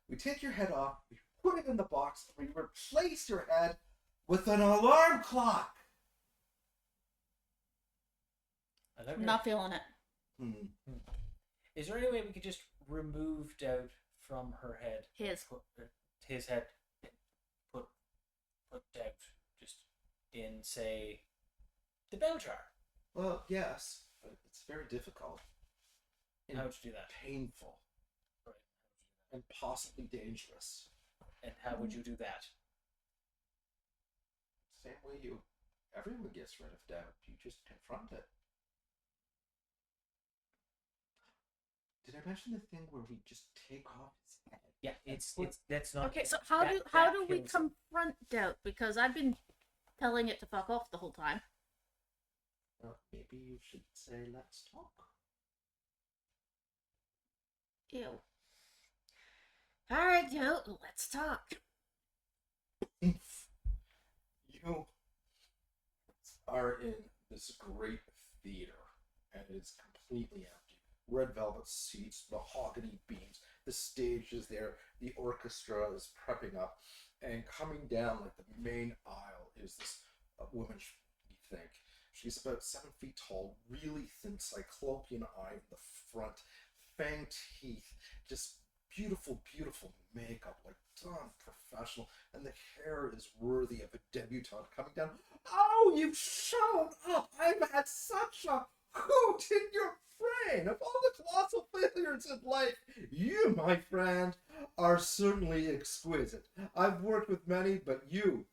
We take your head off, we put it in the box, and we replace your head with an alarm clock. I'm not feeling it. Is there any way we could just remove doubt from her head? His. His head. Put doubt just in, say, the bell jar. Well, yes, but it's very difficult. And How would you do that? painful. Right. And possibly dangerous. And how would you do that? Same way everyone gets rid of doubt. You just confront it. Did I mention the thing where we just take off his head? Yeah, it's that's not. Okay, so how do we confront Doubt? Because I've been telling it to fuck off the whole time. Maybe you should say, let's talk. Ew. Alright, Doubt, let's talk. You are in this great theater, and it's completely empty. Red velvet seats, mahogany beams, the stage is there, the orchestra is prepping up, and coming down like the main aisle is this woman, you think. She's about 7 feet tall, really thin cyclopean eye in the front, fang teeth, just beautiful, beautiful makeup, like done professional, and the hair is worthy of a debutante coming down. Oh, you've shown up! I've had such a hoot in your brain! Of all the colossal failures in life, you, my friend, are certainly exquisite. I've worked with many, but you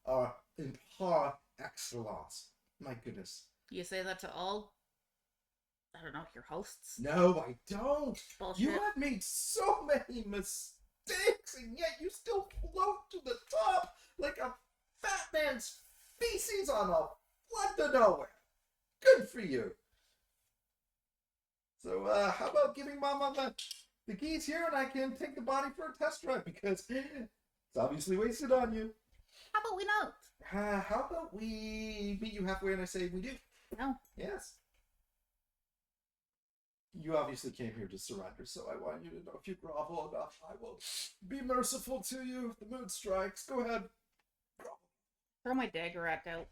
are in par excellence. My goodness. You say that to all, I don't know, your hosts? No, I don't. Bullshit. You have made so many mistakes, and yet you still float to the top like a fat man's feces on a flood to nowhere. Good for you. So, how about giving Mama the keys here, and I can take the body for a test drive, because it's obviously wasted on you. How about we don't? How about we meet you halfway and I say we do? No. Yes. You obviously came here to surrender, so I want you to know if you grovel enough, I will be merciful to you. If the mood strikes, go ahead. Grovel. Throw my dagger at Doubt.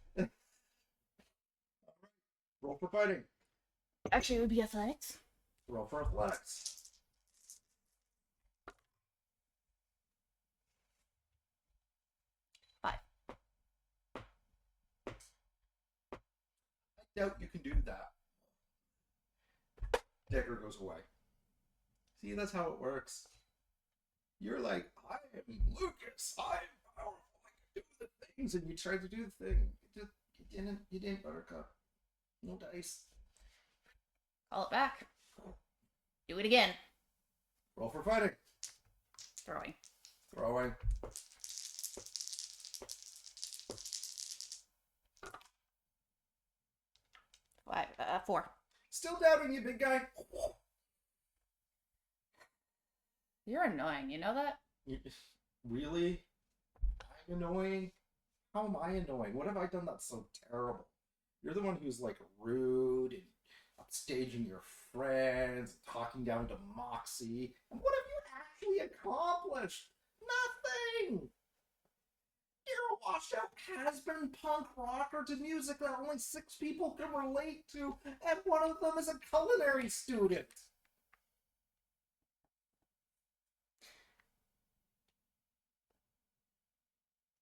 Roll for fighting. Actually, it would be athletics. Roll for athletics. I doubt you can do that. Dagger goes away. See, that's how it works. You're like, I am Lucas. I'm powerful. I can do the things, and you tried to do the thing. You didn't, Buttercup. No dice. Call it back. Do it again. Roll for fighting. Throwing. Throwing. 4. Still doubting you, big guy. You're annoying, you know that? Really? I'm annoying? How am I annoying? What have I done that's so terrible? You're the one who's like rude and upstaging your friends, talking down to Moxie. And what have you actually accomplished? Nothing! You're a washed out has-been punk rocker to music that only 6 people can relate to, and one of them is a culinary student.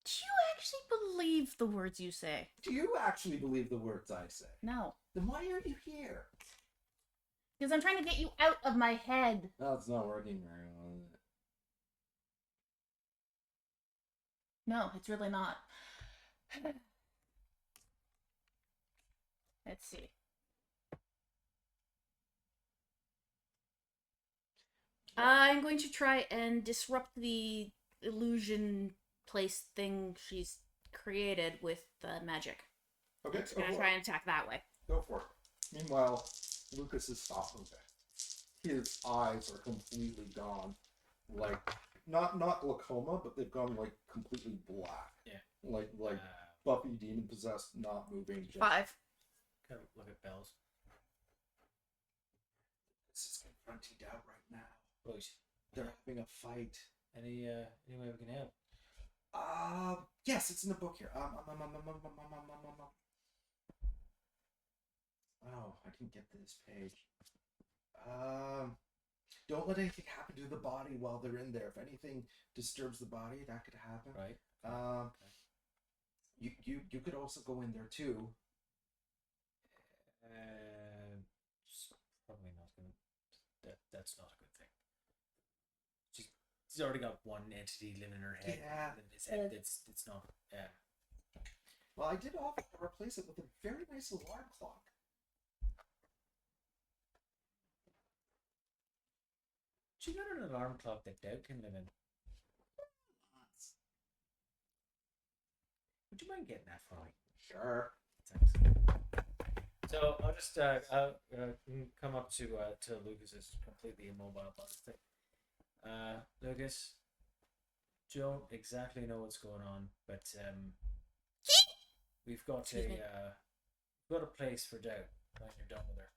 Do you actually believe the words you say? Do you actually believe the words I say? No. Then why are you here? Because I'm trying to get you out of my head. No, it's not working very well, is it? No, it's really not. Let's see. I'm going to try and disrupt the illusion place thing she's created with magic. Okay, I'm gonna try and attack that way. Go for it. Meanwhile, Lucas has stopped moving. His eyes are completely gone. Like, not glaucoma, but they've gone, like, completely black. Yeah. Like Buffy demon possessed, not moving. Just... 5. Kind of look at Bells. This is confronting doubt right now. Right. They're having a fight. Any way we can help? Yes, it's in the book here. Oh, I didn't get to this page. Don't let anything happen to the body while they're in there. If anything disturbs the body, that could happen. Right. Okay. You could also go in there too. Probably not gonna. That's not a good thing. She's already got one entity living in her head. Yeah. It's not. Yeah. Well, I did offer to replace it with a very nice alarm clock. She's not an alarm clock that Doug can live in. Would you mind getting that for me? Sure. Thanks. So I'll just come up to Lucas's completely immobile body. Lucas, don't exactly know what's going on, but we've got a place for Doug when you're done with her.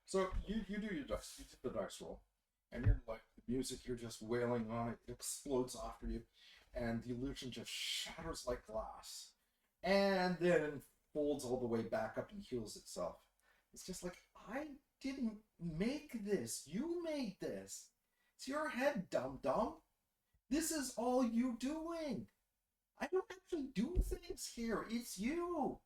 So you do your dice. You did the dice roll, and you're like the music. You're just wailing on it. It explodes after you, and the illusion just shatters like glass, and then folds all the way back up and heals itself. It's just like, I didn't make this. You made this. It's your head, dum-dum. This is all you doing. I don't actually do things here. It's you.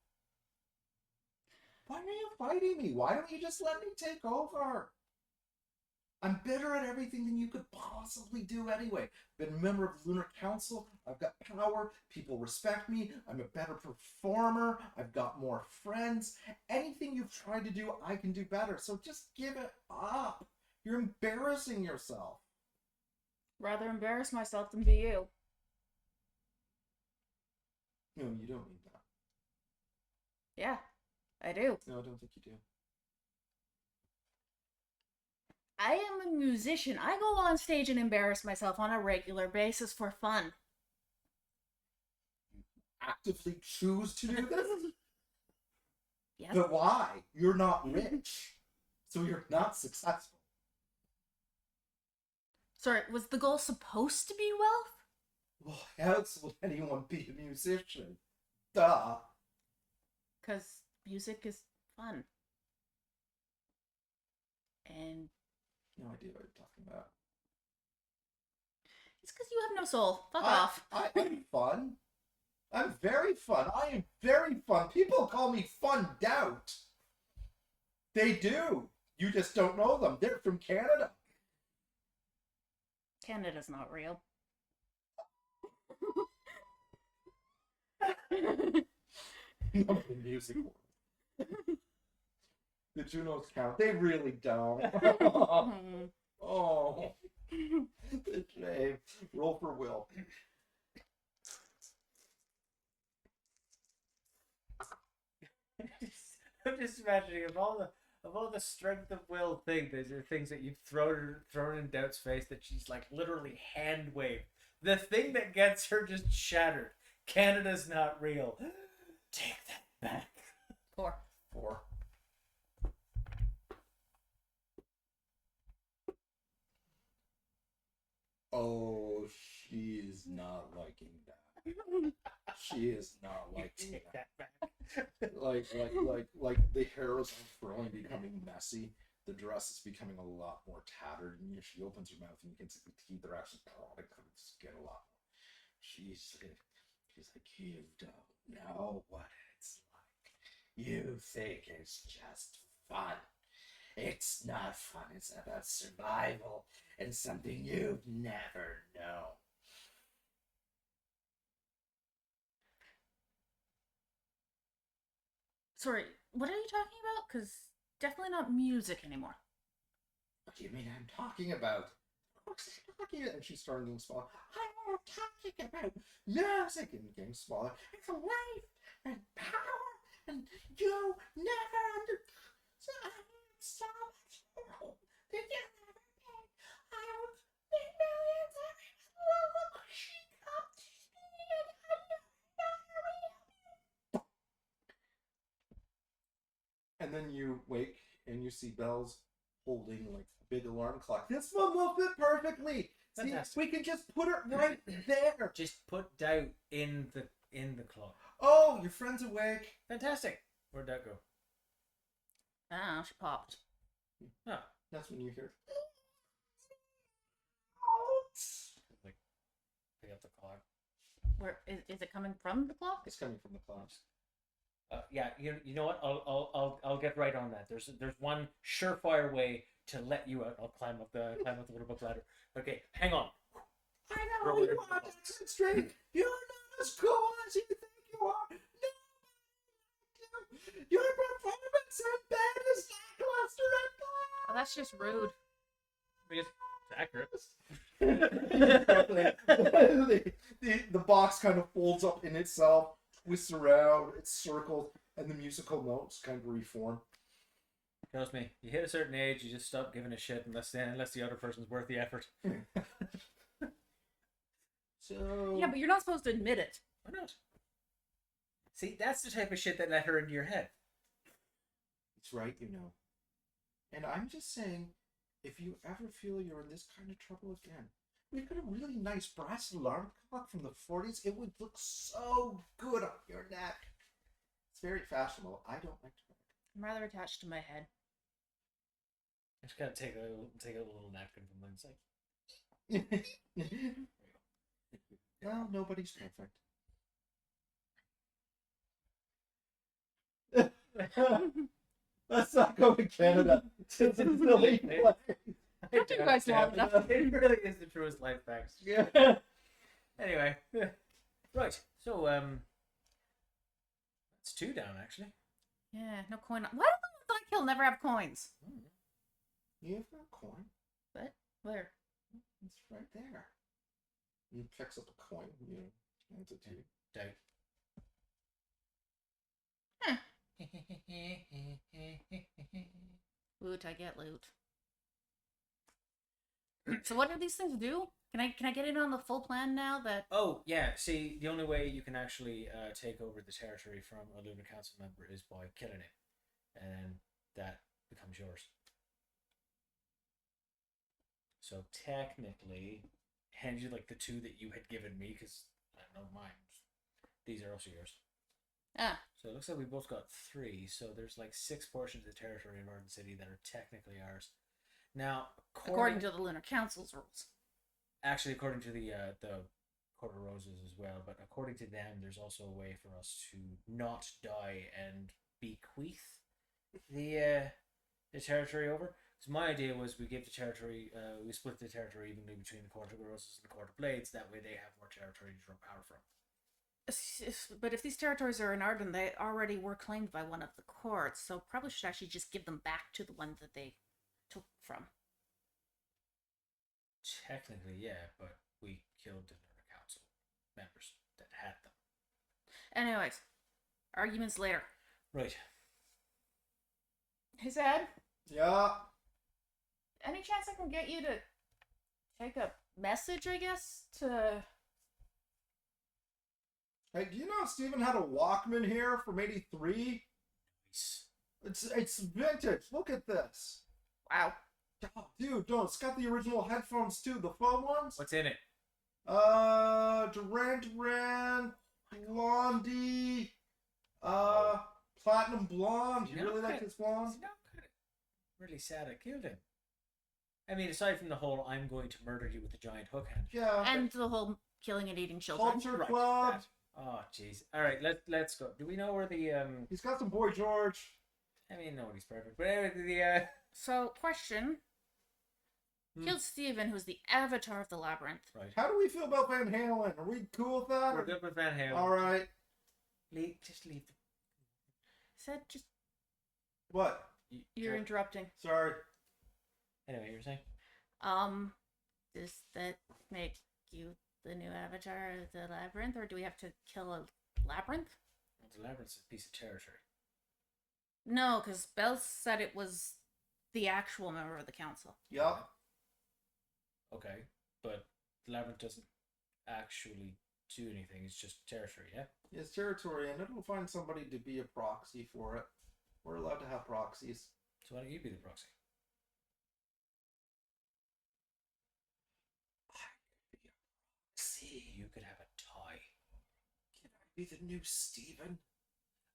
Why are you fighting me? Why don't you just let me take over? I'm better at everything than you could possibly do anyway. Been a member of the Lunar Council. I've got power. People respect me. I'm a better performer. I've got more friends. Anything you've tried to do, I can do better. So just give it up. You're embarrassing yourself. Rather embarrass myself than be you. No, you don't mean that. Yeah, I do. No, I don't think you do. I am a musician. I go on stage and embarrass myself on a regular basis for fun. You actively choose to do this? Yes. But why? You're not rich. So you're not successful. Sorry, was the goal supposed to be wealth? Well, how else would anyone be a musician? Duh. Because music is fun. And No idea what you're talking about. it's because you have no soul. Fuck off. I am fun. I'm very fun. I am very fun. People call me Fun Doubt. They do. You just don't know them. They're from Canada. Canada's not real. Not the music world. The Junos count. They really don't. Oh. The shame. Roll for Will. I'm just imagining of all the strength of will thing. These are things that you've thrown in Doubt's face that she's like literally hand waved. The thing that gets her just shattered. Canada's not real. Take that back. 4. 4. Oh, she is not liking that. She is not liking Take that. that back. Like the hair is unfurling, becoming messy. The dress is becoming a lot more tattered, and she opens her mouth, and you can see the teeth are actually prodding through the skin a lot more. She's like, you don't know what it's like. You think it's just fun. It's not fun. It's about survival and something you've never known. Sorry, what are you talking about? Because definitely not music anymore. What do you mean I'm talking about? What's talking about? And she's starting getting smaller. I'm talking about music and getting smaller. It's life and power, and you never understand so much more than you ever did. I would make millions every look she comes to me and I never. And then you wake and you see Bells holding like a big alarm clock. This one will fit perfectly. Fantastic. See, we can just put it right there. Just put Doubt in the clock. Oh, your friend's awake. Fantastic. Where'd that go? Ah, she popped. Oh, That's when you hear. like pick up the clock. Where is it coming from? The clock? It's coming from the clock. Yeah, you know what? I'll get right on that. There's one surefire way to let you out. I'll climb up the little book ladder. Okay, hang on. I know you are, Dixon Straight. You're not as cool as you think you are. No, your performance is bad as lackluster Oh, that's just rude. Because it's accurate. the box kind of folds up in itself, twists around, it circles, and the musical notes kind of reform. Trust me, you hit a certain age, you just stop giving a shit unless the other person's worth the effort. So Yeah, but you're not supposed to admit it. Why not? See, that's the type of shit that let her into your head. it's right, you know. And I'm just saying, if you ever feel you're in this kind of trouble again, we've got a really nice brass alarm clock from the 40s. It would look so good on your neck. It's very fashionable. I don't like to wear it. I'm rather attached to my head. I just gotta take a little napkin from one side. Well, nobody's perfect. Let's not go to Canada. It's a silly place. Took you guys long enough. It really is the truest life facts. Yeah. Anyway, right. So that's 2 down actually. Yeah, no coin. Why do the ones I kill never have coins? You have a coin. What? Where? It's right there. He picks up a coin. You know, hands it to you. Doubt. Huh. Loot, I get loot. So what do these things do? Can I get in on the full plan now that Oh yeah. See, the only way you can actually take over the territory from a Lunar Council member is by killing it, and that becomes yours. So technically, hand you like the 2 that you had given me because I don't know mine. These are also yours. Ah, So it looks like we both got 3. So there's like 6 portions of the territory of Arden City that are technically ours. Now, according to the Lunar Council's rules. actually, according to the Court of Roses as well, but according to them, there's also a way for us to not die and bequeath the territory over. So my idea was we give the territory, we split the territory evenly between the Court of Roses and the Court of Blades. That way, they have more territory to draw power from. But if these territories are in Arden, they already were claimed by one of the courts, so probably should actually just give them back to the one that they took from. Technically, yeah, but we killed the Lunar Council members that had them. Anyways, arguments later. Right. Hey, Zed, Yeah. any chance I can get you to take a message, I guess, to... Hey, do you know Steven had a Walkman here from '83? Nice. It's vintage. Look at this. Wow. Oh, dude, no, it's got the original headphones too, the foam ones. What's in it? Duran Duran, Blondie, Platinum Blonde. You really like this blonde? See, now I'm kind of really sad I killed him. I mean, aside from the whole "I'm going to murder you with a giant hook hand." Yeah. And the whole killing and eating children. Culture Right, Club. that. Oh, jeez. All right, let's go. Do we know where the He's got some Boy George. I mean, nobody's perfect, but anyway, So, question. Killed Steven, who's the avatar of the labyrinth. Right. How do we feel about Van Halen? Are we cool with that? We're good with Van Halen. All right. Just leave. Said just... What? You're interrupting. Sorry. Anyway, you were saying? Does that make you the new avatar of the labyrinth, or do we have to kill a labyrinth? Well, the labyrinth's a piece of territory. No, because Bell said it was the actual member of the council. Yeah. Okay, but the labyrinth doesn't actually do anything. It's just territory, yeah? It's territory, and it'll find somebody to be a proxy for it. We're allowed to have proxies. So why don't you be the proxy? See, You could have a tie. can I be the new Steven?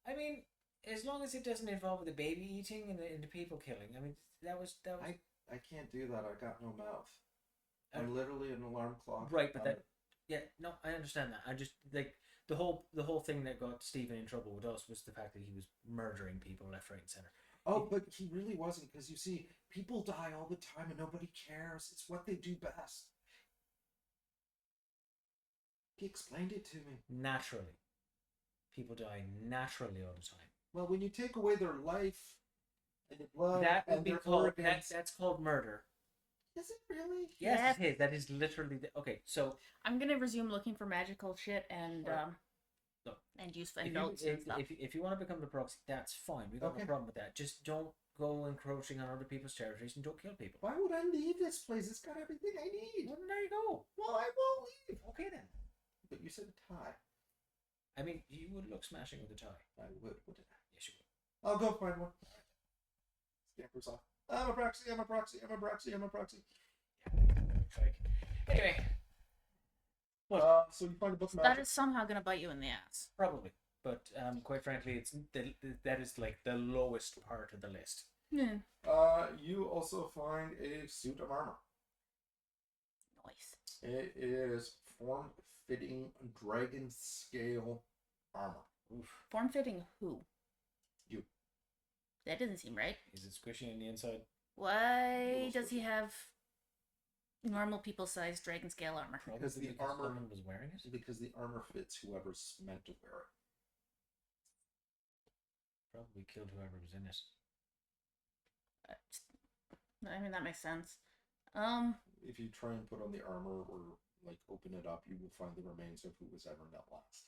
I mean, as long as it doesn't involve the baby eating and the people killing. I mean, that was. I can't do that. I got no mouth. I'm literally an alarm clock. Right, but that. Yeah, no, I understand that. I just like the whole thing that got Stephen in trouble with us was the fact that he was murdering people left, right, and center. Oh, but he really wasn't, because you see, people die all the time and nobody cares. It's what they do best. He explained it to me. Naturally, people die naturally all the time. Well, when you take away their life and their blood That would and be their called organs, that's called murder. is it really? Yes, it is. That is literally okay. So I'm gonna resume looking for magical shit and No. and use if notes you, and stuff. if you want to become the proxy, that's fine. We got no problem with that. Just don't go encroaching on other people's territories and don't kill people. Why would I leave this place? It's got everything I need. Well, there you go. Well, I won't leave. Okay then. But you said a tie. I mean, you would look smashing with a tie. I would, wouldn't I? Yes, you would. I'll go find one. Scampers off. I'm a proxy, I'm a proxy, I'm a proxy, I'm a proxy. Like, anyway, So you find a book of That magic. is somehow gonna bite you in the ass. probably, but quite frankly, it's that is like the lowest part of the list. Hmm. You also find a suit of armor. Nice. It is form-fitting dragon scale armor. Oof. Form-fitting who? You. That doesn't seem right. Is it squishy on the inside? Why does he have normal people-sized dragon scale armor? Probably Because the armor- someone was wearing it. Because the armor fits whoever's meant to wear it. Probably killed whoever was in it. I mean, that makes sense. If you try and put on the armor or like open it up, you will find the remains of who was ever in that last.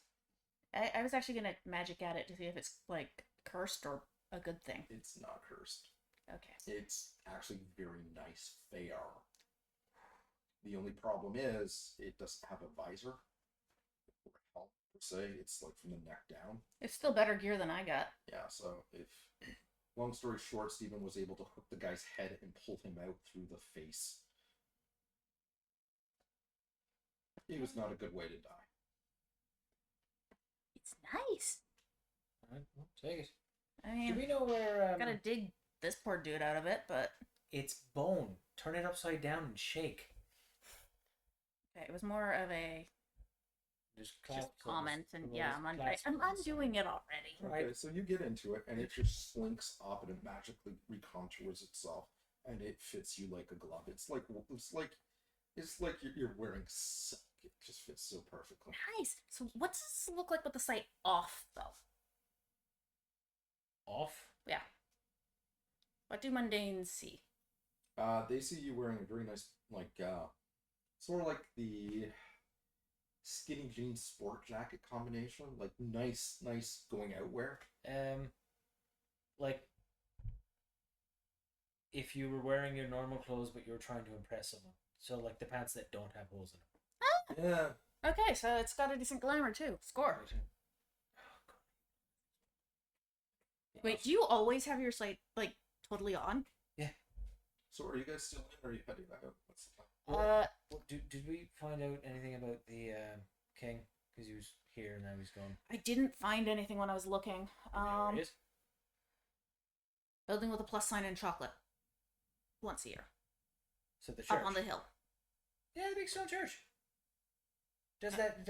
I was actually gonna magic at it to see if it's like cursed or a good thing. It's not cursed. Okay. It's actually very nice fair. The only problem is it doesn't have a visor. Per se, it's like from the neck down. It's still better gear than I got. Yeah, so if long story short, Stephen was able to hook the guy's head and pull him out through the face. It was not a good way to die. It's nice. Alright, well, take it. I Do mean, we know where? gotta dig this poor dude out of it, but It's bone. Turn it upside down and shake. okay, it was more of a Just comment, and Close- yeah, clasp I'm on the undoing it already. Right. Okay, so you get into it, and it just slinks up and it magically recontours itself, and it fits you like a glove. It's like you're wearing silk. It just fits so perfectly. Nice. So, what does this look like with the sight off, though? Off. Yeah. What do mundanes see? They see you wearing a very nice, like, sort of like the skinny jeans sport jacket combination, like nice going out wear. Like if you were wearing your normal clothes but you were trying to impress someone. So like the pants that don't have holes in them. Yeah. Okay, so it's got a decent glamour too. Score. Wait, do you always have your sight like totally on? Yeah. So are you guys still in, or are you heading back out? What's the plan? Well, did we find out anything about the king? Because he was here and now he's gone. I didn't find anything when I was looking. There he is. Building with a plus sign and chocolate. Once a year. So the church. Up on the hill. Yeah, the big stone church. Does that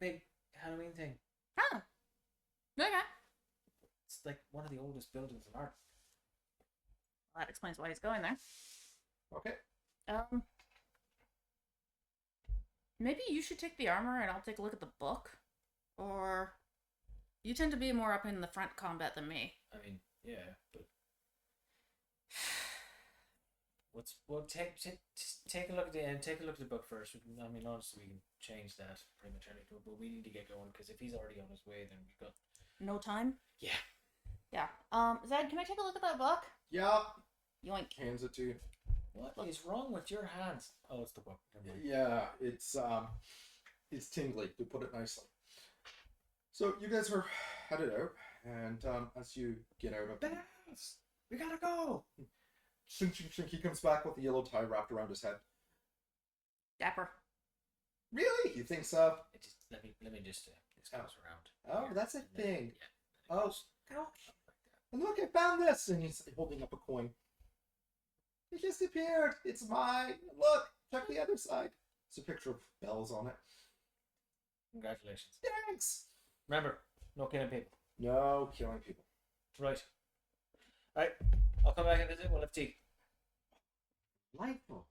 big Halloween thing. Oh. Okay. It's like one of the oldest buildings on Earth. Well, that explains why he's going there. Okay. Maybe you should take the armor and I'll take a look at the book. Or you tend to be more up in the front combat than me. I mean, yeah, but take a look at the book first. I mean, honestly, we can change that pretty much anything, but we need to get going because if he's already on his way, then we've got no time. Yeah. Yeah. Zed, can I take a look at that book? Yeah. Yoink. Hands it to you. What is wrong with your hands? Oh, it's the book. Never mind. Yeah, it's tingly, to put it nicely. So you guys are headed out, and as you get out of Baz, we gotta go. shink, shink, shink, he comes back with the yellow tie wrapped around his head. Dapper. Really? You think so? Let me just this goes around. Oh, that's a thing. Yeah. Oh, and look, I found this, and he's holding up a coin. It just appeared. It's mine. Look, check the other side. It's a picture of bells on it. Congratulations. Thanks. Remember, no killing people. No killing people. Right. Alright. I'll come back and visit. We'll have tea. Delightful.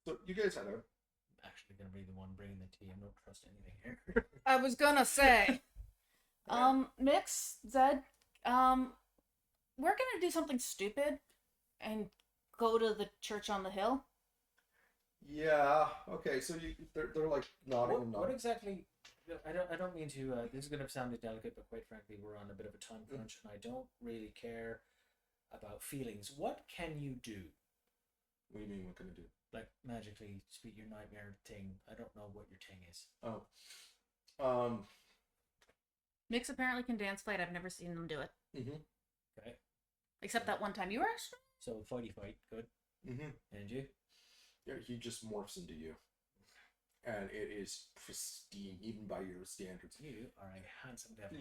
So you guys head out. I'm actually gonna be the one bringing the tea. I don't trust anything here. I was gonna say. Mix, Zed, we're gonna do something stupid and go to the church on the hill. Yeah. Okay. So they're like nodding and What nodding. exactly? I don't mean to. This is gonna sound delicate, but quite frankly, we're on a bit of a time crunch, and I don't really care about feelings. What can you do? What do you mean? What can I do? Like magically speak your nightmare thing. I don't know what your thing is. Oh. Mix apparently can dance fight. I've never seen them do it. Mm-hmm. Okay. Except that one time you were extra. So fight, good. Mm-hmm. And you? Yeah, he just morphs into you. And it is pristine, even by your standards. You are a handsome devil.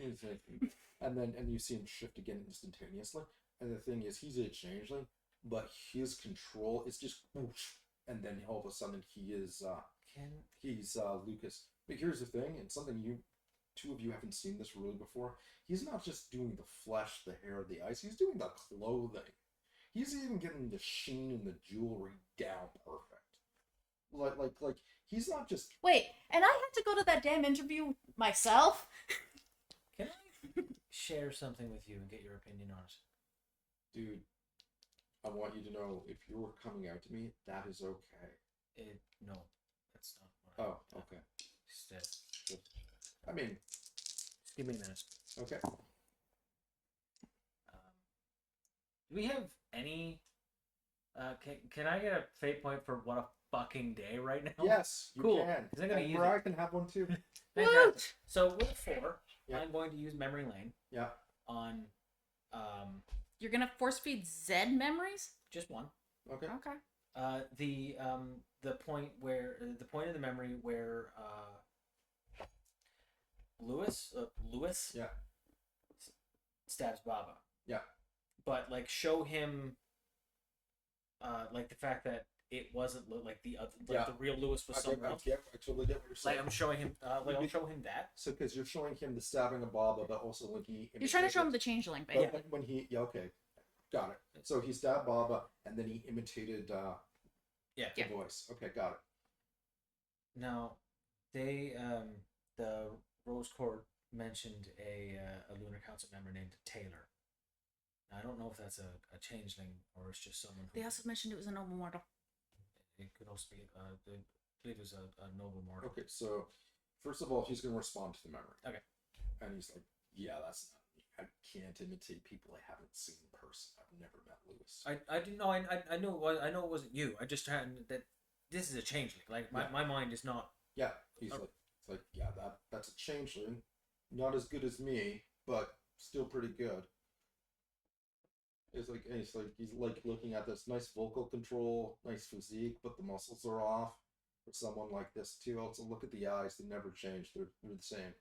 and you see him shift again instantaneously. And the thing is, he's a changeling, but his control is just whoosh, and then all of a sudden he's Lucas. But here's the thing, and something two of you haven't seen this really before. He's not just doing the flesh, the hair, the ice. He's doing the clothing. He's even getting the sheen and the jewelry down perfect. Like he's not just. Wait, and I had to go to that damn interview myself? Can I share something with you and get your opinion on it? Dude, I want you to know, if you're coming out to me, that is okay. No, that's not what Oh, okay. Just, I mean, just give me a minute. okay. Do we have any? Can I get a fate point for what a fucking day right now? Yes, you Cool. can. 'Cause I'm gonna And use Mariah it. can have one too. Fantastic. So with 4, Yeah. I'm going to use memory lane Yeah. on You're gonna force feed Zed memories? just one. Okay. Okay. The point of the memory where Lewis Yeah. stabs Baba. Yeah. But like show him like the fact that it wasn't like the real Lewis was someone else. Yeah, I totally get what you're saying. Like I'm showing him I'll show him that. So, because you're showing him the stabbing of Baba, but also when he. You're trying to show him the changeling, But basically. when he. Yeah, okay. Got it. So he stabbed Baba, and then he imitated Yeah. the voice. Okay, got it. Now, they the Rose Court mentioned a Lunar Council member named Taylor. Now, I don't know if that's a changeling or it's just someone. They also mentioned it was a noble mortal. It could also be I believe it was a noble mortal. Okay, so first of all, he's going to respond to the memory. Okay. And he's like, "Yeah, that's not me." I can't imitate people I haven't seen in person. I've never met Lewis. I didn't know. I know. I know it wasn't you. I just had that. This is a changeling. Like my mind is not. Yeah, he's like, yeah, that's a changeling. Not as good as me, but still pretty good. He's like looking at this nice vocal control, nice physique, but the muscles are off. For someone like this too, also look at the eyes; they never change. They're the same.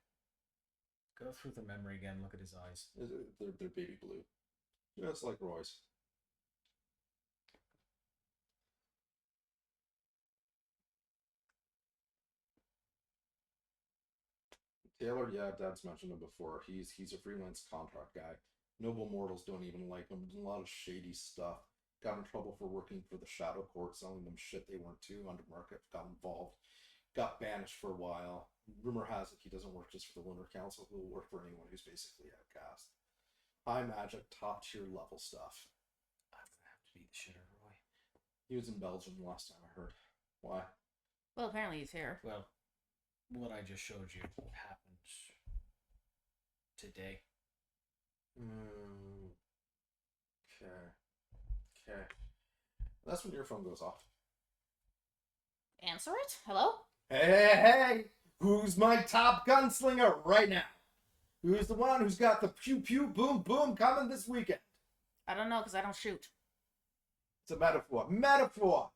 Go through the memory again. Look at his eyes. They're baby blue, just like Roy's. Taylor, yeah, Dad's mentioned him before. He's a freelance contract guy. Noble mortals don't even like him. A lot of shady stuff. Got in trouble for working for the Shadow Court, selling them shit they weren't to under market. Got involved. Got banished for a while. Rumor has it he doesn't work just for the Lunar Council. He'll work for anyone who's basically outcast. High magic, top tier level stuff. I'm gonna have to beat the shit out of Roy. He was in Belgium last time I heard. Why? Well, apparently he's here. Well, what I just showed you happened today. Okay. That's when your phone goes off. Answer it. Hello? Hey! Who's my top gunslinger right now? Who's the one who's got the pew pew boom boom coming this weekend? I don't know because I don't shoot. It's a metaphor. Metaphor!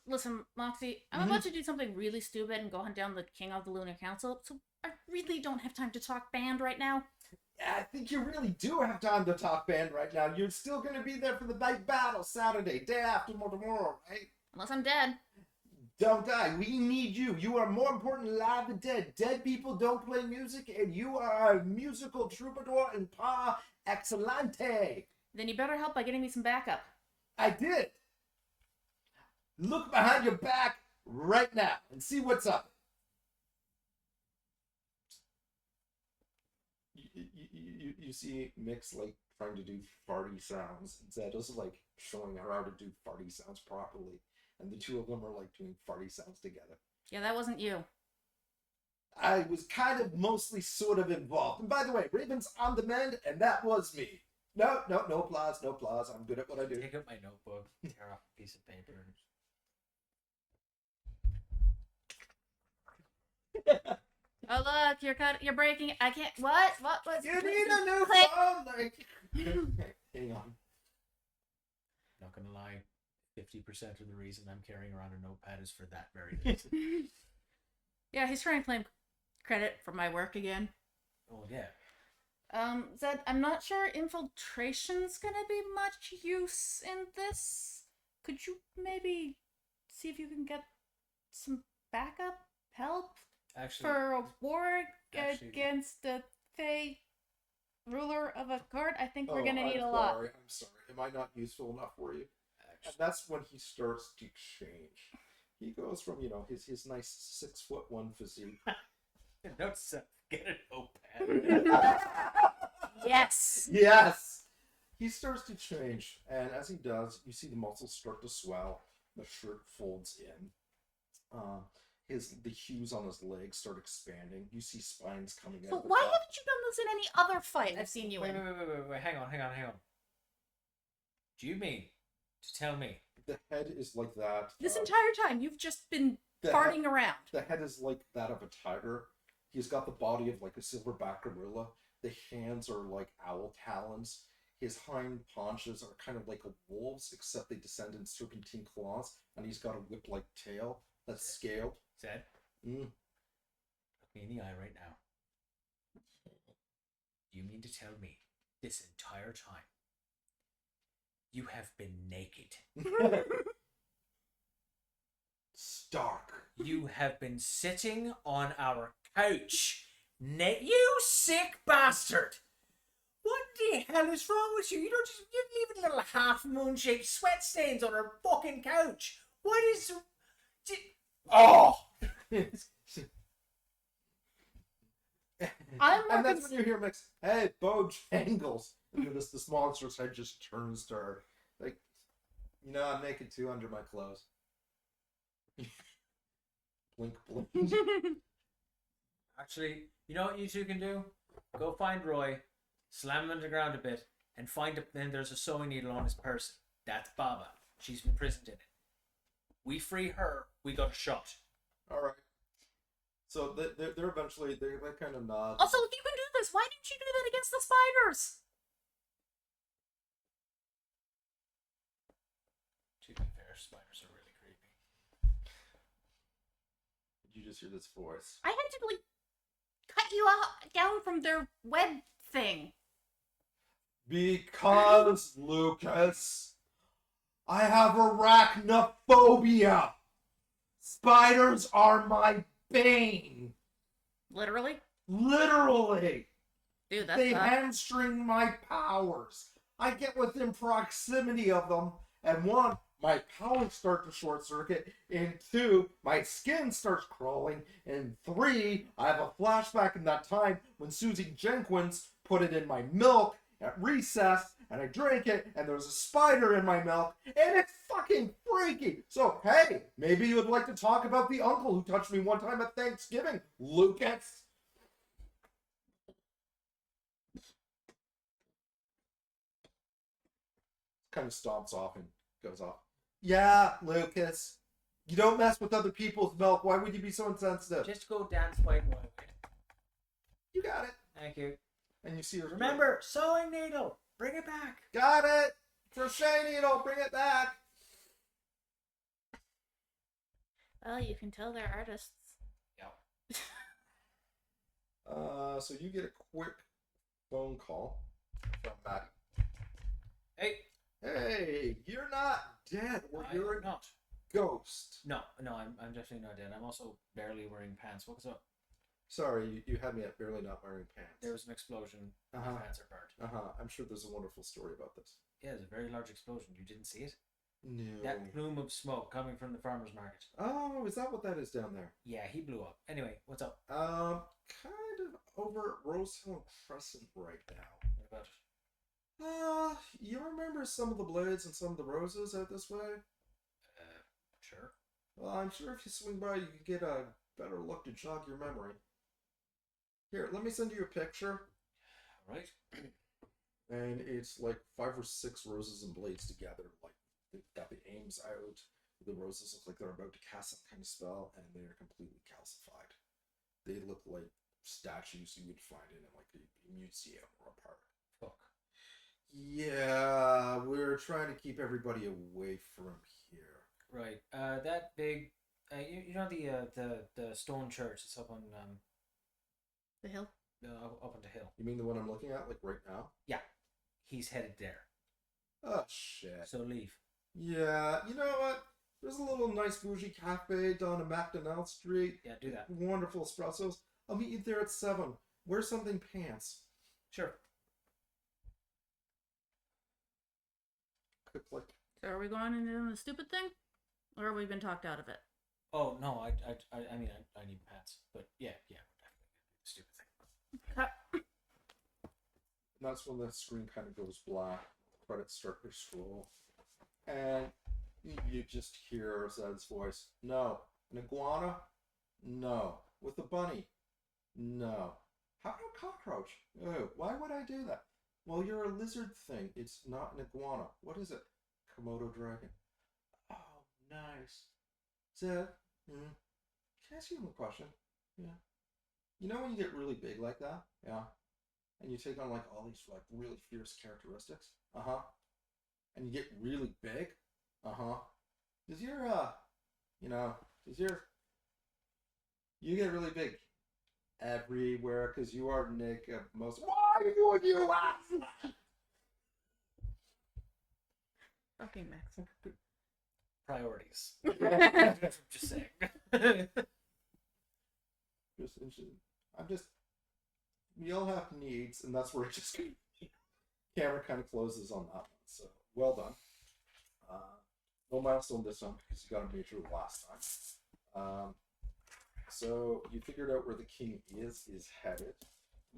Listen, Moxie, I'm about to do something really stupid and go hunt down the king of the Lunar Council, so I really don't have time to talk band right now. Yeah, I think you really do have time to talk band right now. You're still going to be there for the night battle Saturday, day after tomorrow, right? Unless I'm dead. Don't die. We need you. You are more important alive than dead. Dead people don't play music, and you are a musical troubadour and par excellente. Then you better help by getting me some backup. I did. Look behind your back right now and see what's up. You see Mix like trying to do farty sounds, and Zed is like showing her how to do farty sounds properly, and the two of them are like doing farty sounds together. Yeah, that wasn't you. I was kind of mostly sort of involved. And by the way, Raven's on the mend, and that was me. No applause, no applause. I'm good at what I do. Take out my notebook, tear off a piece of paper. Oh look, you're breaking. I can't. What was? You need a new Click. phone. Like, hang on. Not gonna lie, 50% of the reason I'm carrying around a notepad is for that very reason. Yeah, he's trying to claim credit for my work again. Oh yeah. Zed, I'm not sure infiltration's gonna be much use in this. Could you maybe see if you can get some backup help Actually, for a war actually- against the Fey ruler of a court? I think we're gonna need a lot. I'm sorry. Am I not useful enough for you? And that's when he starts to change. He goes from, his nice 6'1" physique. Notes, get a notepad. Yes. Yes! He starts to change, and as he does, you see the muscles start to swell. The shirt folds in. The hues on his legs start expanding. You see spines coming out. But why haven't you done this in any other fight I've seen you in? Wait, hang on. Do you mean to tell me? The head is like that. This entire time, you've just been farting around. The head is like that of a tiger. He's got the body of like a silverback gorilla. The hands are like owl talons. His hind paunches are kind of like a wolf's, except they descend in serpentine claws, and he's got a whip-like tail that's scaled. Zed? Look me in the eye right now. You mean to tell me this entire time you have been naked? Stark. You have been sitting on our couch. You sick bastard! What the hell is wrong with you? You're leaving little half-moon-shaped sweat stains on our fucking couch. What is... Oh! And that's when you hear Mix, hey, Bojangles. And this monster's head just turns to her. Like, I'm naked too under my clothes. Blink, blink. Actually, you know what you two can do? Go find Roy, slam him on the ground a bit, and then there's a sewing needle on his person. That's Baba. She's imprisoned in it. We free her, we got a shot. Alright. So they're eventually, they kind of nod. Also, if you can do this, why didn't you do that against the spiders? To be fair, spiders are really creepy. Did you just hear this voice? I had to, like, cut you down from their web thing. Because, Lucas, I have arachnophobia. Spiders are my bane. Literally? Literally. Dude, that's They hamstring my powers. I get within proximity of them, and one, my powers start to short circuit, and two, my skin starts crawling, and three, I have a flashback in that time when Susie Jenkins put it in my milk at recess, and I drank it, and there's a spider in my milk, and it's fucking freaky. So, hey, maybe you would like to talk about the uncle who touched me one time at Thanksgiving, Lucas. Kind of stomps off and goes off. Yeah, Lucas. You don't mess with other people's milk. Why would you be so insensitive? Just go dance white boy. You got it. Thank you. And you see her. Remember, sewing needle. Bring it back. Got it. Crochet needle. Bring it back. Well, you can tell they're artists. Yeah. So you get a quick phone call from Maddie. Hey. Hey, you're not dead. Or you're not. Ghost. No, I'm definitely not dead. I'm also barely wearing pants. What's up? Sorry, you had me at barely not wearing pants. There was an explosion. My pants are burnt. I'm sure there's a wonderful story about this. Yeah, it's a very large explosion. You didn't see it? No. That plume of smoke coming from the farmer's market. Oh, is that what that is down there? Yeah, he blew up. Anyway, what's up? Kind of over at Rose Hill Crescent right now. What about it? You remember some of the blades and some of the roses out this way? Sure. Well, I'm sure if you swing by, you can get a better look to jog your memory. Here, let me send you a picture. Right. And it's like 5 or 6 roses and blades together. Like, they've got the aims out. The roses look like they're about to cast some kind of spell, and they're completely calcified. They look like statues you would find in like a museum or a park. Fuck. Yeah, we're trying to keep everybody away from here. Right. That big. You know the stone church that's up on The hill? up on the hill. You mean the one I'm looking at, like right now? Yeah. He's headed there. Oh shit. So leave. Yeah, you know what? There's a little nice bougie cafe down on McDonnell Street. Yeah, do that. Wonderful espressos. I'll meet you there at 7. Wear something pants. Sure. Click. So are we going into the stupid thing? Or have we been talked out of it? Oh no, I mean I need pants, but yeah, definitely stupid thing. And that's when the screen kind of goes black. Credits start to scroll. And you just hear Zed's voice. No. An iguana? No. With a bunny? No. How about a cockroach? Oh, why would I do that? Well, you're a lizard thing. It's not an iguana. What is it? Komodo dragon. Oh, nice. Zed, can I ask you a question? Yeah. You know when you get really big like that? Yeah. And you take on like all these like really fierce characteristics? Uh-huh. And you get really big? Uh-huh. Does your you get really big everywhere because you are Nick of most. Why would you ask that? Fucking Max. Priorities. Just saying. We all have needs, and that's where it just camera kind of closes on that one. So well done. No milestone this time because you got a major last time. So you figured out where the king is headed.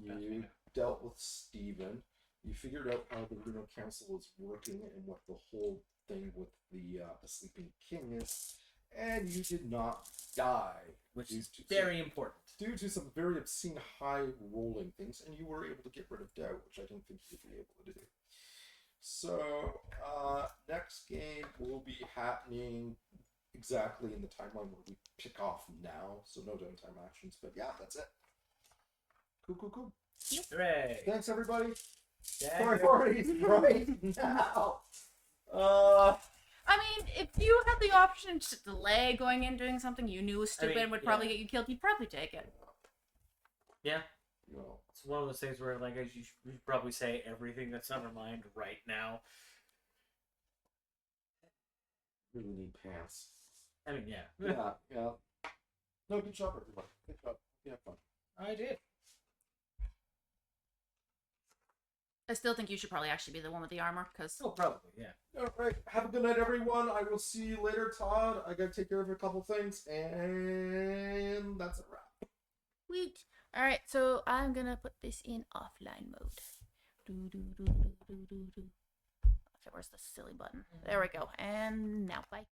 You dealt with Steven. You figured out how the Lunar Council is working and what the whole thing with the sleeping king is. and you did not die. Which due is to very important. Due to some very obscene high rolling things, and you were able to get rid of doubt, which I didn't think you'd be able to do. So, next game will be happening exactly in the timeline where we pick off now, so no downtime actions, but yeah, that's it. Cool. Hooray! Thanks, everybody. Yeah, Priorities right now. I mean, if you had the option to delay going in doing something you knew was stupid and would probably get you killed, you'd probably take it. Yeah. No. It's one of those things where, like, you should probably say everything that's on our mind right now. Really need pants. I mean, yeah. Yeah. No, good job, everybody. Good job. Yeah, fun. I did. I still think you should probably actually be the one with the armor, because... Oh, probably, yeah. All right. Have a good night, everyone. I will see you later, Todd. I gotta take care of a couple things, and that's a wrap. Sweet. Alright, so I'm gonna put this in offline mode. Okay, where's the silly button? There we go. And now, bye.